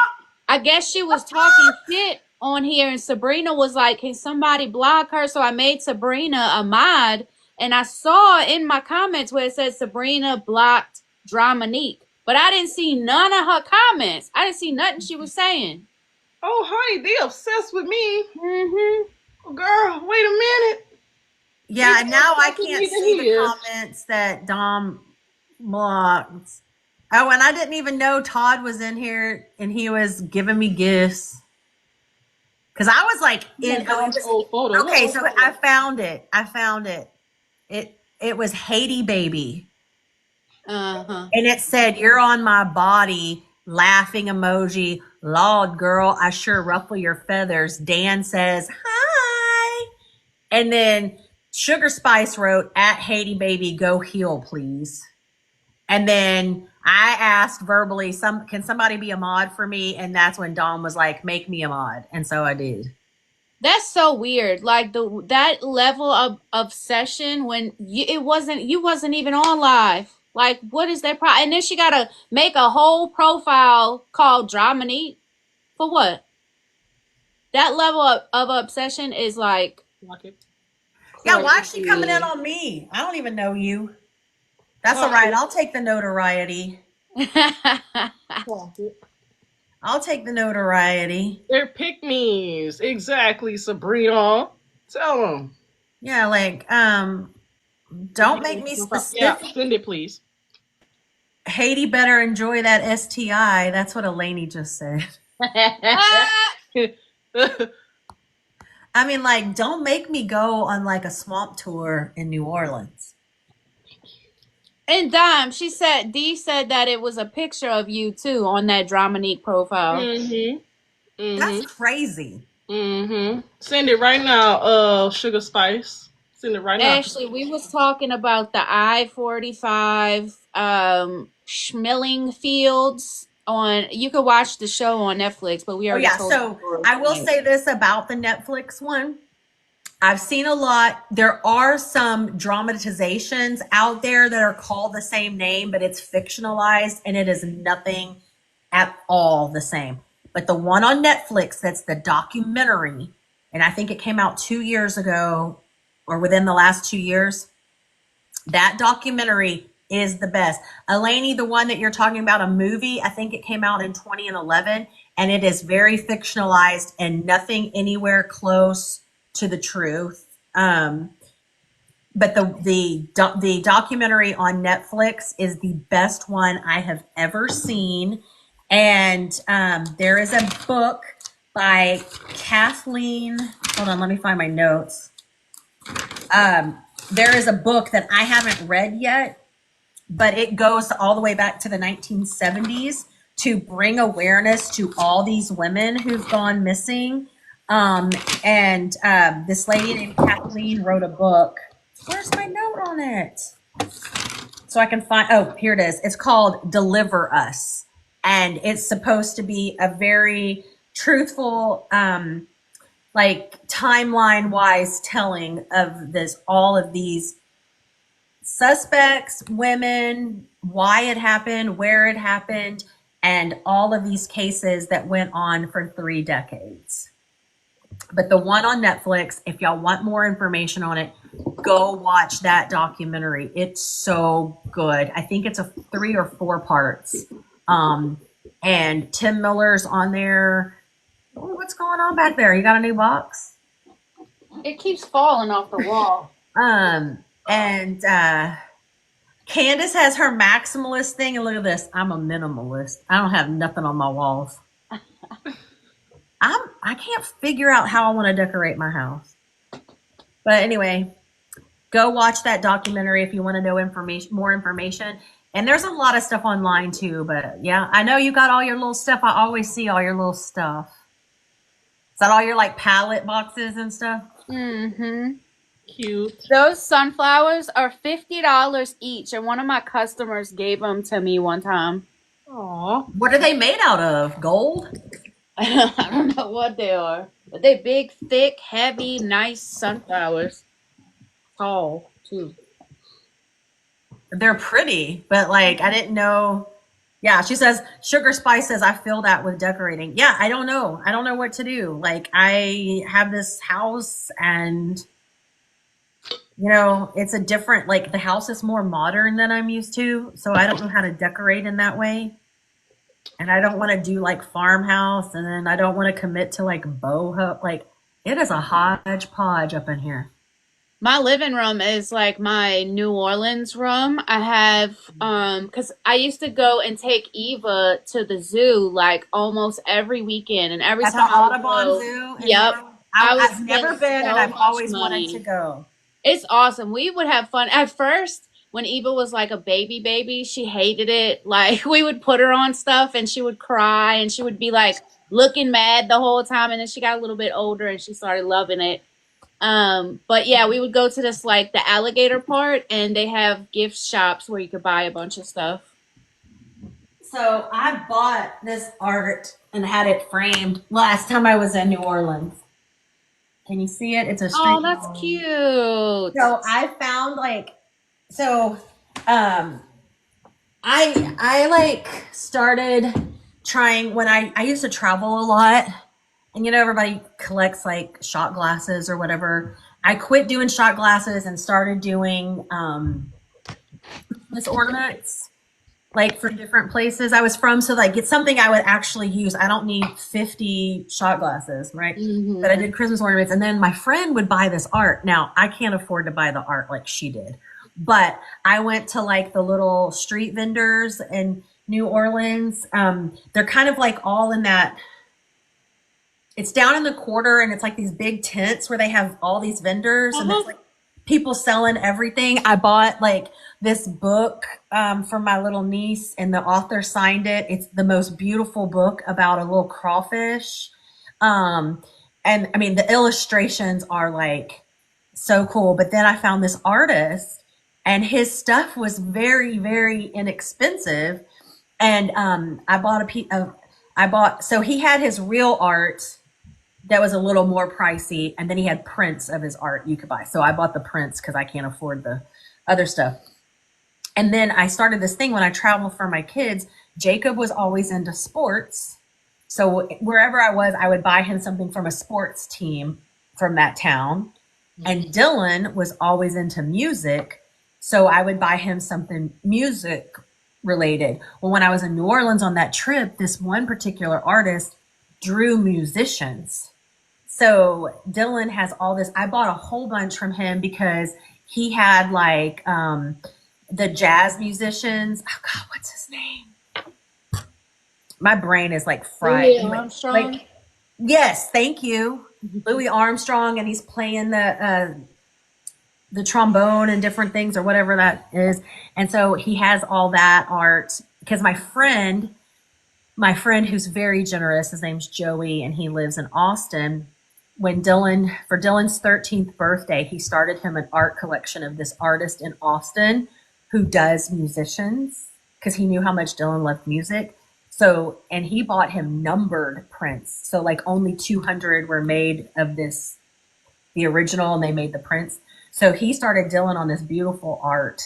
I guess she was talking shit on here, and Sabrina was like, "Can somebody block her?" So I made Sabrina a mod, and I saw in my comments where it said Sabrina blocked Dramanique, but I didn't see none of her comments. I didn't see nothing she was saying.
Oh, honey, they obsessed with me.
Mm-hmm.
Oh, girl, wait a minute. They
Yeah, and
more
now I
obsessed with
can't
me than
see the
he is.
comments that Dom blocked. Oh, and I didn't even know Todd was in here and he was giving me gifts. Cause I was like
Oh,
in oh it
Dom's
was
old photo. What
okay,
old
so I
photo?
found it. I found it. It was Haiti baby.
Uh-huh.
And it said, "You're on my body," laughing emoji. "Lord, girl, I sure ruffle your feathers." Dan says, "Hi." And then Sugar Spice wrote, "At Haiti baby, go heal, please." And then I asked verbally, can somebody be a mod for me? And that's when Dawn was like, "Make me a mod." And so I did.
That's so weird. Like that level of obsession when you wasn't even on live. Like, what is that And then she gotta make a whole profile called Dramanique for what? That level of obsession is like
Block it.
Yeah, why is she coming in
crazy.
on me? I don't even know you. That's all
Block
right.
it.
I'll take the notoriety.
Block it.
I'll take the notoriety.
They're pick-me's. Exactly, Sabrina. Tell them.
Yeah, like, don't make me
Yeah,
specific.
send it, please.
Haiti better enjoy that STI. That's what Elaney just said. I mean, like, don't make me go on like a swamp tour in New Orleans.
And Dime, Dee said that it was a picture of you too on that Dramanique profile.
Mm-hmm.
That's
Mm-hmm.
crazy.
Mm-hmm. Send it right now, Sugar Spice. Send it right now.
Ashley, we was talking about the I-45 Schmilling Fields on. You could watch the show on Netflix, but we
Oh,
already
yeah.
told the
So
story
I will
tonight.
say this about the Netflix one. I've seen a lot. There are some dramatizations out there that are called the same name, but it's fictionalized and it is nothing at all the same. But the one on Netflix that's the documentary, and I think it came out 2 years ago or within the last 2 years, that documentary is the best. Elaney, the one that you're talking about, a movie, I think it came out in 2011, and it is very fictionalized and nothing anywhere close to the truth. But the documentary on Netflix is the best one I have ever seen. And there is a book by Kathleen. Hold on, let me find my notes. There is a book that I haven't read yet, but it goes all the way back to the 1970s to bring awareness to all these women who've gone missing. And this lady named Kathleen wrote a book. Where's my note on it? So I can find, oh, here it is. It's called Deliver Us. And it's supposed to be a very truthful, like timeline wise telling of this, all of these suspects, women, why it happened, where it happened, and all of these cases that went on for 3 decades. But the one on Netflix, if y'all want more information on it, go watch that documentary. It's so good. I think it's a 3 or 4 parts. And Tim Miller's on there. Oh, what's going on back there? You got a new box?
It keeps falling off the wall.
And Candace has her maximalist thing, and look at this. I'm a minimalist. I don't have nothing on my walls. I can't figure out how I want to decorate my house. But anyway, go watch that documentary if you want to know more information. And there's a lot of stuff online too. But yeah, I know you got all your little stuff. I always see all your little stuff. Is that all your like palette boxes and stuff?
Mm-hmm.
Cute.
Those sunflowers are $50 each, and one of my customers gave them to me one time.
Aw.
What are they made out of? Gold?
I don't know what they are, but they big, thick, heavy, nice sunflowers. Tall too.
They're pretty, but like I didn't know. Yeah, she says Sugar Spice says I feel that with decorating. Yeah, I don't know. I don't know what to do. Like I have this house and it's a different like the house is more modern than I'm used to, so I don't know how to decorate in that way. And I don't want to do like farmhouse and then I don't want to commit to like boho like it is a hodgepodge up in here.
My living room is like my New Orleans room. I have cuz I used to go and take Eva to the zoo like almost every weekend, and every
At the
time I would
Audubon
go,
Zoo in
yep,
Maryland.
I would
I've
spend
never been and
so
I've
much
always wanted to
money.
go.
It's awesome. We would have fun. At first, when Eva was like a baby, she hated it. Like we would put her on stuff and she would cry and she would be like looking mad the whole time, and then she got a little bit older and she started loving it. But yeah, we would go to this like the alligator part, and they have gift shops where you could buy a bunch of stuff.
So I bought this art and had it framed last time I was in New Orleans. Can you see it? It's a
Oh,
street
that's
drawing.
cute.
So I found like so um I like started trying when I used to travel a lot and everybody collects like shot glasses or whatever. I quit doing shot glasses and started doing Christmas ornaments like for different places I was from. So like it's something I would actually use. I don't need 50 shot glasses, right? But I
Hmm.
did Christmas ornaments and then my friend would buy this art. Now I can't afford to buy the art like she did. But I went to like the little street vendors in New Orleans. They're kind of like all in that it's down in the quarter and it's like these big tents where they have all these vendors and it's
Uh-huh.
like people selling everything. I bought like this book for my little niece and the author signed it. It's the most beautiful book about a little crawfish. Um, and I mean, the illustrations are like so cool. But then I found this artist and his stuff was very, very inexpensive. And I bought a piece of, I bought, so he had his real art that was a little more pricey, and then he had prints of his art you could buy. So I bought the prints because I can't afford the other stuff. And then I started this thing when I travel for my kids. Jacob was always into sports. So wherever I was, I would buy him something from a sports team from that town. And Dylan was always into music. So I would buy him something music related. Well, when I was in New Orleans on that trip, this one particular artist drew musicians. So Dylan has all this. I bought a whole bunch from him because he had like the jazz musicians. Oh God, what's his name? My brain is like fried.
Louis
Anyway,
Armstrong.
like yes, thank you, Louis Armstrong, and he's playing the trombone and different things or whatever that is. And so he has all that art because my friend who's very generous, his name's Joey, and he lives in Austin. When for Dylan's 13th birthday, he started him an art collection of this artist in Austin who does musicians because he knew how much Dylan loved music. So, and he bought him numbered prints. So, like, only 200 were made of the original, and they made the prints. So, he started Dylan on this beautiful art,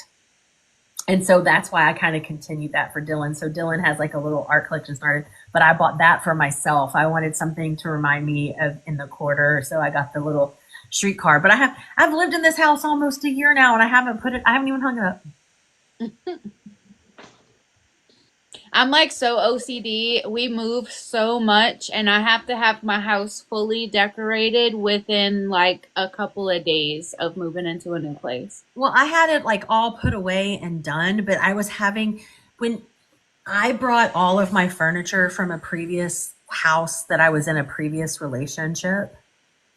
and so that's why I kind of continued that for Dylan. So Dylan has like a little art collection started, but I bought that for myself. I wanted something to remind me of in the quarter, so I got the little streetcar. But I've lived in this house almost a year now, and I haven't even hung it up.
I'm like so OCD. We move so much, and I have to have my house fully decorated within like a couple of days of moving into a new place.
Well, I had it like all put away and done, but I was having when I brought all of my furniture from a previous house that I was in a previous relationship,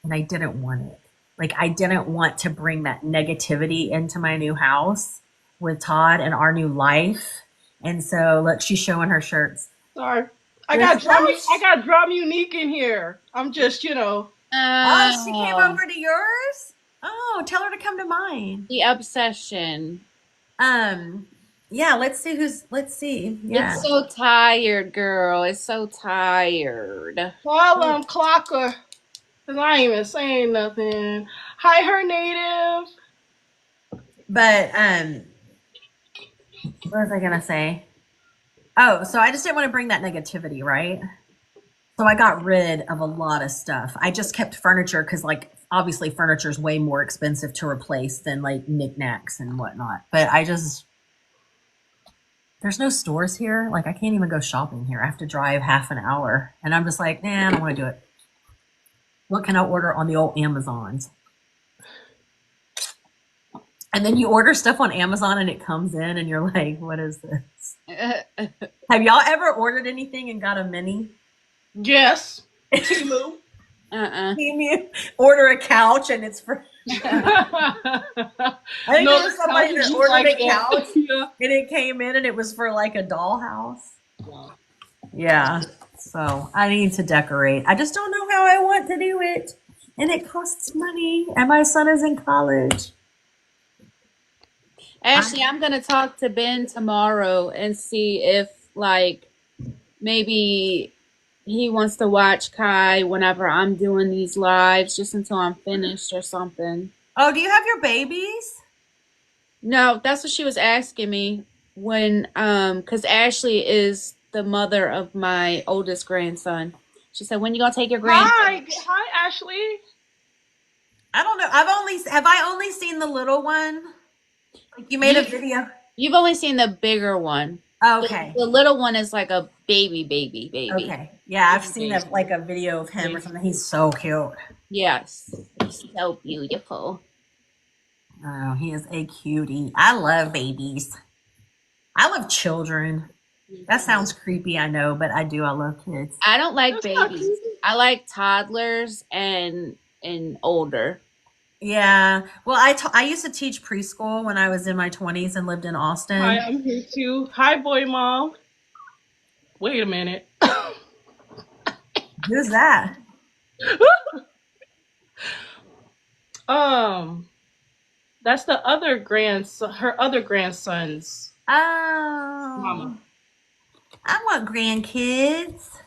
and I didn't want it. Like I didn't want to bring that negativity into my new house with Todd and our new life. And so look, she's showing her shirts.
Sorry. I
This
got drum I
house.
got drum unique in here. I'm just,
Oh, she came
Oh,
over to yours? Oh, tell her to come to mine.
the obsession.
Um, yeah, let's see. Yeah.
It's so tired, girl. It's so tired.
tell them clocker. Cause I ain't even saying nothing. Hi, her native.
But what was I gonna say? Oh, so I just didn't want to bring that negativity, right? So I got rid of a lot of stuff. I just kept furniture because, like, obviously, furniture is way more expensive to replace than like knickknacks and whatnot. But I just, there's no stores here. Like, I can't even go shopping here. I have to drive half an hour. And I'm just like, nah, I don't want to do it. What can I order on the old Amazons? And then you order stuff on Amazon and it comes in and you're like, what is this? Have y'all ever ordered anything and got a mini?
Yes. Timu.
You order a couch and it's for. I think
No,
there was somebody that ordered
like
a couch
yeah.
and it came in and it was for like a dollhouse. Yeah. So I need to decorate. I just don't know how I want to do it. And it costs money. And my son is in college.
Actually, I'm gonna talk to Ben tomorrow and see if like maybe he wants to watch Kai whenever I'm doing these lives just until I'm finished or something.
Oh, do you have your babies?
No, that's what she was asking me when because Ashley is the mother of my oldest grandson. She said, "When you gonna take your grandson?"
Hi, Ashley.
I don't know. Have I only seen the little one? Like you made a video.
You've only seen the bigger one.
Okay.
The little one is like a baby.
Okay. Yeah, I've seen a video of him or something. He's so cute.
Yes, he's so beautiful.
Oh, he is a cutie. I love babies. I love children. That sounds creepy, I know, but I do. I love kids.
I don't like babies. I like toddlers and older.
Yeah. Well, I used to teach preschool when I was in my 20s and lived in Austin.
Hi, I'm here too. Hi, boy mom. Wait a minute.
Who's that?
That's the other grandson, her other grandson's
Oh.
mama.
I want grandkids.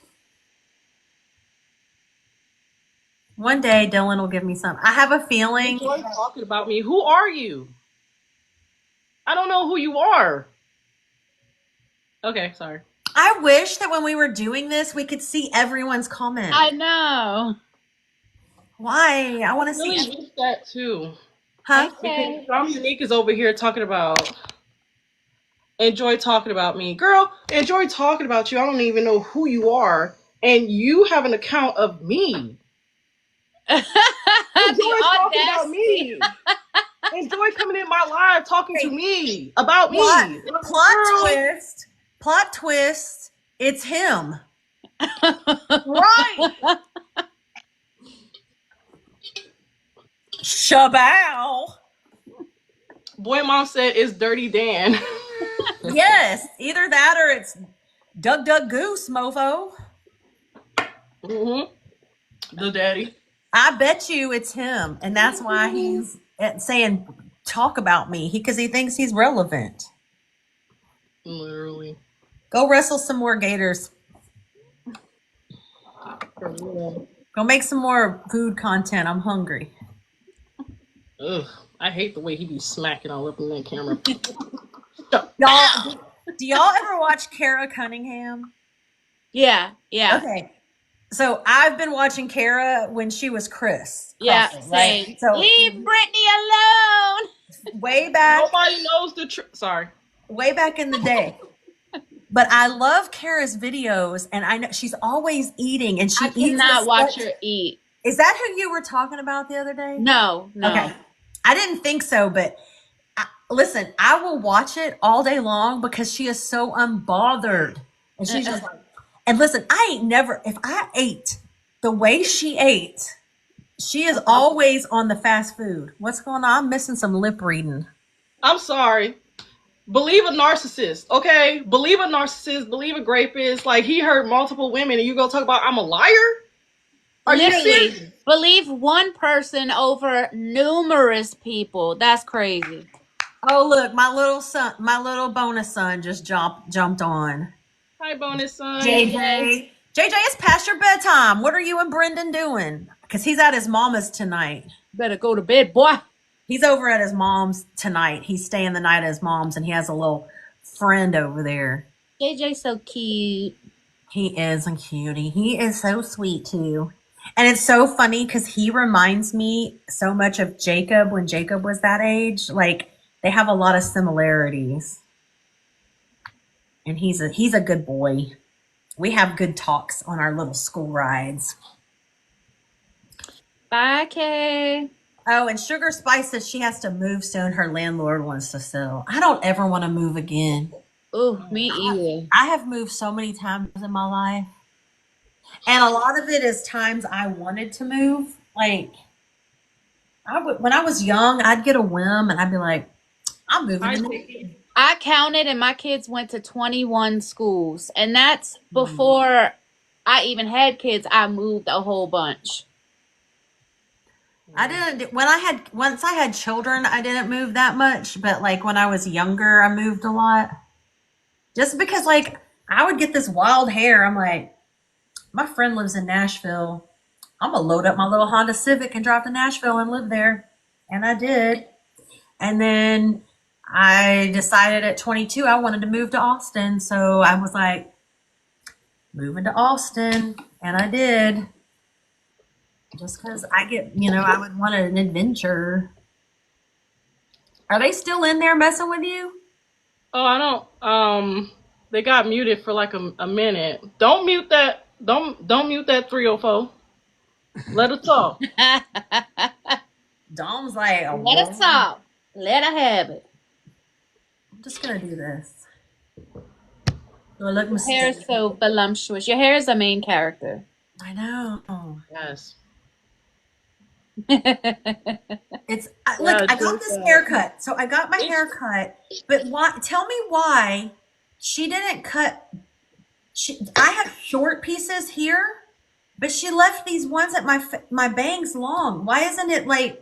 One day Dylan will give me some. I have a feeling.
Enjoy talking about me. Who are you? I don't know who you are. Okay, sorry.
I wish that when we were doing this, we could see everyone's comments.
I know.
Why? I want to
really
see.
wish that too.
Huh?
Okay.
Because Dom Unique is over here talking about. Enjoy talking about me. Girl, enjoy talking about you. I don't even know who you are. And you have an account of me. Enjoy talking about me. Enjoy coming in my live talking to me about me.
Plot twist. It's him.
Right.
Shabow.
Boy mom said it's Dirty Dan.
Yes, either that or it's Duck Goose, mofo.
The daddy.
I bet you it's him, and that's why he's saying talk about me because he thinks he's relevant.
Literally.
Go wrestle some more gators. Go make some more food content. I'm hungry.
Ugh, I hate the way he be smacking all up in that camera.
Y'all, do y'all ever watch Kara Cunningham?
Yeah.
Okay. So I've been watching Kara when she was Chris.
Yeah,
Crossing,
same.
right? So
leave Brittany alone.
Way back.
Nobody knows the truth. Sorry.
Way back in the day. But I love Kara's videos, and I know she's always eating, and she
I cannot watch her eat.
Is that who you were talking about the other day?
No.
Okay. I didn't think so, but listen, I will watch it all day long because she is so unbothered. And she's just like, and listen, if I ate the way she ate, she is always on the fast food. What's going on? I'm missing some lip reading.
I'm sorry. Believe a narcissist, okay? Believe a narcissist, believe a rapist. Like, he hurt multiple women, and you go talk about I'm a liar? Are you serious?
Believe one person over numerous people. That's crazy.
Oh, look, my little bonus son just jumped on.
Hi, bonus son.
JJ, it's past your bedtime. What are you and Brendan doing? Because he's at his mama's tonight.
Better go to bed, boy.
He's over at his mom's tonight. He's staying the night at his mom's, and he has a little friend over there.
JJ's so cute.
He is a cutie. He is so sweet too. And it's so funny because he reminds me so much of Jacob when Jacob was that age. Like they have a lot of similarities. And he's a good boy. We have good talks on our little school rides.
Bye, Kay.
Oh, and Sugar Spice says she has to move soon. Her landlord wants to sell. I don't ever want to move again.
Oh, me either.
I have moved so many times in my life. And a lot of it is times I wanted to move. Like when I was young, I'd get a whim and I'd be like, I'm moving
I
to
think
I counted and my kids went to 21 schools. And that's
Hmm.
before I even had kids. I moved a whole bunch.
I didn't when I had once I had children, I didn't move that much, but like when I was younger, I moved a lot. Just because like I would get this wild hair. I'm like, my friend lives in Nashville. I'm gonna load up my little Honda Civic and drive to Nashville and live there. And I did. And then I decided at 22 I wanted to move to Austin. So I was like, moving to Austin. And I did. Just because I would want an adventure. Are they still in there messing with you?
Oh, I don't. They got muted for like a minute. Don't mute that. Don't mute that 304. Let it talk.
Dom's like,
Let us talk. Let her have it.
I'm just gonna do this. Do I look
Your hair is
mysterious?
so voluptuous. Your hair is the main character.
I know.
Yes.
Look.
Yeah,
I got this haircut, so I got my haircut. But why? Tell me why she didn't cut. I have short pieces here, but she left these ones at my bangs long. Why isn't it like?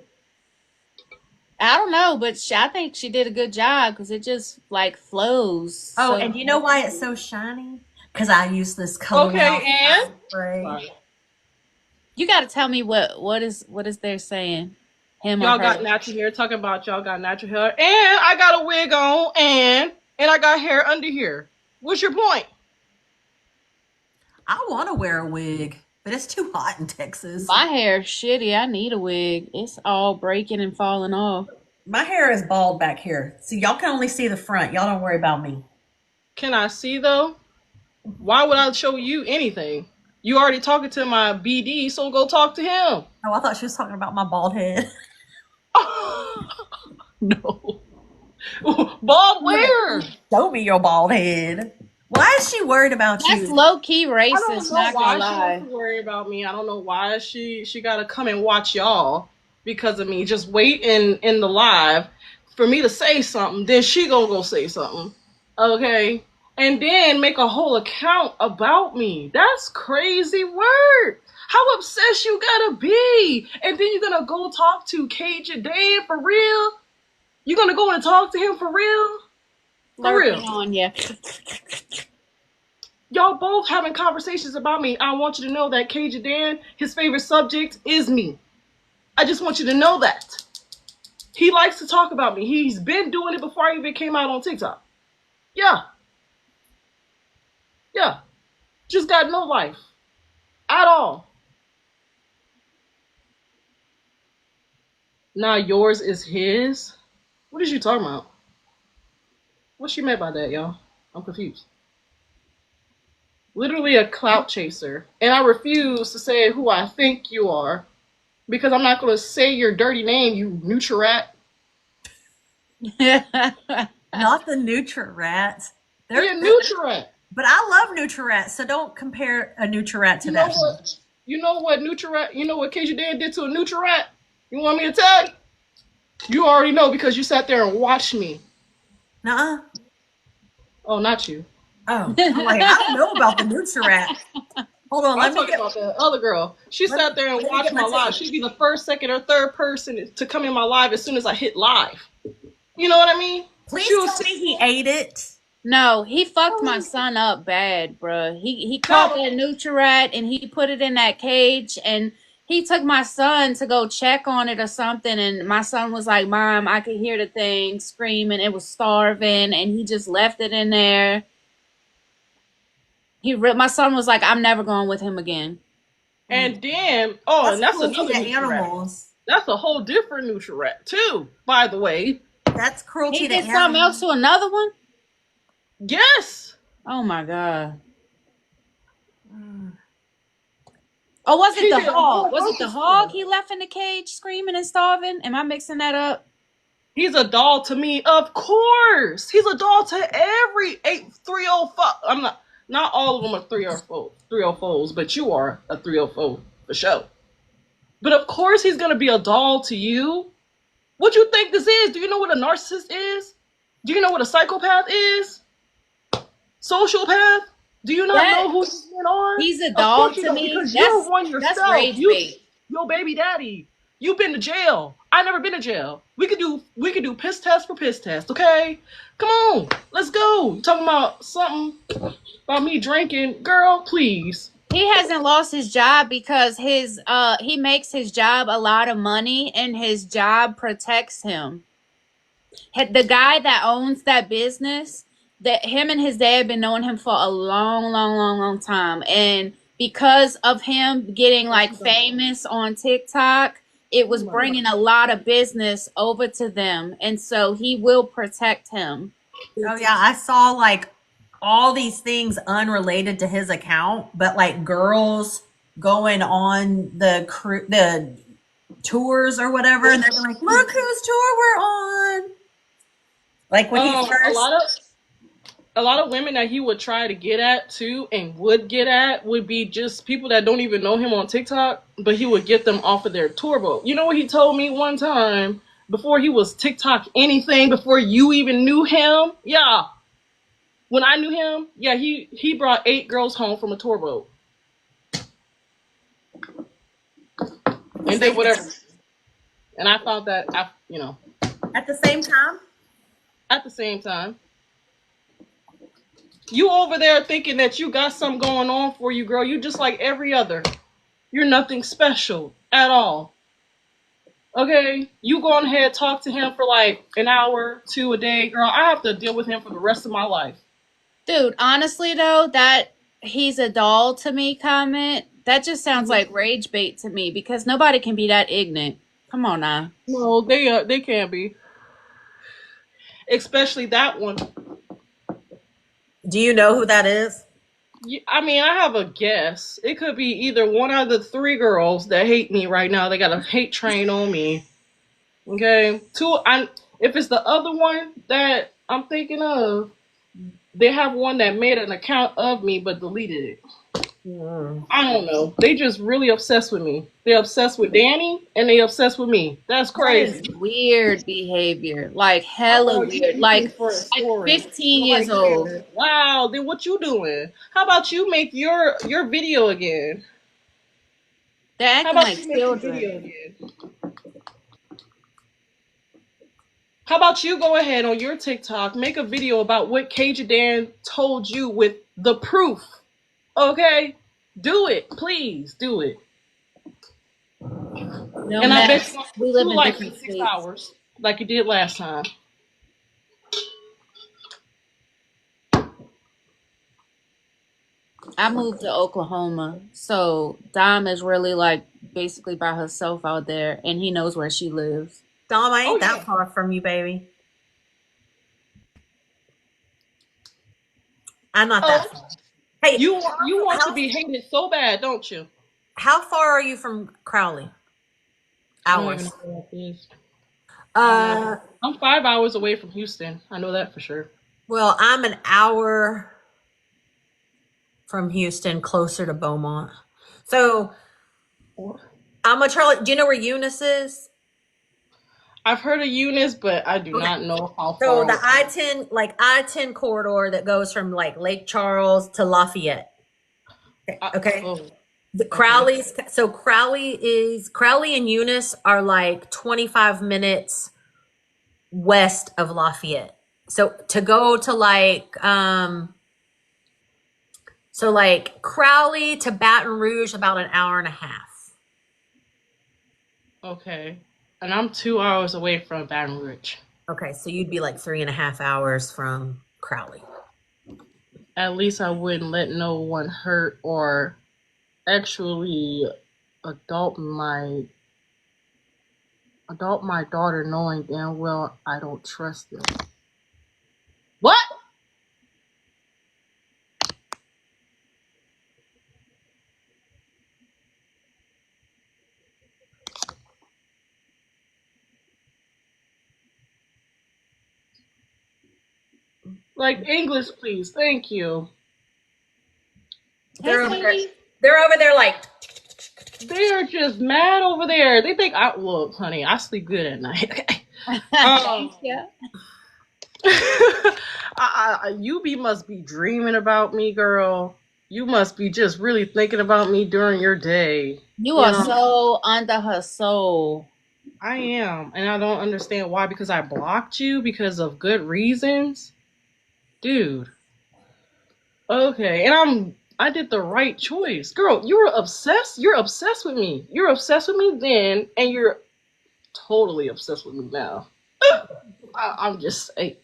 I don't know, but I think she did a good job because it just like flows.
Oh,
So
and you know why it's so shiny? Because I use this color
Okay,
now
and
spray.
you got to tell me what is they're saying, him or
y'all
her.
got natural hair. Talking about y'all got natural hair, and I got a wig on, and I got hair under here. What's your point?
I want to wear a wig, but it's too hot in Texas.
My hair's shitty. I need a wig. It's all breaking and falling off.
My hair is bald back here, so y'all can only see the front. Y'all don't worry about me.
Can I see though? Why would I show you anything? You already talking to my BD, so go talk to him.
Oh, I thought she was talking about my bald head.
No. Bob, where?
Show me your bald head. Why is she worried about
That's
you?
low key
I don't
racist.
know
Not
why
gonna
she
lie.
wants to worry about me. I don't know why she got to come and watch y'all because of me. Just wait in the live for me to say something. Then she gonna go say something. Okay? And then make a whole account about me. That's crazy work. How obsessed you gotta be? And then you're gonna go talk to Cajun Dan for real? You're gonna go and talk to him for real? For
Lurking
real.
on you.
Y'all both having conversations about me. I want you to know that Cajun Dan, his favorite subject is me. I just want you to know that. He likes to talk about me. He's been doing it before I even came out on TikTok. Yeah. Yeah. Just got no life. At all. Now yours is his? What is you talking about? What she meant by that, y'all? I'm confused. Literally a clout chaser. And I refuse to say who I think you are because I'm not going to say your dirty name, you Nutrat.
Not the Nutri-Rats.
You're Nutrat.
But I love Nutri-Rats, so don't compare a Nutri-Rat to
You know
that.
what? You know what Nutri-Rat? You know what Cajun Dan did to a Nutri-Rat? You want me to tell you? You already know because you sat there and watched me.
Nuh-uh.
Oh, not you.
Oh, I'm like, I don't know about the Nutri-Rat. Hold on,
I'm talking about the other girl. She sat there and
let me
watched
get
my
my
live.
tape.
She'd be the first, second, or third person to come in my live as soon as I hit live. You know what I mean?
Please
She was
tell me he ate it.
No, he fucked my son up bad, bruh. He caught
No.
that Nutri-Rat and he put it in that cage and he took my son to go check on it or something and my son was like, "Mom, I could hear the thing screaming. It was starving," and he just left it in there. My son was like, I'm never going with him again.
And then,
That's
and that's
cruelty
another
to
neutral rat.
animals.
That's a whole different neutral rat too, by the way.
That's
He
cruelty to
did something else
animals.
to another one?
Yes.
Oh my God. Oh, was it
He
the
did a
hog?
whole
Was it
bunch
the
of
hog
stuff.
he left in the cage screaming and starving? Am I mixing that up?
He's a doll to me, of course. He's a doll to every 305. I'm not all of them are 304s, but you are a 304 for sure. But of course he's gonna be a doll to you. What you think this is? Do you know what a narcissist is? Do you know what a psychopath is? Sociopath? Do you not
That
know who these men are?
he's a
Of
dog
course you
to
don't,
me.
because you're one
That's
yourself.
rage bait.
Your baby daddy. You've been to jail. I never been to jail. We could do piss test for piss test, okay? Come on, let's go. You talking about something about me drinking, girl? Please.
He hasn't lost his job because he makes his job a lot of money and his job protects him. The guy that owns that business, that him and his dad have been knowing him for a long, long, long, long time. And because of him getting like famous on TikTok, it was bringing a lot of business over to them. And so he will protect him.
Oh yeah, I saw like all these things unrelated to his account, but like girls going on the tours or whatever, and they're like, "Look whose tour we're on!" Like when he
A
first,
lot of women that he would try to get at too and would get at would be just people that don't even know him on TikTok, but he would get them off of their tour boat. You know what he told me one time before he was TikTok anything, before you even knew him? Yeah. When I knew him, yeah, he brought 8 girls home from a tour boat and did whatever. And I thought that
at the same time.
at the same time, you over there thinking that you got something going on for you, girl. You just like every other. You're nothing special at all. Okay? You go on ahead, talk to him for like an hour, 2 a day, girl. I have to deal with him for the rest of my life.
Dude, honestly though, that he's a doll to me comment, that just sounds like rage bait to me because nobody can be that ignorant. Come on now.
No, they can't be. Especially that one.
Do you know who that is?
I mean, I have a guess. It could be either one out of the 3 girls that hate me right now. They got a hate train on me. Okay? If it's the other one that I'm thinking of, they have one that made an account of me but deleted it. I don't know. They just really obsessed with me. They're obsessed with Danny and they obsessed with me. That's
That is
crazy.
weird behavior. Like hella
Oh, you
weird.
looking
Like
for a story.
15
Nobody
years old.
cares. Wow, then what you doing? How about you make your video again?
They're
How
acting
about
like
you make your
children.
video again? How about you go ahead on your TikTok, make a video about what Cajun Dan told you with the proof. Okay? Do it. Please do it.
No
And I bet
mess.
you won't
We
get
live
2
in
likes in
different
6
states.
hours like you did last time.
I moved to Oklahoma, so Dom is really like basically by herself out there, and he knows where she lives.
Dom, I
Oh
ain't that
yeah.
far from you, baby. I'm not that
Oh,
far. Hey,
you want to be hated so bad, don't you?
how far are you from Crowley?
I don't even know
Hours.
where that is. I don't know.
Uh,
I'm 5 hours away from Houston. I know that for sure.
well, I'm an hour from Houston, closer to Beaumont. So I'm a Charlotte. Do you know where Eunice is?
I've heard of Eunice, but I do
Okay.
not know how
So
far
the
away.
I-10, like I-10 corridor that goes from like Lake Charles to Lafayette. Okay.
Oh,
The
okay.
Crowley and Eunice are like 25 minutes west of Lafayette. So to go to like Crowley to Baton Rouge about an hour and a half.
Okay. And I'm 2 hours away from Baton Rouge.
Okay, so you'd be like 3.5 hours from Crowley.
at least I wouldn't let no one hurt or actually adult my daughter knowing damn well I don't trust them. What? Like English, please. Thank you.
Hey,
They're over there.
sweetie.
They're over there like.
They are just mad over there. They think I look, honey. I sleep good at night.
Thank you.
You must be dreaming about me, girl. You must be just really thinking about me during your day.
You
You
are
know,
so under her soul.
I am, and I don't understand why. Because I blocked you because of good reasons, dude. Okay, and I did the right choice, girl. You were obsessed. You're obsessed with me. You're obsessed with me then, and you're totally obsessed with me now. I'm just saying.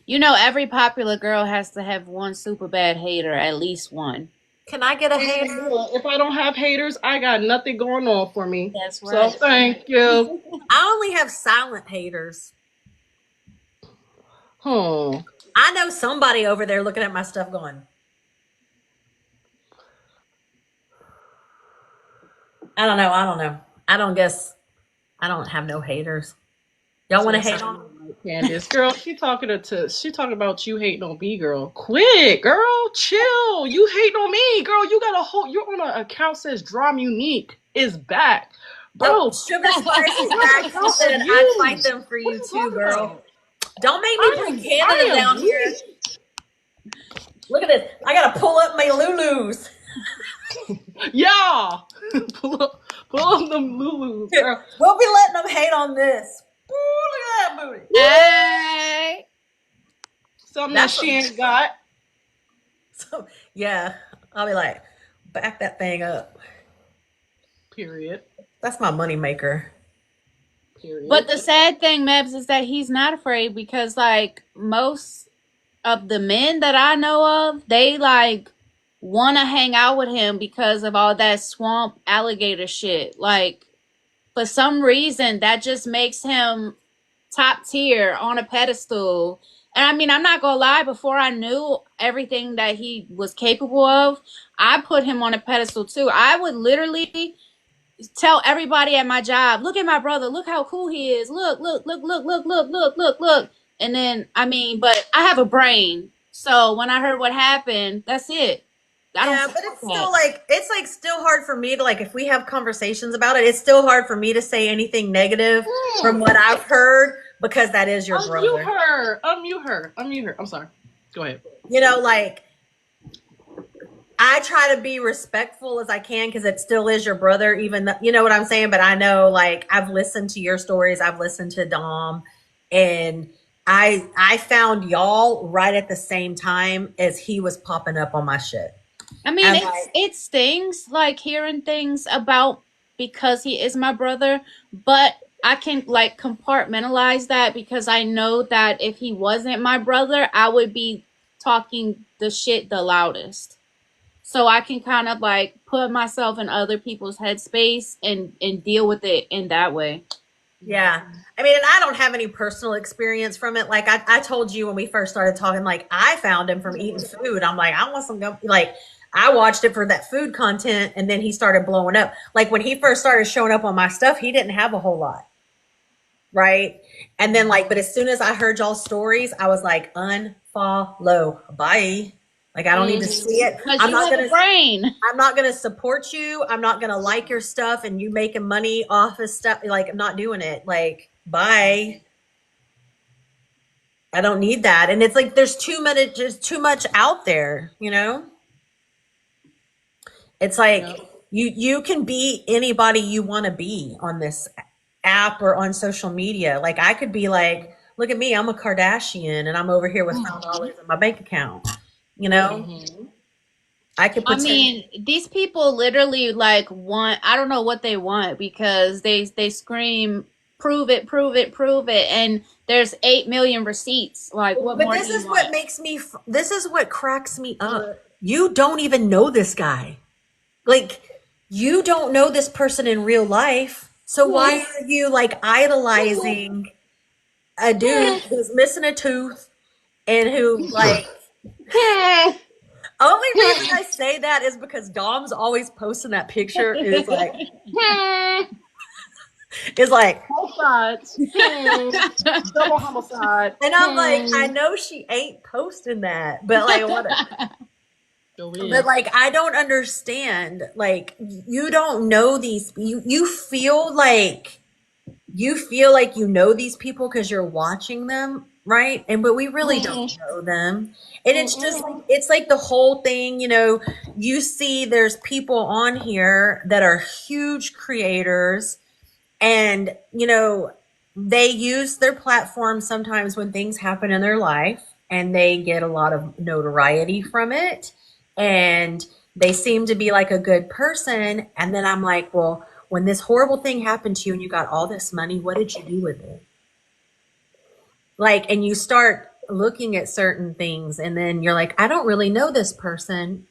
You know, every popular girl has to have one super bad hater, at least one.
Can I get a hater?
If I don't have haters, I got nothing going on for me.
That's
So
right.
thank you.
I only have silent haters.
Hmm.
I know somebody over there looking at my stuff going, I don't know. I don't know. I don't guess. I don't have no haters. Y'all want to hate on me?
Candace, girl, she talking about you hating on me, girl. Quit, girl, chill. You hating on me, girl. You got a whole. You're on an account says Drum Unique is back,
Oh,
bro.
Sugar Spice is back. She said I'd fight them for you too, girl. Don't make me bring Canada down here. Look at this. I gotta pull up my Lulus.
Yeah, pull up them Lulus, girl.
We'll be letting them hate on this. Ooh, look at that booty.
Hey.
Something that
That's
she ain't got.
So yeah, I'll be like, back that thing up.
Period.
That's my money maker.
Period.
But the sad thing, Mebs, is that he's not afraid because, like, most of the men that I know of, they, like, want to hang out with him because of all that swamp alligator shit. Like, for some reason, that just makes him top tier on a pedestal. And I mean, I'm not gonna lie, before I knew everything that he was capable of, I put him on a pedestal too. I would literally tell everybody at my job, look at my brother, look how cool he is. Look, look, look, look, look, look, look, look, look. And then I mean, but I have a brain. So when I heard what happened, that's it. I don't
Yeah, but
support
it's
that.
still like still hard for me to like if we have conversations about it, it's still hard for me to say anything negative from what I've heard because that is your
Unmute
brother.
her. Unmute her. Unmute her. I'm sorry. Go ahead.
You know, like I try to be respectful as I can because it still is your brother, even though, you know what I'm saying? But I know like I've listened to your stories, I've listened to Dom, and I found y'all right at the same time as he was popping up on my shit.
I mean,
And
it stings like hearing things about because he is my brother, but I can like compartmentalize that because I know that if he wasn't my brother, I would be talking the shit the loudest. So I can kind of like put myself in other people's headspace and deal with it in that way.
yeah. I mean, and I don't have any personal experience from it. Like I told you when we first started talking, like I found him from eating food. I'm like, I want some go like I watched it for that food content and then he started blowing up. Like when he first started showing up on my stuff, he didn't have a whole lot. Right. And then like, but as soon as I heard y'all's stories, I was like, unfollow. Bye. Like I don't need to see it.
Because you have a brain.
I'm not gonna support you. I'm not gonna like your stuff and you making money off of stuff. Like I'm not doing it. Like, bye. I don't need that. And it's like there's too much out there, you know? It's like
Yep.
you can be anybody you want to be on this app or on social media. Like I could be like, look at me, I'm a Kardashian and I'm over here with $5 in my bank account. You know?
Mhm.
I could
I
pretend.
mean, these people literally like want I don't know what they want because they scream prove it, prove it, prove it, and there's 8 million receipts. Like, what
But
more
this
do you
is what
want?
makes me, this is what cracks me up. You don't even know this guy. Like, you don't know this person in real life. So why are you like idolizing a dude who's missing a tooth and who like only reason I say that is because Dom's always posting that picture is like
Both sides. Double homicide.
and I'm like, I know she ain't posting that, but like what but like I don't understand. Like you don't know these you feel like you know these people because you're watching them, right? And but we really don't know them. And it's just it's like the whole thing, you know, you see there's people on here that are huge creators and you know they use their platform sometimes when things happen in their life and they get a lot of notoriety from it and they seem to be like a good person and then I'm like, well, when this horrible thing happened to you and you got all this money, what did you do with it? Like, and you start looking at certain things and then you're like, I don't really know this person,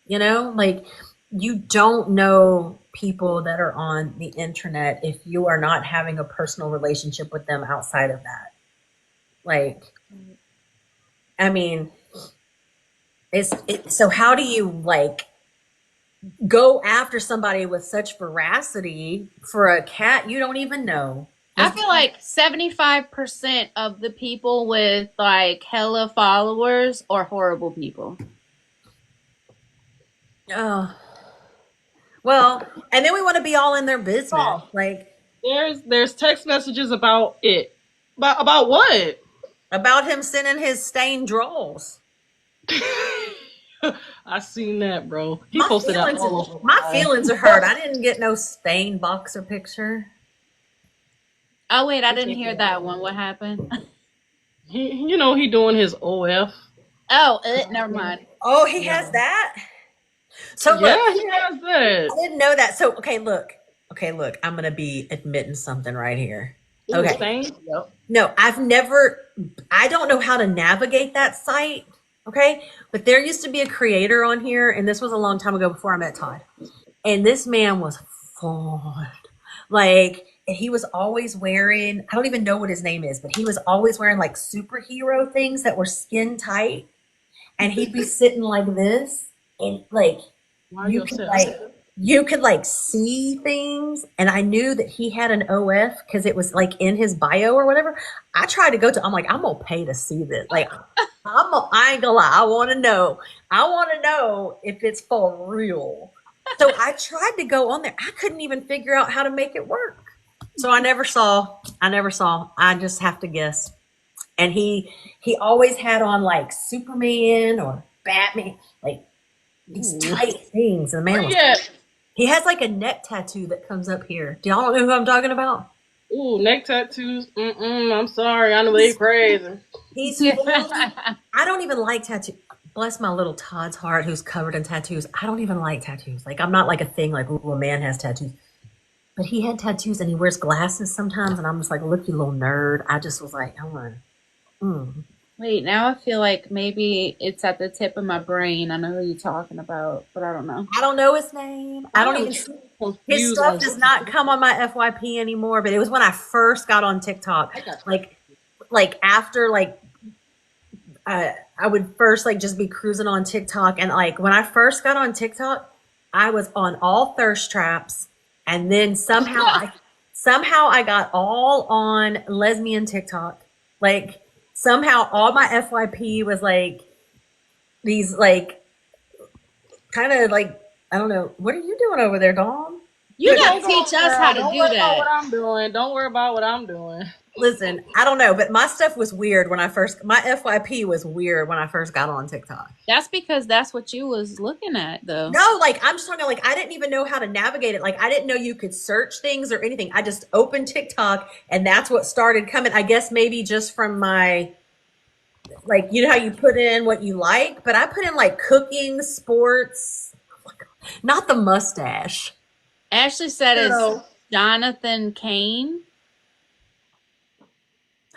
you know, like you don't know people that are on the internet if you are not having a personal relationship with them outside of that. Like, I mean, so how do you like go after somebody with such veracity for a cat you don't even know?
I feel like 75% of the people with like hella followers are horrible people.
Oh, well, and then we want to be all in their business. Like,
There's text messages about it. About what?
about him sending his stained drawers.
I seen that, bro. He posted that all over.
My feelings are hurt. I didn't get no stained boxer picture.
Oh wait, I didn't hear that one. What happened?
He doing his OF.
Oh, never mind.
Oh, he has that? So
Yeah,
look,
he has that.
I didn't know that. So okay, look. I'm gonna be admitting something right here. Okay.
Stain? Yep.
No, I don't know how to navigate that site. Okay. But there used to be a creator on here, and this was a long time ago before I met Todd. And this man was fun. Like, and he was always wearing, I don't even know what his name is, but he was always wearing like superhero things that were skin tight. And he'd be sitting like this. And like, you could like see things. And I knew that he had an OF because it was like in his bio or whatever. I tried to I'm like, I'm going to pay to see this. Like, I ain't gonna lie. I want to know if it's for real. So I tried to go on there. I couldn't even figure out how to make it work. So I never saw. I just have to guess. And he always had on like Superman or Batman, like these tight things. And the man he has like a neck tattoo that comes up here. Do y'all know who I'm talking about?
Ooh, neck tattoos. I'm sorry. I know they crazy.
I don't even like tattoos. Bless my little Todd's heart who's covered in tattoos. I don't even like tattoos. Like, I'm not like a thing like, ooh, a man has tattoos. But he had tattoos and he wears glasses sometimes. And I'm just like, look, you little nerd. I just was like, I want
Wait, now I feel like maybe it's at the tip of my brain. I know who you're talking about, but I don't know.
I don't know his name. I don't even. His stuff does not come on my FYP anymore. But it was when I first got on TikTok. Like after like I would first like just be cruising on TikTok, and like when I first got on TikTok, I was on all thirst traps, and then somehow I got all on lesbian TikTok. Like somehow all my FYP was like these like kind of like I don't know. What are you doing over there, Dom?
You gotta teach us how to do that.
Don't worry about what I'm doing.
Listen, I don't know, but my stuff was weird my FYP was weird when I first got on TikTok.
That's because that's what you was looking at though.
No, like I'm just talking like I didn't even know how to navigate it. Like I didn't know you could search things or anything. I just opened TikTok and that's what started coming. I guess maybe just from my like you know how you put in what you like, but I put in like cooking, sports, not the mustache.
Ashley said it's Jonathan Kane.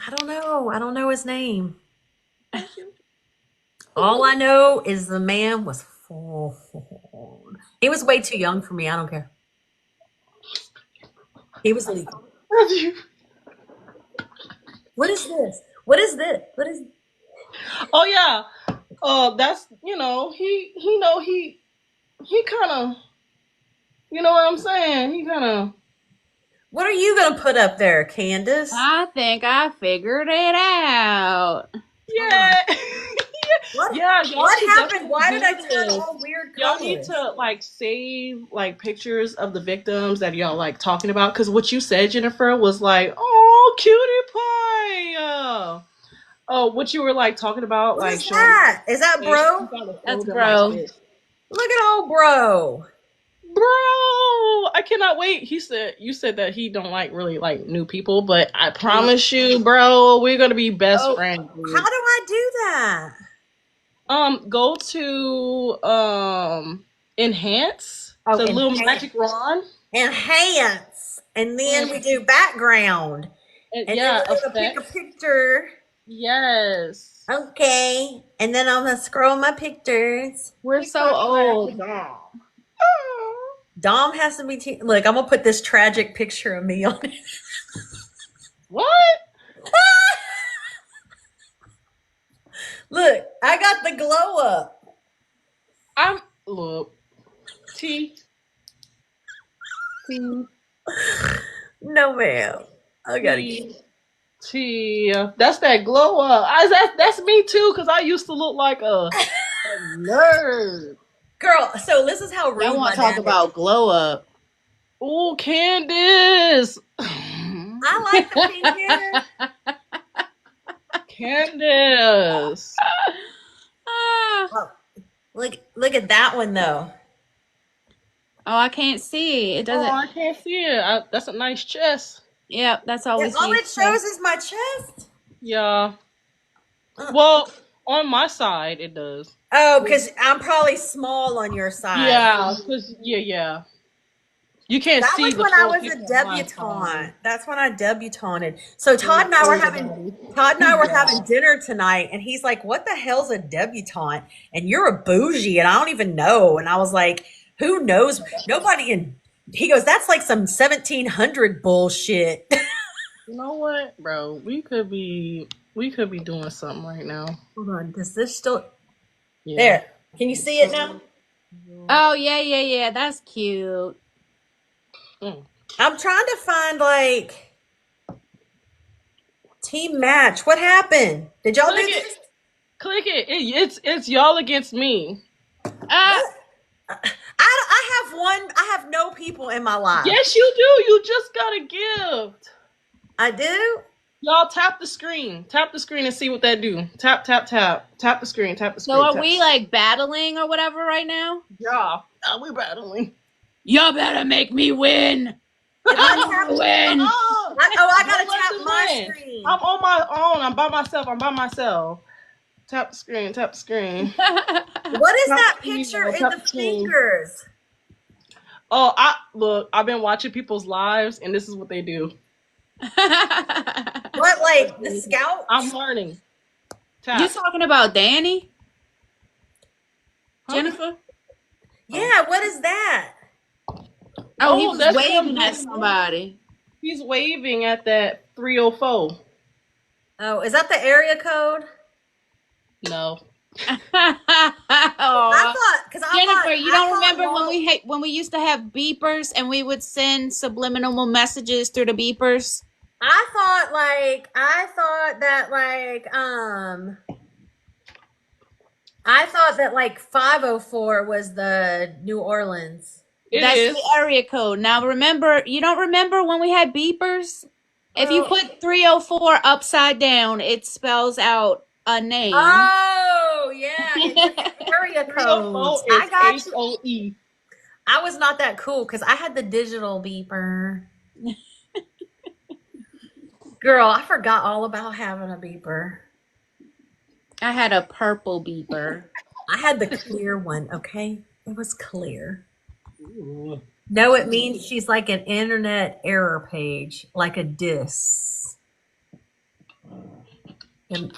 I don't know. I don't know his name.
Thank you.
All I know is the man was full. He was way too young for me. I don't care. He was legal.
Thank you.
What is this? What is this? What is
Oh yeah. That's he kind of you know what I'm saying. He kind of
what are you gonna put up there, Candace?
I think I figured it out.
Hold on.
yeah.
What
Yeah, y'all
what
should
happened?
definitely
Why did
do
I turn
this.
all weird
Y'all need
colors?
to like save like pictures of the victims that y'all like talking about because what you said, Jennifer, was like, oh, cutie pie. Oh, what you were like talking about,
What
like
is
showing
that? Is that
face.
bro?
You gotta
That's
show them my
bro.
face.
Look at old bro.
Bro, I cannot wait. You said that he don't like really like new people, but I promise you, bro, we're gonna be best
Oh,
friends,
How
dude.
do I do that?
Go to enhance
Oh,
the little
enhance.
magic wand.
Enhance. And then we
Mm,
do background. And then
yeah,
we're gonna pick a
effects.
picture.
Yes.
Okay. And then I'm gonna scroll my pictures.
we're
Pick
so
my class for
old.
Dom.
Dom has to be. Look, I'm gonna put this tragic picture of me on it.
What?
Look, I got the glow up.
I'm look. T T
No, ma'am. I gotta get.
T T. That's that glow up. That's me too, because I used to look like a nerd.
Girl, so this is how
Y'all
rude
want
my
to talk
dad is.
about glow up?
Oh, Candace.
I like the pink hair.
Candace.
Ah.
Oh, look at that one though.
Oh, I can't see. It
Oh,
doesn't.
I can't see it. That's a nice chest.
Yep, that's all we
All
see.
it shows is my chest.
Yeah.
Uh,
Well, on my side, it does.
oh, because I'm probably small on your side.
Yeah, cause yeah. You can't
That
see
was
the
when I
full
was
picture
a
on my side.
debutante. That's when I debutanted. So
When
Todd
the
and I were
older
having
body.
Todd and I were
Yeah.
having dinner tonight, and he's like, "What the hell's a debutante?" And you're a bougie, and I don't even know. And I was like, "Who knows? Nobody." In he goes, "That's like some 1700 bullshit."
You know what, bro? We could be doing something right now.
Hold on, does this still
Yeah.
there? Can you see it now?
Oh yeah. That's cute.
Mm.
I'm trying to find like team match. What happened? Did y'all do
Click it.
this?
Click it. It's y'all against me.
Ah,
What? I have one. I have no people in my life.
Yes, you do. You just got a gift.
I do.
Y'all tap the screen. Tap the screen and see what that do. Tap, tap, tap. Tap the screen. Tap the
so
screen.
are
Tap.
we like battling or whatever right now?
Yeah. We're battling.
You better make me win.
If I
I'm
tap,
gonna win.
I
Don't
gotta
let
tap
them
my
win.
screen.
I'm on my own. I'm by myself. I'm by myself. Tap the screen. Tap the screen.
What is
Tap
that
the screen.
picture in
Tap
the
the screen.
fingers?
Oh, I've been watching people's lives, and this is what they do.
What, like the
I'm
scouts?
learning.
You
Tap.
talking about Danny,
Huh?
Jennifer?
Oh.
Yeah. What is that?
Oh, he
Oh,
was
that's him
waving at
doing this.
somebody.
He's waving at that 304.
Oh, is that the area code?
No.
I
Aw.
thought because
Jennifer, you
I
don't
thought
remember
y'all.
when we used to have beepers and we would send subliminal messages through the beepers?
I thought that I thought that like 504 was the New Orleans.
It
That's
is.
the area code. Now remember, you don't remember when we had beepers? If you
Oh,
put 304 upside down, it spells out a name.
oh yeah, it's just area
304
codes. I
is
got you.
HOE.
I was not that cool because I had the digital beeper. Girl, I forgot all about having a beeper.
I had a purple beeper.
I had the clear one, okay? It was clear.
Ooh.
No, it means she's like an internet error page, like a diss. And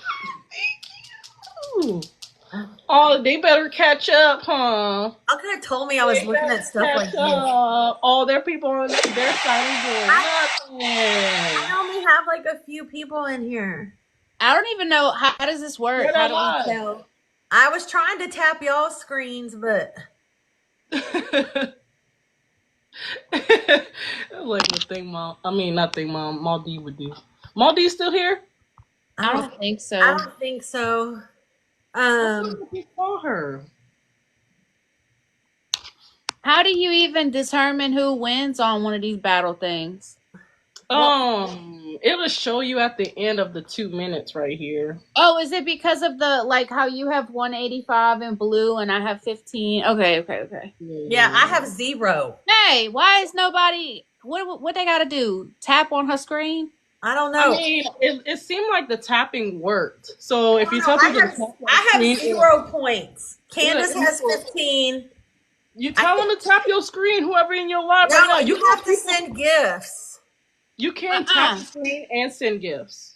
Ooh. Oh, they better catch up, huh?
y'all could have told me I was
They
looking
better
at stuff like
catch
this.
up. All their people on their side
I
are doing nothing.
only have like a few people in here.
I don't even know how does this work.
They're
How
not
do we
live.
tell?
I was trying to tap y'all's screens, but
Like the thing, Mom. I mean, not thing, Mom. Maldi would do. Maldi still here?
I don't think so.
I don't think so.
We saw her.
How do you even determine who wins on one of these battle things?
It'll show you at the end of the 2 minutes right here.
Oh, is it because of the like how you have 185 in blue and I have 15? Okay.
Yeah, I have 0.
Hey, why is nobody? What they got to do? Tap on her screen?
I don't
I
know.
mean, it seemed like the tapping worked. So if you tell
I
people to
have,
tap on the
I have
screen,
0 points. Candace
Yeah,
has 15.
you tell them to tap your screen. Whoever in your live
No,
right now,
you have to send gifts.
You can tap the screen and send gifts.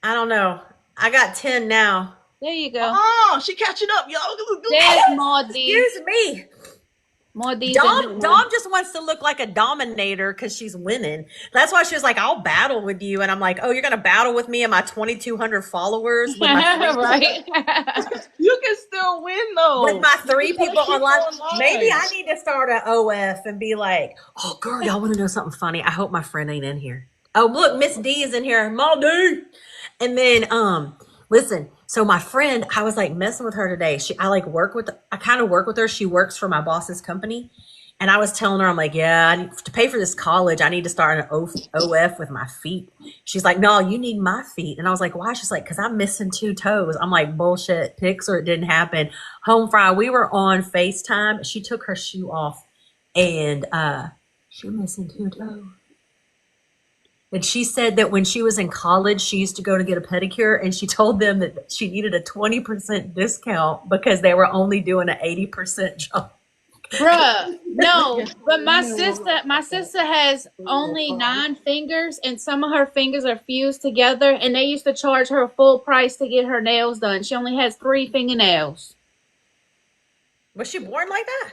I don't know. I got 10 now.
There you go.
Oh, she catching up, y'all.
There's more D.
Excuse me.
More D's.
Dom just wants to look like a dominator because she's winning. That's why she was like, "I'll battle with you," and I'm like, "Oh, you're gonna battle with me and my 2,200 followers with my
Right.
You can still win though.
with my 3
You gotta
people
keep
online."
going
Maybe
live.
I need to start an OF and be like, "Oh, girl, y'all want to know something funny? I hope my friend ain't in here." Oh, look, Miss D is in here. Mom D. And then, listen. So my friend, I was like messing with her today. I kind of work with her. She works for my boss's company. And I was telling her, I'm like, yeah, to pay for this college, I need to start an OF with my feet. She's like, no, you need my feet. And I was like, why? She's like, because I'm missing 2 toes. I'm like, bullshit, pics or it didn't happen. Home fry, we were on FaceTime. She took her shoe off and she was missing 2 toes. And she said that when she was in college, she used to go to get a pedicure, and she told them that she needed a 20% discount because they were only doing an 80% job.
Bruh, no, but my sister has only 9 fingers, and some of her fingers are fused together, and they used to charge her full price to get her nails done. She only has 3 fingernails.
Was she born like that?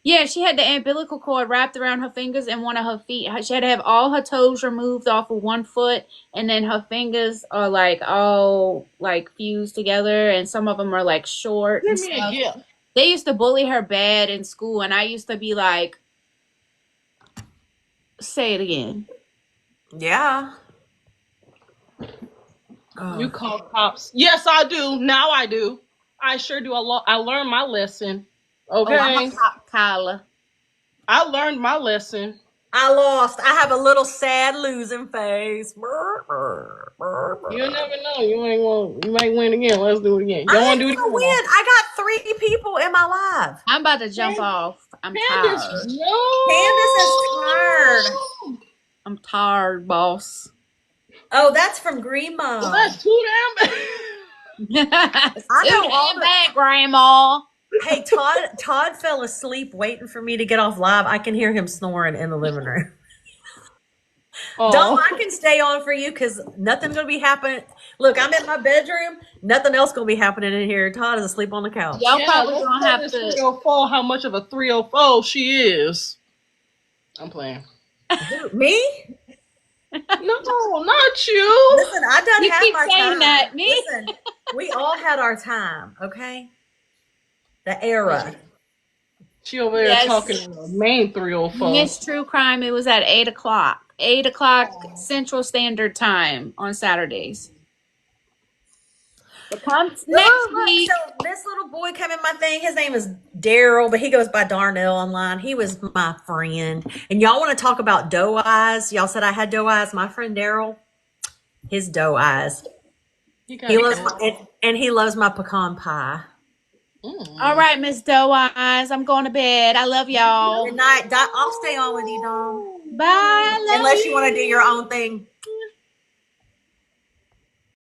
Yeah, she had the umbilical cord wrapped around her fingers and one of her feet. She had to have all her toes removed off of one foot, and then her fingers are like all like fused together, and some of them are like short and stuff. They used to bully her bad in school, and I used to be like, say it again.
Yeah.
You call cops. Yes, I do. Now I do. I sure do. I learned my lesson. Okay.
Oh, I'm a cop collar.
I learned my lesson.
I lost. I have a little sad losing face.
You never know. You might win again. Let's do it again.
I
Y'all want
ain't
to do it
gonna
again?
win. I got 3 people in my live.
I'm about to jump off. I'm
Candace,
tired.
no.
Candace is tired.
I'm tired, boss.
Oh, that's from Green Mom.
Well, that's too damn bad.
I know all
that, Grandma.
Hey, Todd fell asleep waiting for me to get off live. I can hear him snoring in the living room. Dom, I can stay on for you because nothing's going to be happening. Look, I'm in my bedroom. Nothing else going to be happening in here. Todd is asleep on the couch.
Y'all probably going to have to.
304, how much of a 304 she is. I'm playing.
Me?
No, not you.
Listen, I done
You
had
keep
my
saying
time.
that, me?
Listen, we all had our time, okay? The era.
She over there talking in the main 304.
Miss True Crime, it was at 8 o'clock. 8 o'clock Central Standard Time on Saturdays. But come next week.
So this little boy came in my thing. His name is Daryl, but he goes by Darnell online. He was my friend. And y'all want to talk about doe eyes? Y'all said I had doe eyes. My friend Daryl, his doe eyes. He loves and he loves my pecan pie.
All right, Miss Doe Eyes. I'm going to bed. I love y'all.
Good night. I'll stay on with you, Dom.
Bye.
Unless you want to do your own thing.